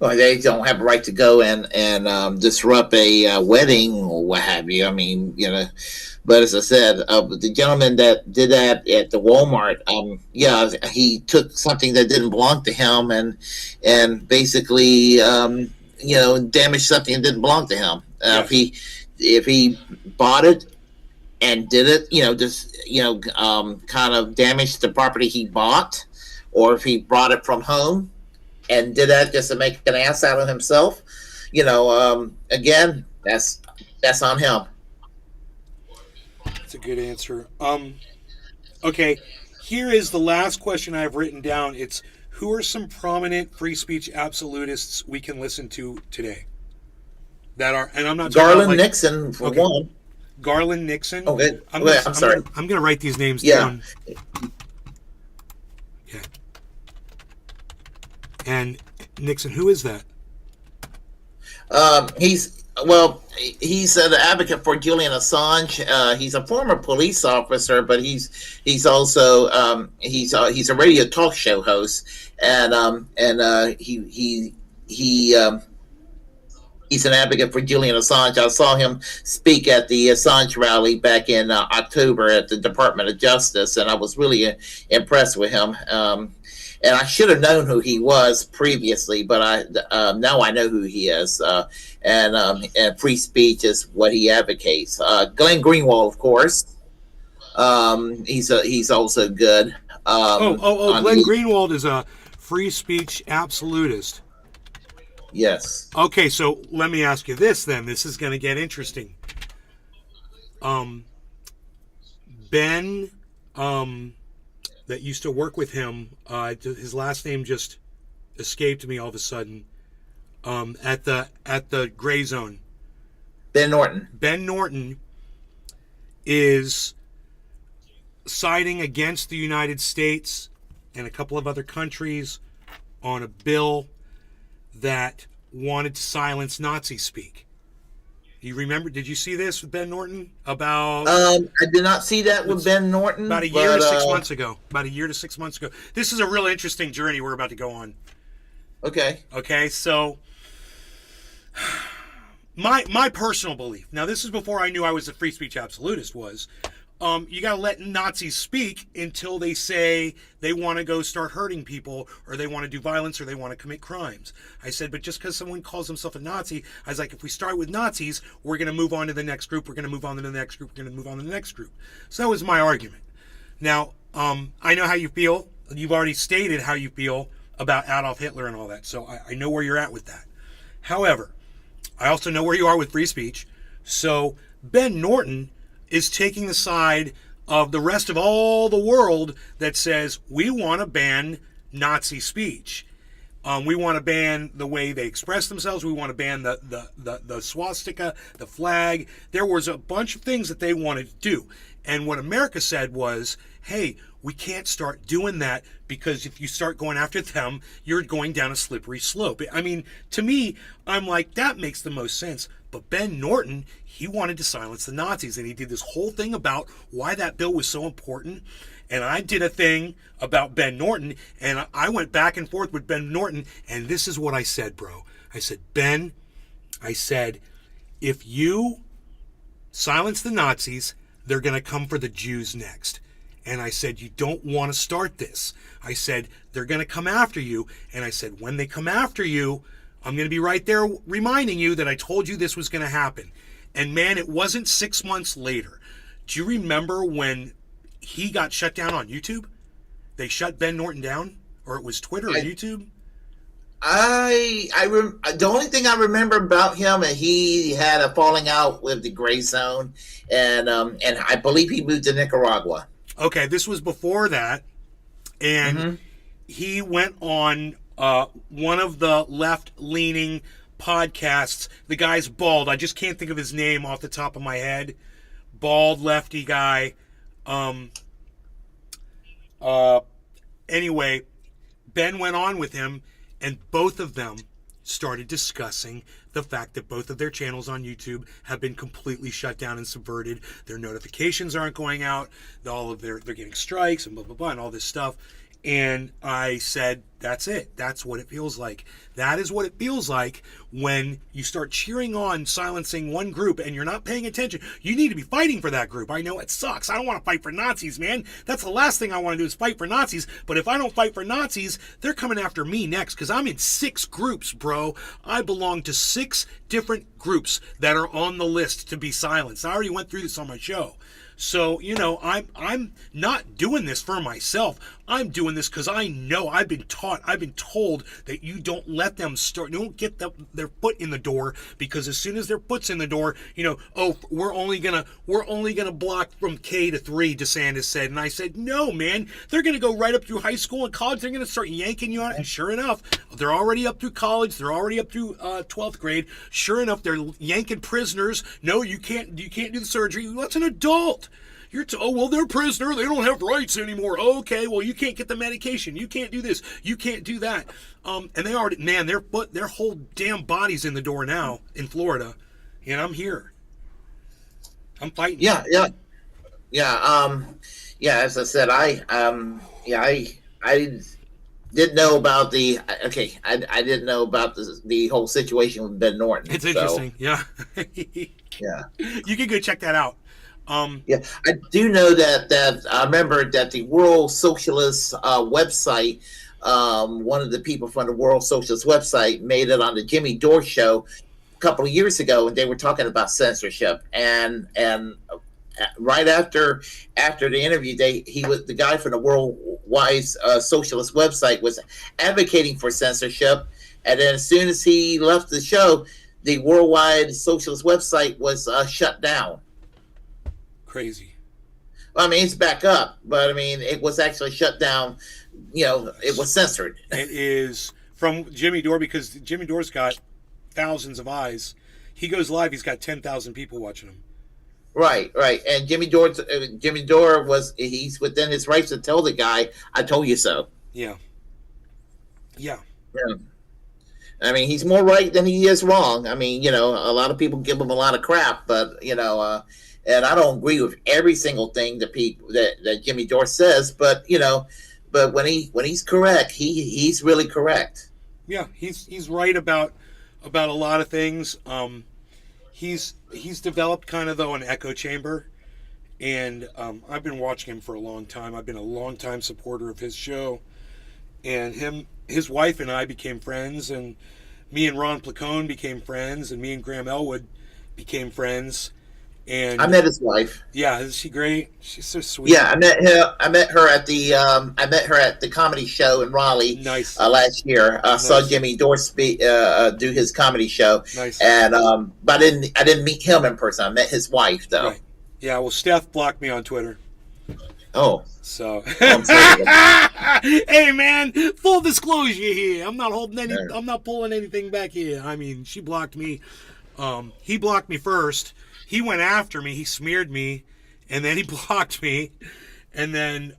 Well, they don't have a right to go and disrupt a wedding or what have you. I mean, you know, but as I said, the gentleman that did that at the Walmart, he took something that didn't belong to him and basically, damaged something that didn't belong to him. If he bought it and did it, kind of damaged the property he bought, or if he brought it from home and did that just to make an ass out of himself, again, that's on him. That's a good answer. Okay, here is the last question I've written down. It's, who are some prominent free speech absolutists we can listen to today? And I'm not Garland Nixon for one. Garland Nixon. Okay. I'm sorry. I'm going to write these names down. Yeah. And Nixon, who is that? He's an advocate for Julian Assange. He's a former police officer, but he's also he's a radio talk show host, and he's an advocate for Julian Assange. I saw him speak at the Assange rally back in October at the Department of Justice, and I was really impressed with him. And I should have known who he was previously, but now I know who he is. And free speech is what he advocates. Glenn Greenwald, of course. He's also good. Glenn Greenwald is a free speech absolutist. Yes. Okay, so let me ask you this then. This is going to get interesting. Ben, that used to work with him, his last name just escaped me all of a sudden. At the Gray Zone. Ben Norton. Ben Norton is siding against the United States and a couple of other countries on a bill that wanted to silence Nazi speak. Do you remember? Did you see this with Ben Norton? I did not see that with Ben Norton. About a year to 6 months ago. About a year to 6 months ago. This is a real interesting journey we're about to go on. Okay, so my personal belief. Now, this is before I knew I was a free speech absolutist. you got to let Nazis speak until they say they want to go start hurting people, or they want to do violence, or they want to commit crimes. I said, but just because someone calls himself a Nazi, I was like, if we start with Nazis, we're going to move on to the next group. We're going to move on to the next group. We're going to move on to the next group. So that was my argument. Now, I know how you feel. You've already stated how you feel about Adolf Hitler and all that. So I know where you're at with that. However, I also know where you are with free speech. So Ben Norton is taking the side of the rest of all the world that says we want to ban Nazi speech. We want to ban the way they express themselves. We want to ban the swastika, the flag. There was a bunch of things that they wanted to do. And what America said was, hey, we can't start doing that, because if you start going after them, you're going down a slippery slope. I mean, to me, I'm like, that makes the most sense. But Ben Norton, he wanted to silence the Nazis, and he did this whole thing about why that bill was so important. And I did a thing about Ben Norton, and I went back and forth with Ben Norton, and this is what I said, bro. I said, Ben, I said, if you silence the Nazis, they're going to come for the Jews next. And I said, you don't want to start this. I said, they're going to come after you. And I said, when they come after you, I'm going to be right there reminding you that I told you this was going to happen. And man, it wasn't 6 months later. Do you remember when he got shut down on YouTube? They shut Ben Norton down? Or it was Twitter or YouTube? The only thing I remember about him is he had a falling out with the Gray Zone, and I believe he moved to Nicaragua. Okay, this was before that, and he went on one of the left-leaning podcasts. The guy's bald. I just can't think of his name off the top of my head. Bald, lefty guy. Anyway, Ben went on with him, and both of them started discussing the fact that both of their channels on YouTube have been completely shut down and subverted. Their notifications aren't going out. They're getting strikes and blah, blah, blah, and all this stuff. And I said, that's it. That's what it feels like. That is what it feels like when you start cheering on silencing one group and you're not paying attention. You need to be fighting for that group. I know it sucks. I don't want to fight for Nazis, man. That's the last thing I want to do is fight for Nazis. But if I don't fight for Nazis, they're coming after me next, because I'm in 6 groups, bro. I belong to 6 different groups that are on the list to be silenced. I already went through this on my show. So, you know, I'm not doing this for myself. I'm doing this because I know I've been told that you don't let them start, don't get their foot in the door, because as soon as their foot's in the door, you know, oh, we're only gonna block from K to 3, DeSantis said. And I said, no, man, they're gonna go right up through high school and college. They're gonna start yanking you out. And sure enough, they're already up through college. They're already up through 12th grade. Sure enough, they're yanking prisoners. No, you can't do the surgery. That's an adult. Oh, well, they're a prisoner. They don't have rights anymore. Okay, well, you can't get the medication. You can't do this. You can't do that. And they already, man, their whole damn body's in the door now in Florida. And I'm here. I'm fighting. Yeah. As I said, I didn't know about the. Okay, I didn't know about the whole situation with Ben Norton. It's interesting. Yeah. Yeah. You can go check that out. Yeah, I do know that I remember that the World Socialist website, one of the people from the World Socialist website made it on the Jimmy Dore show a couple of years ago, and they were talking about censorship. And right after the interview, the guy from the Worldwide Socialist website was advocating for censorship, and then as soon as he left the show, the Worldwide Socialist website was shut down. Crazy. Well, I mean, it's back up, but I mean, it was actually shut down. You know, it was censored. It is from Jimmy Dore, because Jimmy Dore's got thousands of eyes. He goes live, he's got 10,000 people watching him. Right. And Jimmy Dore he's within his rights to tell the guy, "I told you so." Yeah. I mean, he's more right than he is wrong. I mean, you know, a lot of people give him a lot of crap, but you know. And I don't agree with every single thing that Jimmy Dore says, but you know, when he's correct, he's really correct. Yeah, he's right about a lot of things. He's developed kind of though an echo chamber, And I've been watching him for a long time. I've been a long time supporter of his show. And his wife and I became friends, and me and Ron Placone became friends, and me and Graham Elwood became friends. And I met his wife. Yeah, is she great? She's so sweet. Yeah, I met her at the comedy show in Raleigh. Nice. Last year. I saw Nice. Jimmy Dorsey do his comedy show. Nice. And but I didn't meet him in person. I met his wife though. Right. Yeah, well, Steph blocked me on Twitter. Oh. So, I'm sorry. hey man, full disclosure here. I'm not I'm not pulling anything back here. I mean, she blocked me. He blocked me first. He went after me. He smeared me, and then he blocked me. And then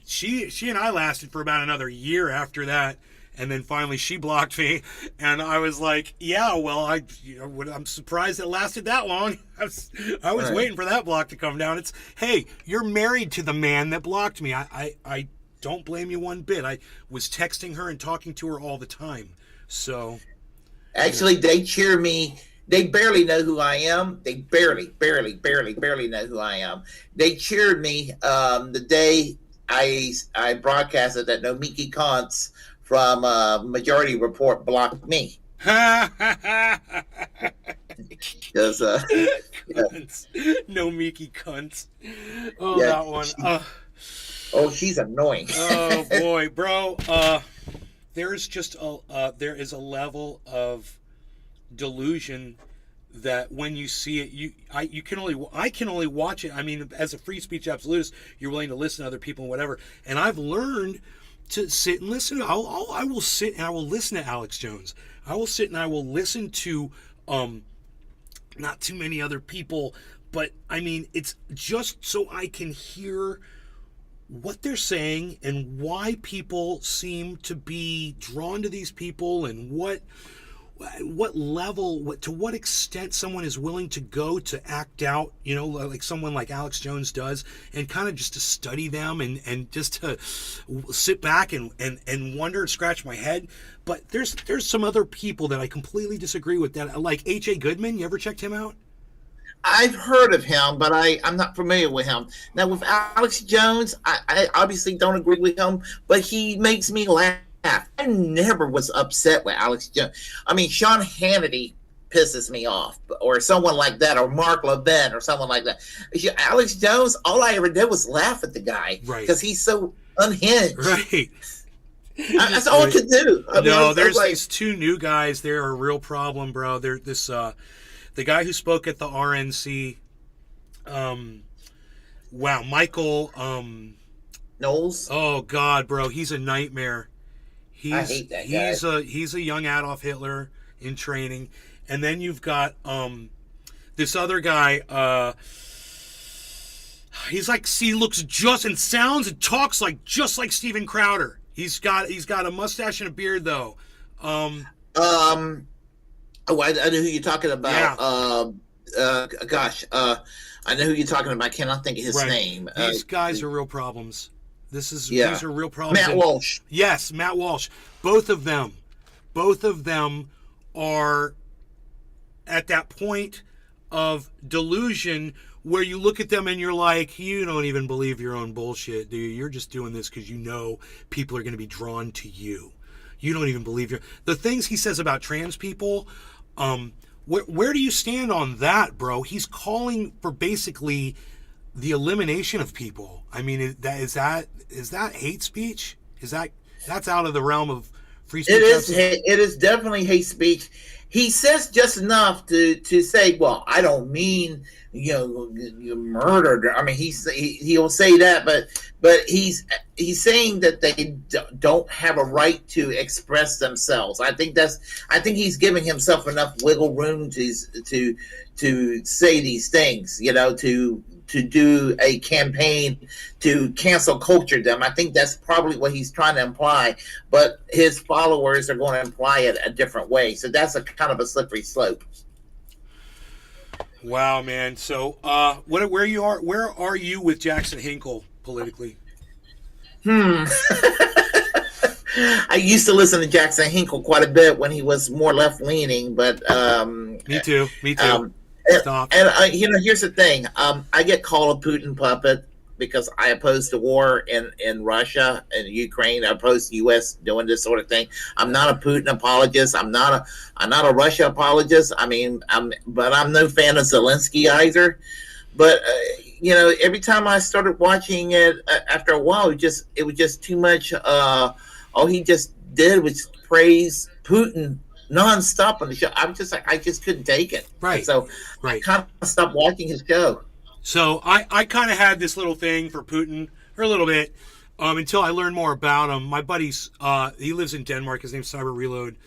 she and I lasted for about another year after that. And then finally she blocked me, and I was like, "Yeah, well, I'm surprised it lasted that long. I was Right. waiting for that block to come down." It's, hey, you're married to the man that blocked me. I don't blame you one bit. I was texting her and talking to her all the time. So, Actually, they cheer me. They barely know who I am. They barely know who I am. They cheered me the day I broadcasted that Nomiki Konst from Majority Report blocked me. Because no Mickey cunts. Oh, Yeah, that one. oh, she's annoying. Oh boy, bro. There's just there is a level of delusion that when you see it, I can only watch it. I mean, as a free speech absolutist, you're willing to listen to other people and whatever. And I've learned to sit and listen. I will sit and I will listen to Alex Jones. I will sit and I will listen to not too many other people, but I mean, it's just so I can hear what they're saying and why people seem to be drawn to these people, and what level, to what extent someone is willing to go to act out, like someone like Alex Jones does, and kind of just to study them and just to sit back and wonder and scratch my head. But there's some other people that I completely disagree with, that, like H.A. Goodman. You ever checked him out? I've heard of him, but I'm not familiar with him. Now, with Alex Jones, I obviously don't agree with him, but he makes me laugh. I never was upset with Alex Jones. I mean, Sean Hannity pisses me off, or someone like that, or Mark Levin, or someone like that. Alex Jones, all I ever did was laugh at the guy, right? Because he's so unhinged, right? That's all I could do. I mean, there's these two new guys. They're a real problem, bro. They're this the guy who spoke at the RNC. Wow, Michael Knowles. Oh God, bro, he's a nightmare. I hate that guy. He's a young Adolf Hitler in training. And then you've got this other guy. He looks just and sounds and talks just like Steven Crowder. He's got a mustache and a beard though. Oh, I know who you're talking about. Yeah. I know who you're talking about. I cannot think of his name. These guys are real problems. These are real problems. Matt Walsh. Yes, Matt Walsh. Both of them are at that point of delusion where you look at them and you're like, you don't even believe your own bullshit, do you? You're just doing this because you know people are going to be drawn to you. You don't even believe the things he says about trans people. Where do you stand on that, bro? He's calling for basically the elimination of people. I mean, is that hate speech? That's out of the realm of free speech? It is definitely hate speech. He says just enough to say, well, I don't mean you murdered. I mean, he'll say that, but he's saying that they don't have a right to express themselves. I think he's giving himself enough wiggle room to say these things, to do a campaign to cancel culture them. I think that's probably what he's trying to imply, but his followers are going to imply it a different way. So that's a kind of a slippery slope. Wow, man. So, where are you with Jackson Hinkle politically? I used to listen to Jackson Hinkle quite a bit when he was more left leaning, but me too. Stop. And here's the thing. I get called a Putin puppet because I oppose the war in Russia and Ukraine. I oppose the U.S. doing this sort of thing. I'm not a Putin apologist. I'm not a Russia apologist. I mean, but I'm no fan of Zelensky either. But every time I started watching it, after a while, it was just too much. All he just did was praise Putin nonstop on the show. I'm just like, I just couldn't take it. Right. And so I kind of stopped watching his show. So I kind of had this little thing for Putin for a little bit until I learned more about him. My buddy's, he lives in Denmark. His name's Cyber Reload.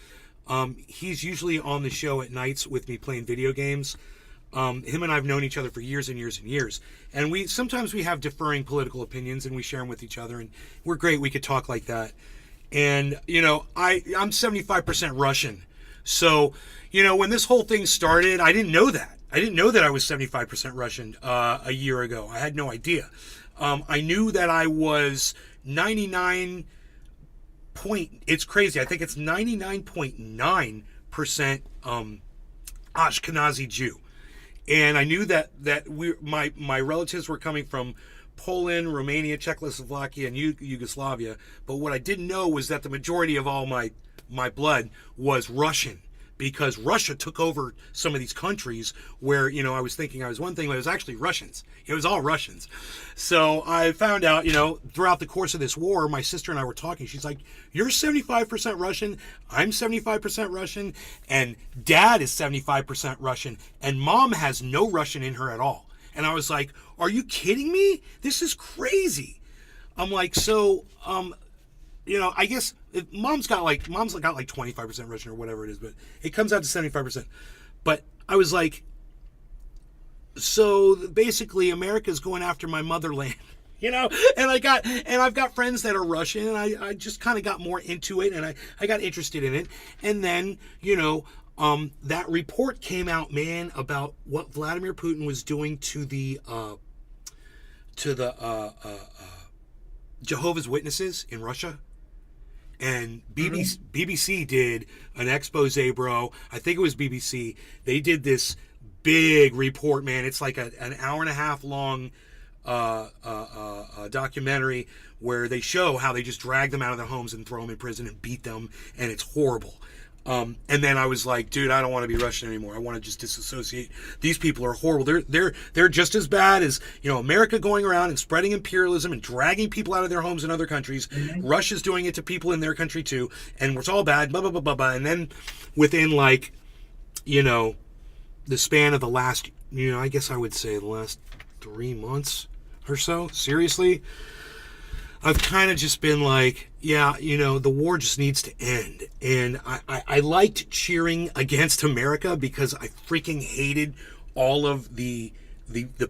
He's usually on the show at nights with me playing video games. Him and I have known each other for years and years and years. And sometimes we have differing political opinions and we share them with each other. And we're great. We could talk like that. And, I'm 75% Russian. So, when this whole thing started, I didn't know that. I didn't know that I was 75% Russian a year ago. I had no idea. I knew that I was 99 it's crazy. I think it's 99.9% Ashkenazi Jew. And I knew that my relatives were coming from Poland, Romania, Czechoslovakia, and Yugoslavia. But what I didn't know was that the majority of all my blood was Russian, because Russia took over some of these countries where, I was thinking I was one thing, but it was actually Russians. It was all Russians. So I found out, throughout the course of this war, my sister and I were talking. She's like, you're 75% Russian. I'm 75% Russian. And Dad is 75% Russian. And Mom has no Russian in her at all. And I was like, are you kidding me? This is crazy. I'm like, so, I guess Mom's got like 25% Russian or whatever it is, but it comes out to 75%. But I was like, so basically America's going after my motherland, and I've got friends that are Russian, and I just kind of got more into it, and I got interested in it. And then, that report came out, man, about what Vladimir Putin was doing to the Jehovah's Witnesses in Russia. And BBC did an expose, bro. I think it was BBC. They did this big report, man. It's like an hour and a half long documentary where they show how they just drag them out of their homes and throw them in prison and beat them, and it's horrible. And then I was like, dude, I don't want to be Russian anymore. I want to just disassociate. These people are horrible. They're just as bad as, America going around and spreading imperialism and dragging people out of their homes in other countries. Mm-hmm. Russia's doing it to people in their country too. And it's all bad, blah, blah, blah, blah, blah. And then within the span of the last, I guess I would say the last 3 months or so, seriously, I've kind of just been like, yeah, the war just needs to end. And I liked cheering against America because I freaking hated all of the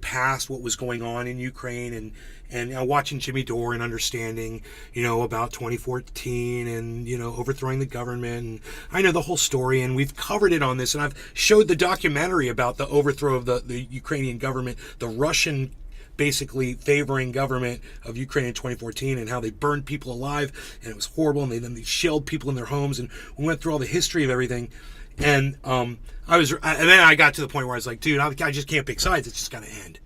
past, what was going on in Ukraine, and watching Jimmy Dore and understanding, about 2014 and, overthrowing the government. And I know the whole story, and we've covered it on this, and I've showed the documentary about the overthrow of the Ukrainian government, the Russian basically favoring government of Ukraine in 2014, and how they burned people alive, and it was horrible, and then they shelled people in their homes, and we went through all the history of everything. And and then I got to the point where I was like, dude, I just can't pick sides. It's just got to end,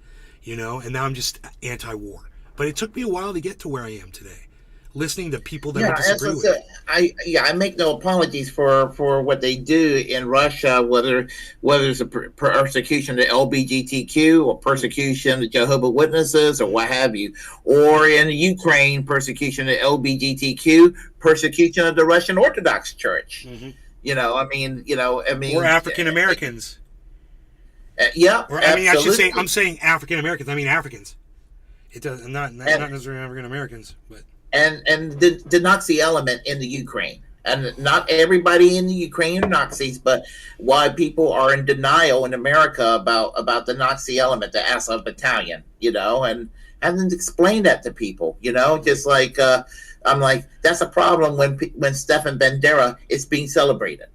and now I'm just anti-war. But it took me a while to get to where I am today, listening to people that I disagree with. I make no apologies for what they do in Russia, whether it's a persecution to LGBTQ or persecution to Jehovah's Witnesses or what have you, or in Ukraine, persecution to LGBTQ, persecution of the Russian Orthodox Church. Mm-hmm. Or African Americans. I should say, I'm saying African Americans. I mean Africans. It does not necessarily African Americans, but. And the Nazi element in the Ukraine. And not everybody in the Ukraine are Nazis, but why people are in denial in America about the Nazi element, the Azov Battalion, and then explain that to people, just like, I'm like, that's a problem when Stefan Bandera is being celebrated.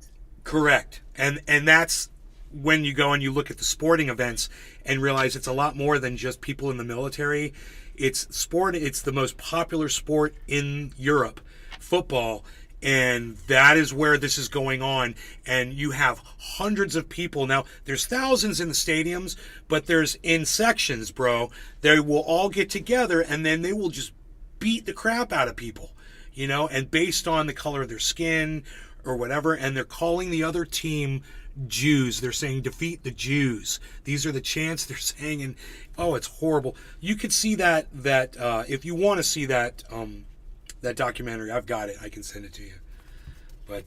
Correct. And that's when you go and you look at the sporting events and realize it's a lot more than just people in the military. It's sport. It's the most popular sport in Europe, football. And that is where this is going on. And you have hundreds of people. Now, there's thousands in the stadiums, but there's in sections, bro. They will all get together, and then they will just beat the crap out of people, you know, and based on the color of their skin or whatever. And they're calling the other team Jews. They're saying defeat the Jews. These are the chants they're saying. And, oh, it's horrible. You could see that if you want to see that documentary, I've got it. I can send it to you. But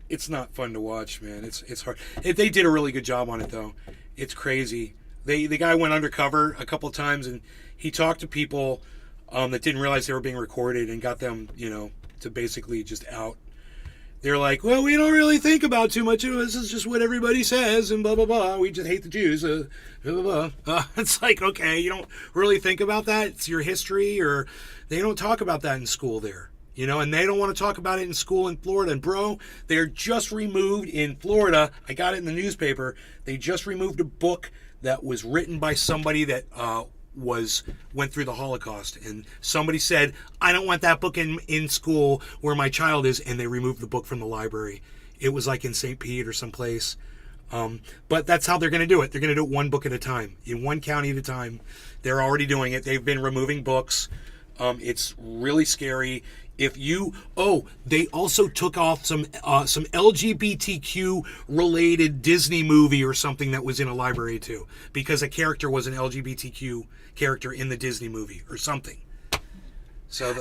it's not fun to watch, man. It's hard. They did a really good job on it, though. It's crazy. The guy went undercover a couple of times, and he talked to people that didn't realize they were being recorded, and got them, you know, to basically just out. They're like, well, we don't really think about too much. This is just what everybody says, and blah, blah, blah. We just hate the Jews. Blah, blah, blah. It's like, okay, you don't really think about that. It's your history, or they don't talk about that in school there, you know, and they don't want to talk about it in school in Florida. And, bro, they're just removed in Florida. I got it in the newspaper. They just removed a book that was written by somebody that went through the Holocaust, and somebody said, I don't want that book in school where my child is, and they removed the book from the library. It was like in St. Pete or someplace. But that's how they're going to do it. They're going to do it one book at a time, in one county at a time. They're already doing it. They've been removing books. It's really scary. They also took off some LGBTQ related Disney movie or something that was in a library too, because a character was an LGBTQ character in the Disney movie or something. So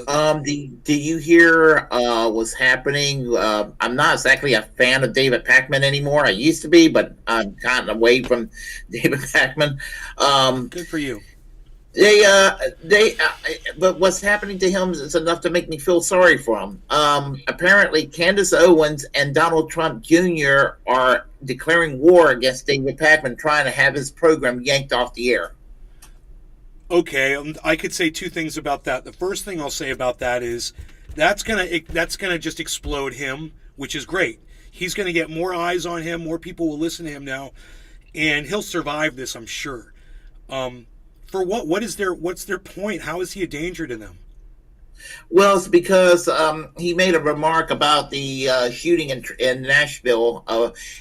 do you hear what's happening? I'm not exactly a fan of David Pakman anymore. I used to be, but I've gotten away from David Pakman. Good for you. But what's happening to him is enough to make me feel sorry for him. Apparently, Candace Owens and Donald Trump Jr. are declaring war against David Pakman, trying to have his program yanked off the air. Okay, I could say two things about that. The first thing I'll say about that is that's gonna just explode him, which is great. He's gonna get more eyes on him, more people will listen to him now, and he'll survive this, I'm sure. For what's their point? How is he a danger to them? Well, it's because he made a remark about the shooting in Nashville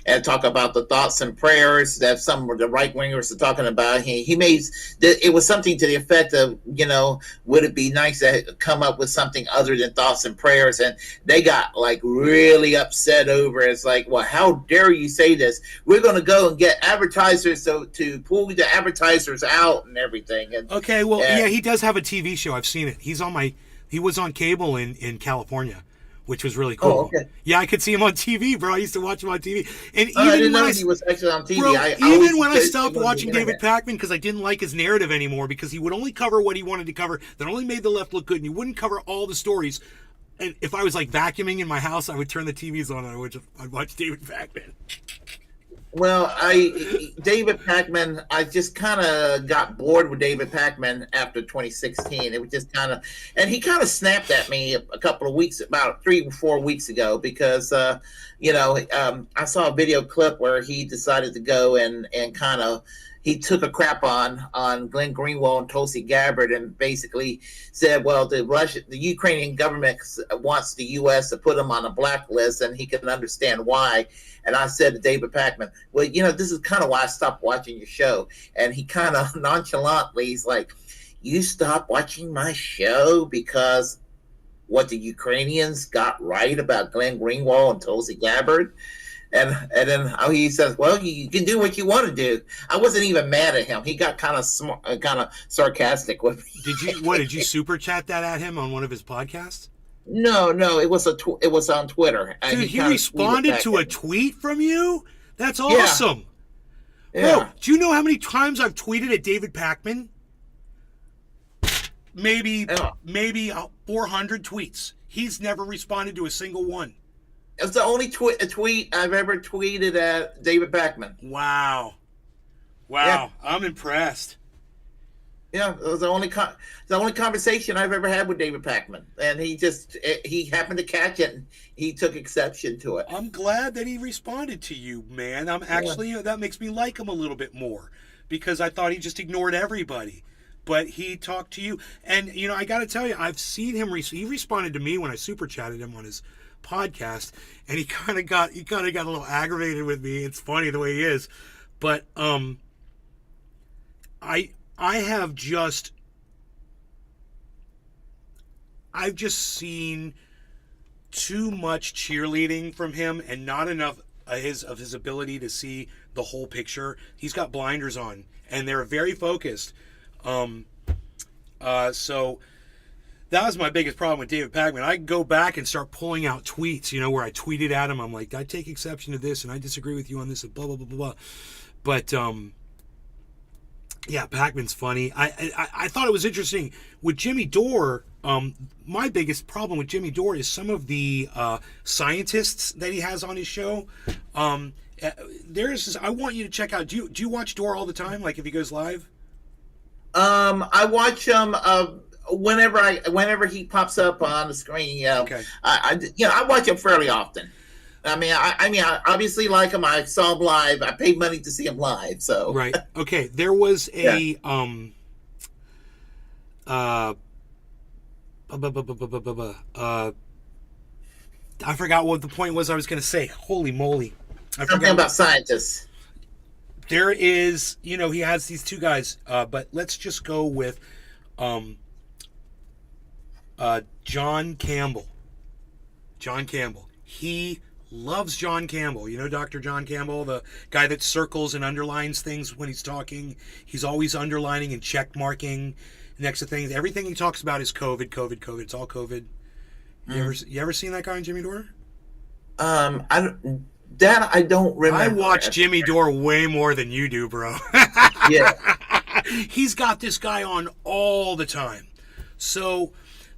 and talk about the thoughts and prayers that some of the right wingers are talking about. He made it was something to the effect of, you know, would it be nice to come up with something other than thoughts and prayers? And they got like really upset over it. It's like, well, how dare you say this? We're going to go and get advertisers to pull the advertisers out and everything. And, okay, well, yeah, he does have a TV show. I've seen it. He was on cable in California, which was really cool. Oh, okay. Yeah, I could see him on TV, bro. I used to watch him on TV. And even I didn't know he was actually on TV. Bro, even when I stopped watching David Pakman because I didn't like his narrative anymore, because he would only cover what he wanted to cover, that only made the left look good, and he wouldn't cover all the stories. And if I was like vacuuming in my house, I would turn the TVs on and I'd watch David Pakman. Well, David Pakman, I just kind of got bored with David Pakman after 2016. It was just and he kind of snapped at me a couple of weeks, about 3 or 4 weeks ago, because, I saw a video clip where he decided to go and he took a crap on Glenn Greenwald and Tulsi Gabbard, and basically said, well, the Ukrainian government wants the U.S. to put him on a blacklist, and he can understand why. And I said to David Pakman, well, this is kind of why I stopped watching your show. And he kind of nonchalantly, he's like, you stopped watching my show because what the Ukrainians got right about Glenn Greenwald and Tulsi Gabbard? And then he says, well, you can do what you want to do. I wasn't even mad at him. He got kind of sarcastic with me. Did you super chat that at him on one of his podcasts? No, it was it was on Twitter. Dude, he responded to a tweet from you? That's awesome. Yeah. Bro, do you know how many times I've tweeted at David Pakman? Maybe 400 tweets. He's never responded to a single one. It's the only tweet I've ever tweeted at David Pakman. Wow. Yeah. I'm impressed. Yeah, it was the only conversation I've ever had with David Pakman, and he happened to catch it, and he took exception to it. I'm glad that he responded to you, man. That makes me like him a little bit more, because I thought he just ignored everybody. but he talked to you. And, you know, I got to tell you, I've seen him, he responded to me when I super chatted him on his podcast, and he kind of got a little aggravated with me. It's funny the way he is. But I've just seen too much cheerleading from him and not enough of his ability to see the whole picture. He's got blinders on, and they're very focused. So that was my biggest problem with David Pakman. I go back and start pulling out tweets, you know, where I tweeted at him. I'm like, I take exception to this, and I disagree with you on this, and blah, blah, blah, blah, blah. But, yeah, Pakman's funny. I thought it was interesting. With Jimmy Dore, my biggest problem with Jimmy Dore is some of the scientists that he has on his show. I want you to check out, do you watch Dore all the time, like if he goes live? I watch him whenever he pops up on the screen. Okay. I watch him fairly often. I mean, I obviously like him. I saw him live. I paid money to see him live. So right. Okay. There was a I forgot what the point was I was going to say. Holy moly. Something about scientists. There is, you know, he has these two guys, but let's just go with John Campbell. John Campbell. He loves John Campbell. You know Dr. John Campbell, the guy that circles and underlines things when he's talking. He's always underlining and check marking next to things. Everything he talks about is COVID, COVID, COVID. It's all COVID. You ever seen that guy on Jimmy Dore? I don't remember. I watch Jimmy Dore way more than you do, bro. Yeah. He's got this guy on all the time. So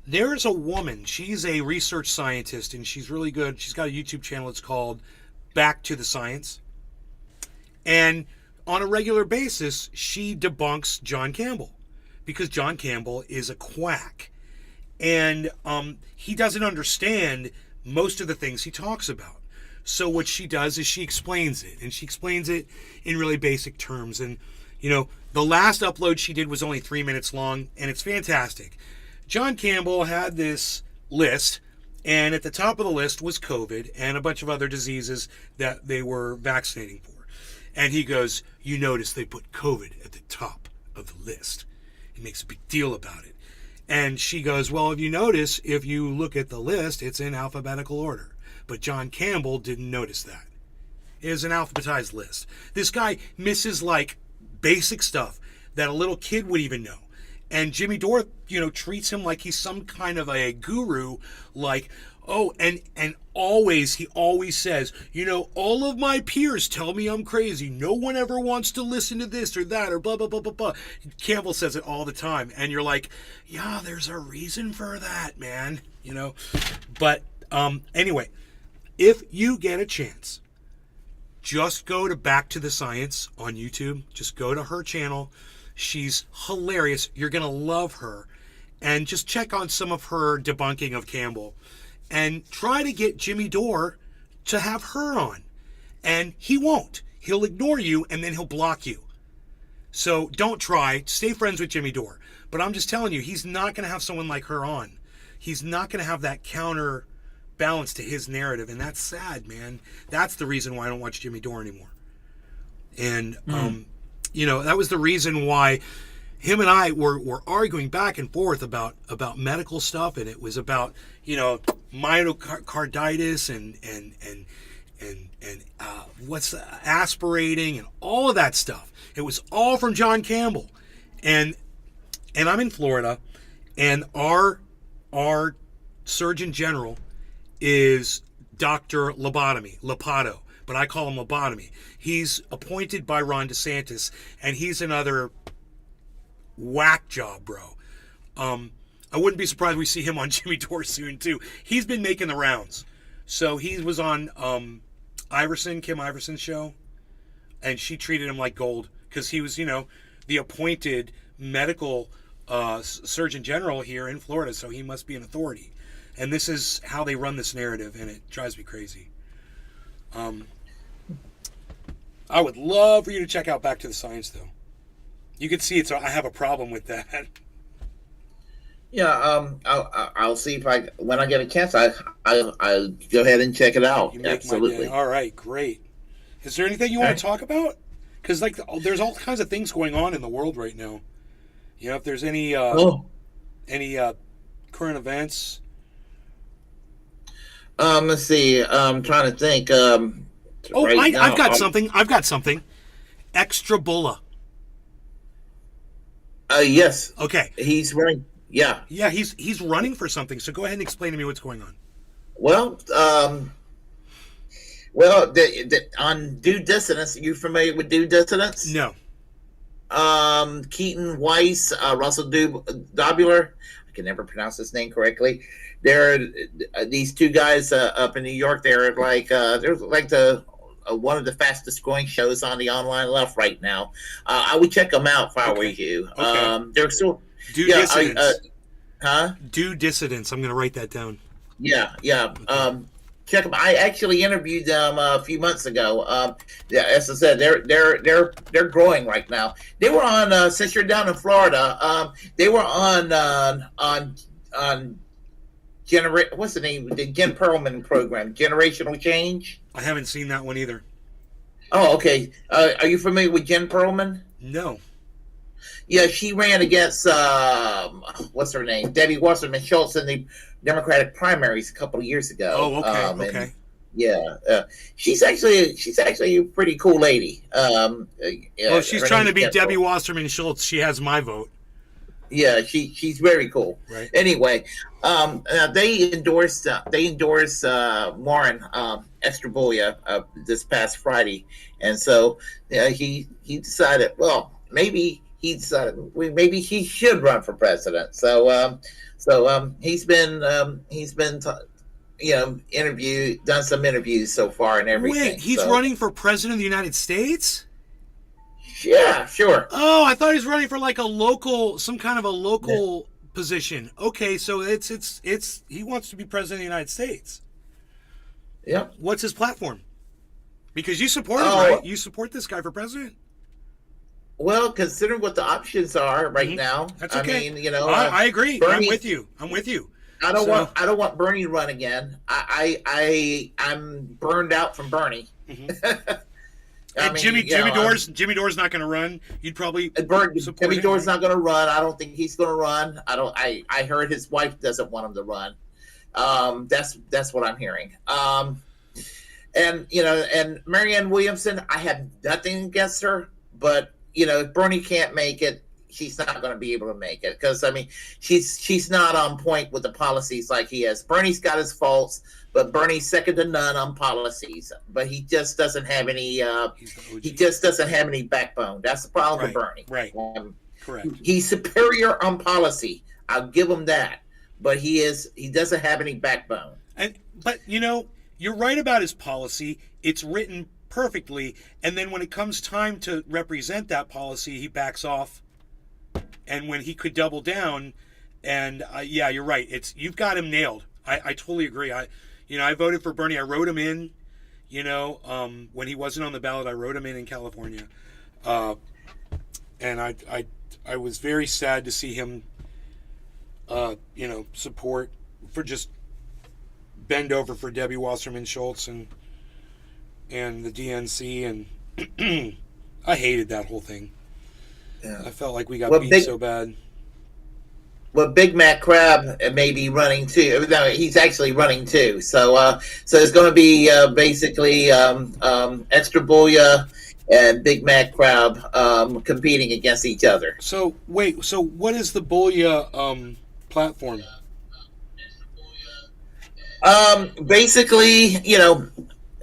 there's a woman. She's a research scientist, and she's really good. She's got a YouTube channel. It's called Back to the Science. And on a regular basis, she debunks John Campbell because John Campbell is a quack. And he doesn't understand most of the things he talks about. So what she does is she explains it, and she explains it in really basic terms. And, you know, the last upload she did was only 3 minutes long, and it's fantastic. John Campbell had this list, and at the top of the list was COVID and a bunch of other diseases that they were vaccinating for. And he goes, you notice they put COVID at the top of the list. He makes a big deal about it. And she goes, well, if you notice, if you look at the list, it's in alphabetical order. But John Campbell didn't notice that. It is an alphabetized list. This guy misses like basic stuff that a little kid would even know. And Jimmy Dore, you know, treats him like he's some kind of a guru, like, oh, and he always says, you know, all of my peers tell me I'm crazy. No one ever wants to listen to this or that or blah, blah, blah, blah, blah. Campbell says it all the time. And you're like, yeah, there's a reason for that, man, you know. But anyway, if you get a chance, just go to Back to the Science on YouTube. Just go to her channel. She's hilarious. You're going to love her. And just check on some of her debunking of Campbell. And try to get Jimmy Dore to have her on. And he won't. He'll ignore you, and then he'll block you. So don't try. Stay friends with Jimmy Dore. But I'm just telling you, he's not going to have someone like her on. He's not going to have that counterbalance to his narrative. And that's sad, man. That's the reason why I don't watch Jimmy Dore anymore. And, you know, that was the reason why him and I were arguing back and forth about medical stuff, and it was about, you know, myocarditis and what's aspirating and all of that stuff. It was all from John Campbell, and I'm in Florida, and our Surgeon General is Dr. Lopato, but I call him Lobotomy. He's appointed by Ron DeSantis, and he's another whack job, bro. I wouldn't be surprised we see him on Jimmy Dore soon too. He's been making the rounds. So he was on Kim Iverson's show, and she treated him like gold because he was, you know, the appointed medical Surgeon General here in Florida, so he must be an authority. And this is how they run this narrative, and it drives me crazy. I would love for you to check out Back to the Science, though. You can see I have a problem with that. Yeah, I'll see if when I get a chance, I'll go ahead and check it out. You make Absolutely. my day. All right, great. Is there anything you want to talk about? Because there's all kinds of things going on in the world right now. You know, if there's any current events. Let's see. I'm trying to think. I've got something. I've got something. Extra Bulla. Yes. Okay. He's running. Yeah. Yeah, he's running for something. So go ahead and explain to me what's going on. Well, on Due Dissonance, are you familiar with Due Dissonance? No. Keaton Weiss, Russell Dobler. I can never pronounce his name correctly. These two guys up in New York. They're like one of the fastest growing shows on the online left right now. I would check them out if I were you. Okay. They're still Due Dissidence. Huh? Due Dissidence. I'm going to write that down. Yeah. Check them. I actually interviewed them a few months ago. As I said, they're growing right now. They were on since you're down in Florida. They were on what's the name? The Jen Perlman program, Generational Change. I haven't seen that one either. Oh, okay. Are you familiar with Jen Perlman? No. Yeah, she ran against what's her name, Debbie Wasserman Schultz in the Democratic primaries a couple of years ago. Oh, okay, okay. Yeah, she's actually a pretty cool lady. Well, if she's trying to beat Debbie Wasserman Schultz, she has my vote. Yeah, she's very cool. Right. Anyway, they endorsed Warren Estrabulla this past Friday, and so he decided, well, maybe he should run for president. So he's been done some interviews so far and everything. Wait, he's running for president of the United States? Yeah, sure. Oh, I thought he was running for like some kind of a local position. Okay, so it's he wants to be president of the United States. Yep. What's his platform? Because you support him, right? You support this guy for president? Well, considering what the options are right now, that's okay. I mean, I agree. Bernie, I'm with you. I don't want Bernie to run again. I'm burned out from Bernie. And Jimmy Dore's not going to run. You'd probably Jimmy Dore's not going to run. I don't think he's going to run. I heard his wife doesn't want him to run. That's what I'm hearing. And Marianne Williamson, I have nothing against her, but if Bernie can't make it, she's not going to be able to make it because she's not on point with the policies like he is. Bernie's got his faults, but Bernie's second to none on policies. But he just doesn't have any. He just doesn't have any backbone. That's the problem with Bernie. Right. Correct. He's superior on policy. I'll give him that. But he doesn't have any backbone. But you're right about his policy. It's written perfectly, and then when it comes time to represent that policy, he backs off. And when he could double down, and yeah, you're right. You've got him nailed. I totally agree. I voted for Bernie. I wrote him in. When he wasn't on the ballot, I wrote him in California, and I was very sad to see him, support for just bend over for Debbie Wasserman Schultz and the DNC, and I hated that whole thing. Yeah. I felt like we got beat so bad. Well, Big Mac Crab may be running too. No, he's actually running too. So it's going to be basically Estrabulla and Big Mac Crab competing against each other. So wait, so what is the Bulla platform? Basically,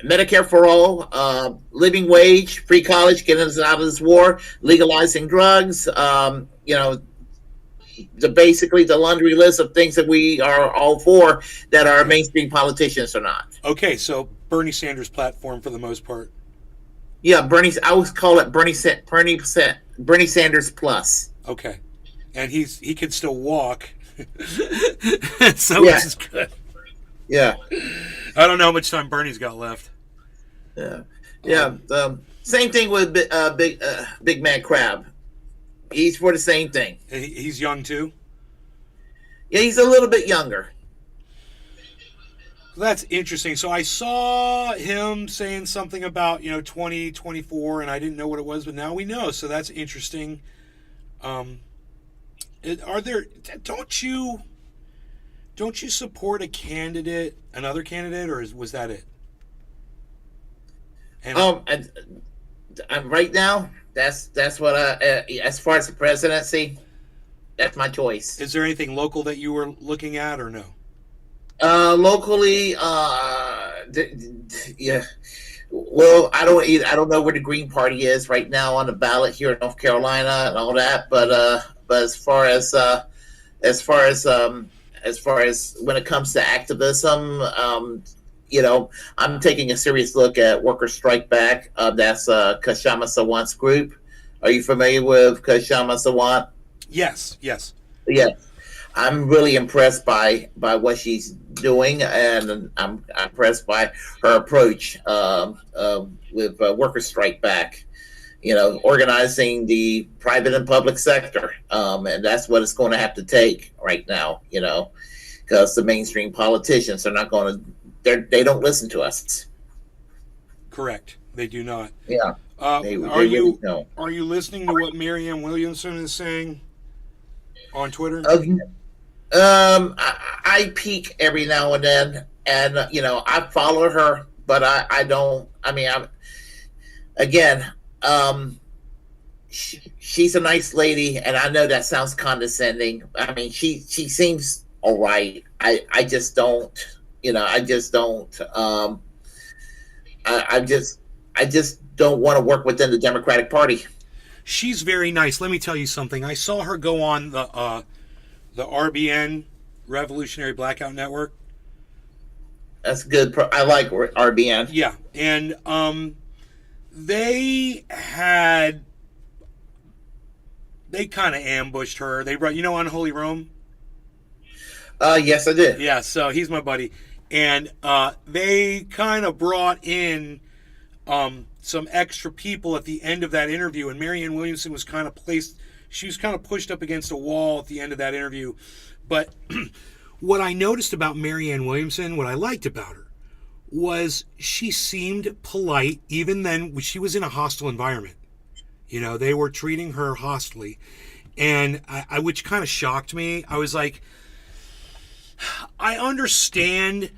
Medicare for all, living wage, free college, getting us out of this war, legalizing drugs, basically the laundry list of things that we are all for that our mainstream politicians are not. Okay, so Bernie Sanders' platform for the most part. Yeah, I always call it Bernie Sanders plus. Okay, and he can still walk, so which is good. Yeah, I don't know how much time Bernie's got left. Yeah. Same thing with Big Man Crab. He's for the same thing. And he's young too? Yeah, he's a little bit younger. That's interesting. So I saw him saying something about 2024, and I didn't know what it was, but now we know. So that's interesting. Don't you support another candidate, or was that it? And right now, that's what as far as the presidency, that's my choice. Is there anything local that you were looking at, or no? Locally, yeah. Well, I don't know where the Green Party is right now on the ballot here in North Carolina and all that. But as far as when it comes to activism, I'm taking a serious look at Workers Strike Back. That's Kshama Sawant's group. Are you familiar with Kshama Sawant? Yes. Yeah. I'm really impressed by what she's doing, and I'm impressed by her approach with Workers Strike Back. Organizing the private and public sector, and that's what it's going to have to take right now. Because the mainstream politicians are not going to. They don't listen to us. Correct. They do not. Yeah. Are really you don't. Are you listening to what Marianne Williamson is saying on Twitter? I peek every now and then, and I follow her, but I don't. I mean, she's a nice lady, and I know that sounds condescending. I mean, she seems all right. I just don't. I just don't. I just don't want to work within the Democratic Party. She's very nice. Let me tell you something. I saw her go on the RBN, Revolutionary Blackout Network. That's good. I like RBN. Yeah, and they kind of ambushed her. They brought Unholy Rome. Yes, I did. Yeah, so he's my buddy, and they kind of brought in some extra people at the end of that interview, and Marianne Williamson was kind of placed. She was kind of pushed up against a wall at the end of that interview. But what I noticed about Marianne Williamson, what I liked about her, was she seemed polite even then when she was in a hostile environment. They were treating her hostilely. And which kind of shocked me. I was like, I understand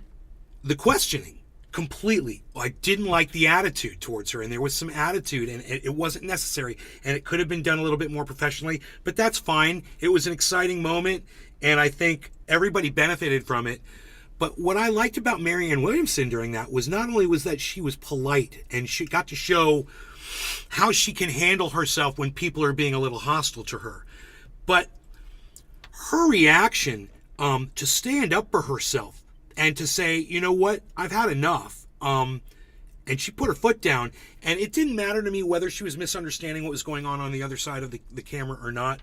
the questioning completely. I didn't like the attitude towards her, and there was some attitude, and it wasn't necessary, and it could have been done a little bit more professionally, but that's fine. It was an exciting moment, and I think everybody benefited from it. But what I liked about Marianne Williamson during that was not only was that she was polite, and she got to show how she can handle herself when people are being a little hostile to her, but her reaction to stand up for herself and to say, you know what, I've had enough. And she put her foot down, and it didn't matter to me whether she was misunderstanding what was going on the other side of the camera or not.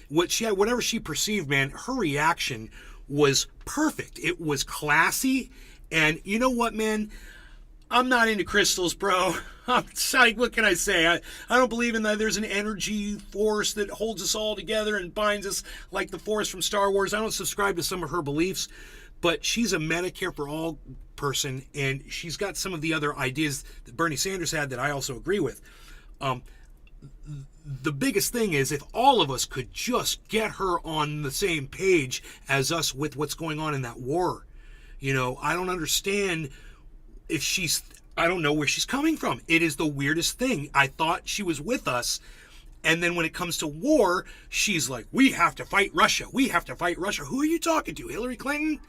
Whatever she perceived, man, her reaction was perfect. It was classy, and you know what, man? I'm not into crystals, bro. What can I say? I don't believe in that there's an energy force that holds us all together and binds us like the Force from Star Wars. I don't subscribe to some of her beliefs, but she's a Medicare for all person, and she's got some of the other ideas that Bernie Sanders had that I also agree with. The biggest thing is if all of us could just get her on the same page as us with what's going on in that war. I don't understand I don't know where she's coming from. It is the weirdest thing. I thought she was with us, and then when it comes to war, she's like, we have to fight Russia. We have to fight Russia. Who are you talking to? Hillary Clinton?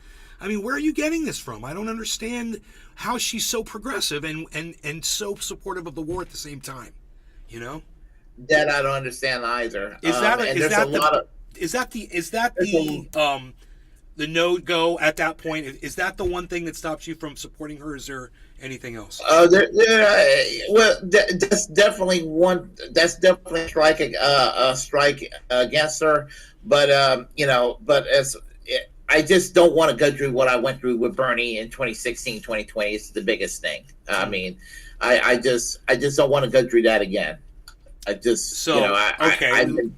I mean, where are you getting this from? I don't understand how she's so progressive and so supportive of the war at the same time. That I don't understand either. Is that the no-go at that point? Is that the one thing that stops you from supporting her? Is there anything else? That's definitely one. That's definitely a strike against her. But I just don't want to go through what I went through with Bernie in 2016, 2020. It's the biggest thing. I mean, I just don't want to go through that again. I just, So, you know,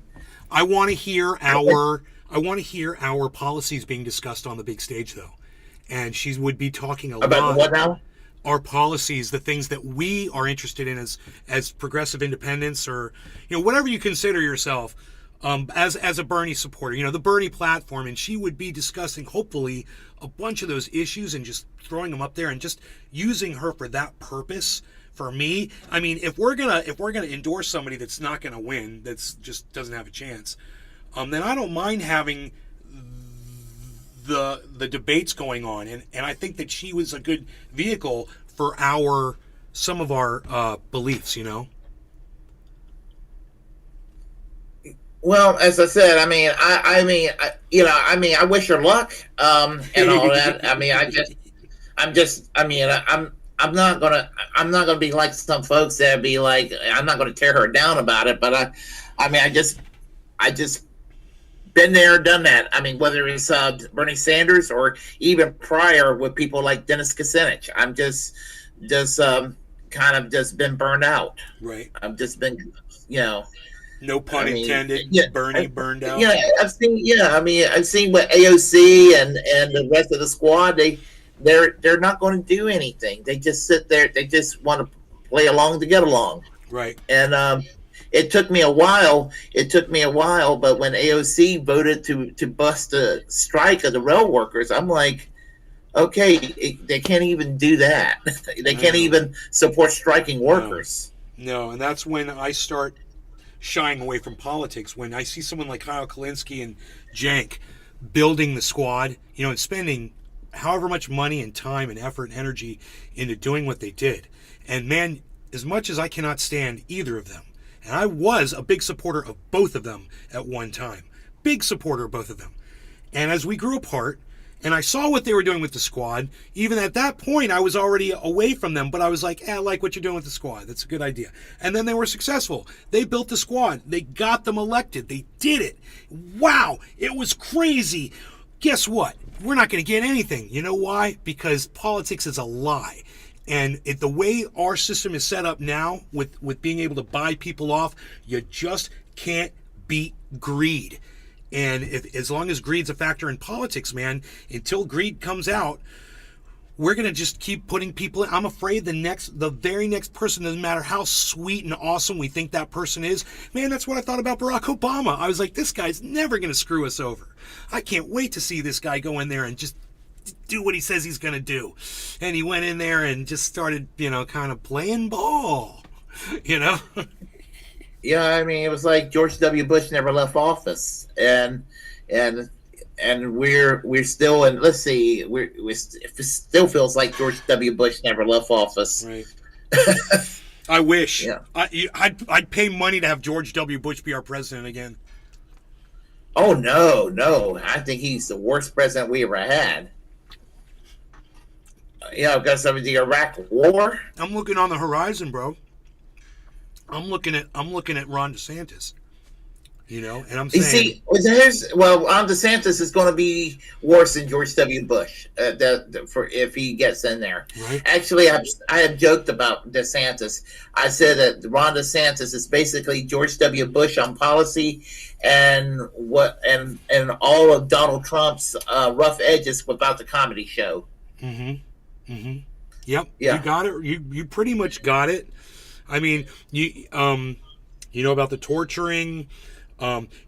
I want to hear our policies being discussed on the big stage, though, and she would be talking about lot what now? Our policies, the things that we are interested in as progressive independents, or whatever you consider yourself, as a Bernie supporter, the Bernie platform, and she would be discussing hopefully a bunch of those issues and just throwing them up there and just using her for that purpose. For me, I mean, if we're gonna endorse somebody that's not gonna win, that's just doesn't have a chance, then I don't mind having the debates going on, and I think that she was a good vehicle for some of our beliefs. Well, as I said, I mean, I wish her luck, and all that. I mean, I'm not gonna be like some folks that be like, I'm not gonna tear her down about it, but I just been there, done that. I mean, whether it's Bernie Sanders or even prior with people like Dennis Kucinich, I'm just kind of just been burned out. Right. I've just been, No pun intended. Bernie burned out. Yeah, I've seen what AOC and the rest of the squad. They're not going to do anything. They just sit there. They just want to play along to get along. Right. And it took me a while. But when AOC voted to bust the strike of the rail workers, I'm like, okay, they can't even do that. They can't even support striking workers. No, and that's when I start shying away from politics. When I see someone like Kyle Kalinske and Cenk building the squad, and spending however much money and time and effort and energy into doing what they did. And man, as much as I cannot stand either of them, and I was a big supporter of both of them at one time, big supporter of both of them. And as we grew apart, and I saw what they were doing with the squad, even at that point, I was already away from them, but I was like, I like what you're doing with the squad. That's a good idea. And then they were successful. They built the squad. They got them elected. They did it. Wow. It was crazy. Guess what? We're not going to get anything. You know why? Because politics is a lie. And the way our system is set up now with being able to buy people off, you just can't beat greed. And as long as greed's a factor in politics, man, until greed comes out, we're going to just keep putting people in. I'm afraid the very next person, doesn't matter how sweet and awesome we think that person is. Man, that's what I thought about Barack Obama. I was like, this guy's never going to screw us over. I can't wait to see this guy go in there and just do what he says he's going to do. And he went in there and just started, kind of playing ball, Yeah, I mean, it was like George W. Bush never left office, and we're still in. Let's see, it still feels like George W. Bush never left office. Right. I wish. Yeah. I'd pay money to have George W. Bush be our president again. Oh no! I think he's the worst president we ever had. Because of the Iraq War. I'm looking on the horizon, bro. I'm looking at Ron DeSantis, and I'm saying. You see, Ron DeSantis is going to be worse than George W. Bush if he gets in there. Right. Actually, I have joked about DeSantis. I said that Ron DeSantis is basically George W. Bush on policy, and all of Donald Trump's rough edges without the comedy show. Mm-hmm. Yep. Yeah. You got it. You pretty much got it. I mean, you know about the torturing,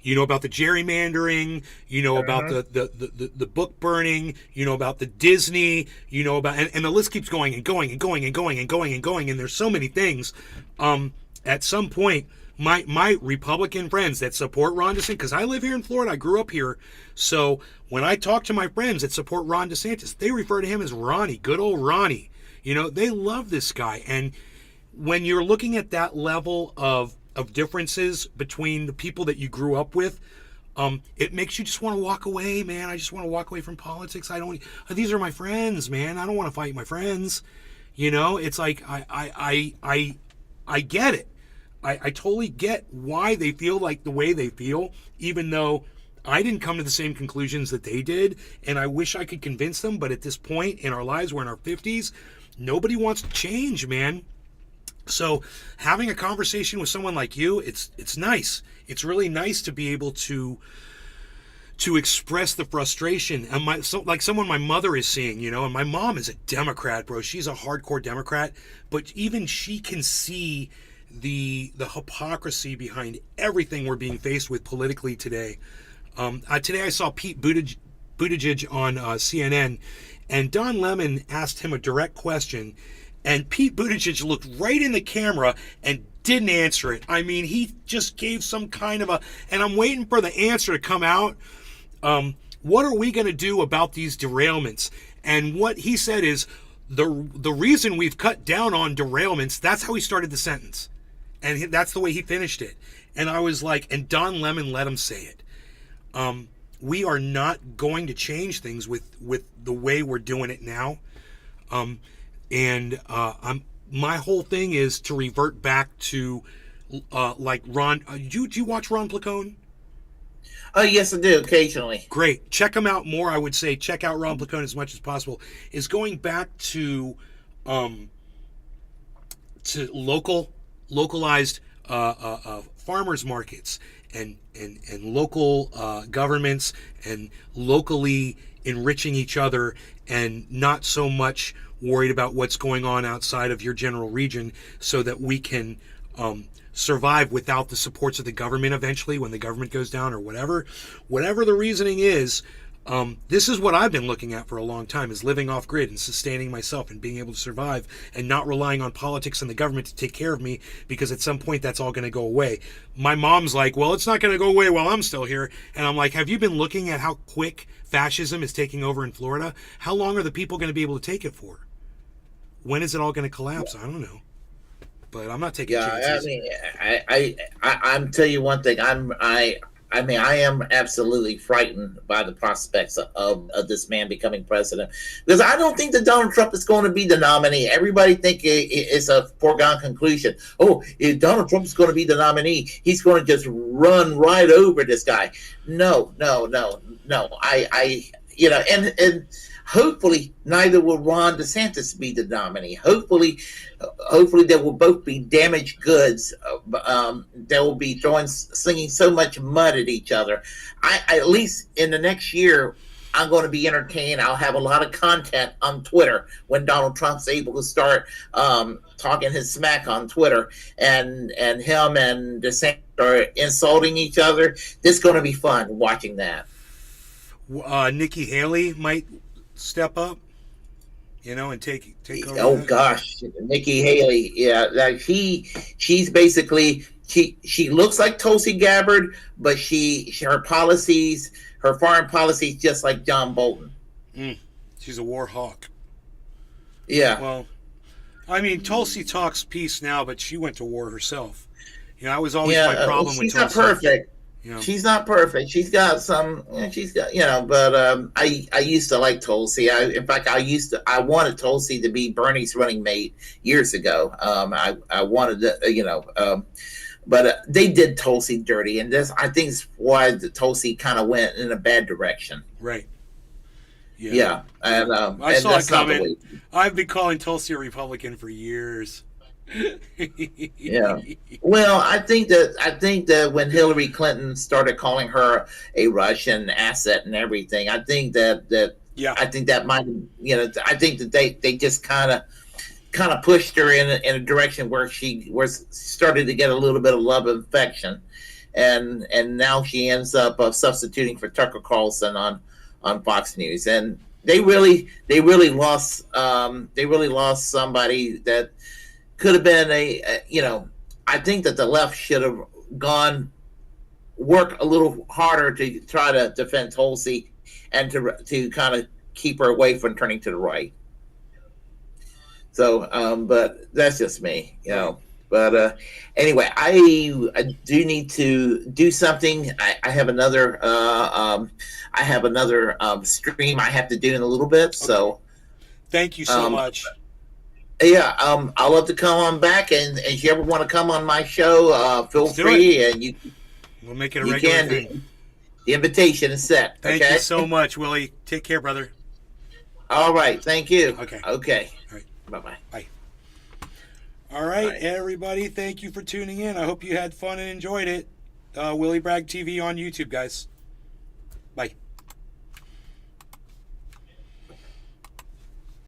you know about the gerrymandering, you know about the book burning, you know about the Disney, you know about, and the list keeps going and going and going and going and going and going, and there's so many things. At some point, my Republican friends that support Ron DeSantis, because I live here in Florida, I grew up here, so when I talk to my friends that support Ron DeSantis, they refer to him as Ronnie, good old Ronnie. They love this guy, and when you're looking at that level of differences between the people that you grew up with, it makes you just want to walk away, man. I just want to walk away from politics. These are my friends, man. I don't want to fight my friends. It's like, I get it. I totally get why they feel like the way they feel, even though I didn't come to the same conclusions that they did, and I wish I could convince them, but at this point in our lives, we're in our 50s, nobody wants to change, man. So having a conversation with someone like you, it's nice. It's really nice to be able to express the frustration and like someone my mother is seeing, you know, and my mom is a Democrat, bro. She's a hardcore Democrat, but even she can see the hypocrisy behind everything we're being faced with politically today. Today I saw Pete Buttigieg on CNN, and Don Lemon asked him a direct question, and Pete Buttigieg looked right in the camera and didn't answer it. I mean, he just gave some kind of and I'm waiting for the answer to come out. What are we going to do about these derailments? And what he said is the reason we've cut down on derailments, that's how he started the sentence. And that's the way he finished it. And I was like, and Don Lemon let him say it. We are not going to change things with the way we're doing it now. My whole thing is to revert back to like Ron. Do you watch Ron Placone? Yes, I do occasionally. Great. Check him out more. I would say check out Ron Placone as much as possible. Is going back to localized farmers markets and local governments and locally enriching each other and not so much worried about what's going on outside of your general region, so that we can survive without the supports of the government eventually when the government goes down or whatever the reasoning is. This is what I've been looking at for a long time, is living off grid and sustaining myself and being able to survive and not relying on politics and the government to take care of me, because at some point that's all going to go away. My mom's like, well, it's not going to go away while I'm still here. And I'm like, have you been looking at how quick fascism is taking over in Florida? How long are the people going to be able to take it for? When is it all going to collapse? I don't know. But I'm not taking chances. I mean, I'm tell you one thing. I am absolutely frightened by the prospects of this man becoming president, because I don't think that Donald Trump is going to be the nominee. Everybody think it's a foregone conclusion. Oh, if Donald Trump is going to be the nominee, he's going to just run right over this guy. No. And hopefully neither will Ron DeSantis be the nominee. Hopefully they will both be damaged goods. They will be slinging so much mud at each other. I at least in the next year, I'm going to be entertained. I'll have a lot of content on Twitter when Donald Trump's able to start talking his smack on Twitter, and him and DeSantis are insulting each other. This is going to be fun watching that. Nikki Haley might step up, and take over. Oh gosh, Nikki Haley, yeah, like she's basically she looks like Tulsi Gabbard, but her foreign policies, just like John Bolton. She's a war hawk. Yeah. Well, I mean, Tulsi talks peace now, but she went to war herself. That was always my problem with Tulsi. She's not perfect. She's not perfect. She's got but I used to like Tulsi. In fact, I wanted Tulsi to be Bernie's running mate years ago. I wanted to, but they did Tulsi dirty, and I think it's why the Tulsi kind of went in a bad direction. Right. Yeah. And I saw it coming. I've been calling Tulsi a Republican for years. Yeah. Well, I think that when Hillary Clinton started calling her a Russian asset and everything, I think that I think that might, I think that they just kind of pushed her in a direction where she started to get a little bit of love and affection, and now she ends up substituting for Tucker Carlson on Fox News, and they really lost somebody that could have been I think that the left should have work a little harder to try to defend Tulsi and to kind of keep her away from turning to the right. So, but that's just me, But anyway, I do need to do something. I have another stream I have to do in a little bit. So, thank you so much. Yeah, I'll love to come on back, and if you ever want to come on my show, feel free, and we'll make it a regular thing. The invitation is set. Thank you so much, Willie. Take care, brother. All right, thank you. Okay. Okay. All right. Bye-bye. Bye. All right, everybody, thank you for tuning in. I hope you had fun and enjoyed it. Willie Bragg TV on YouTube, guys. Bye.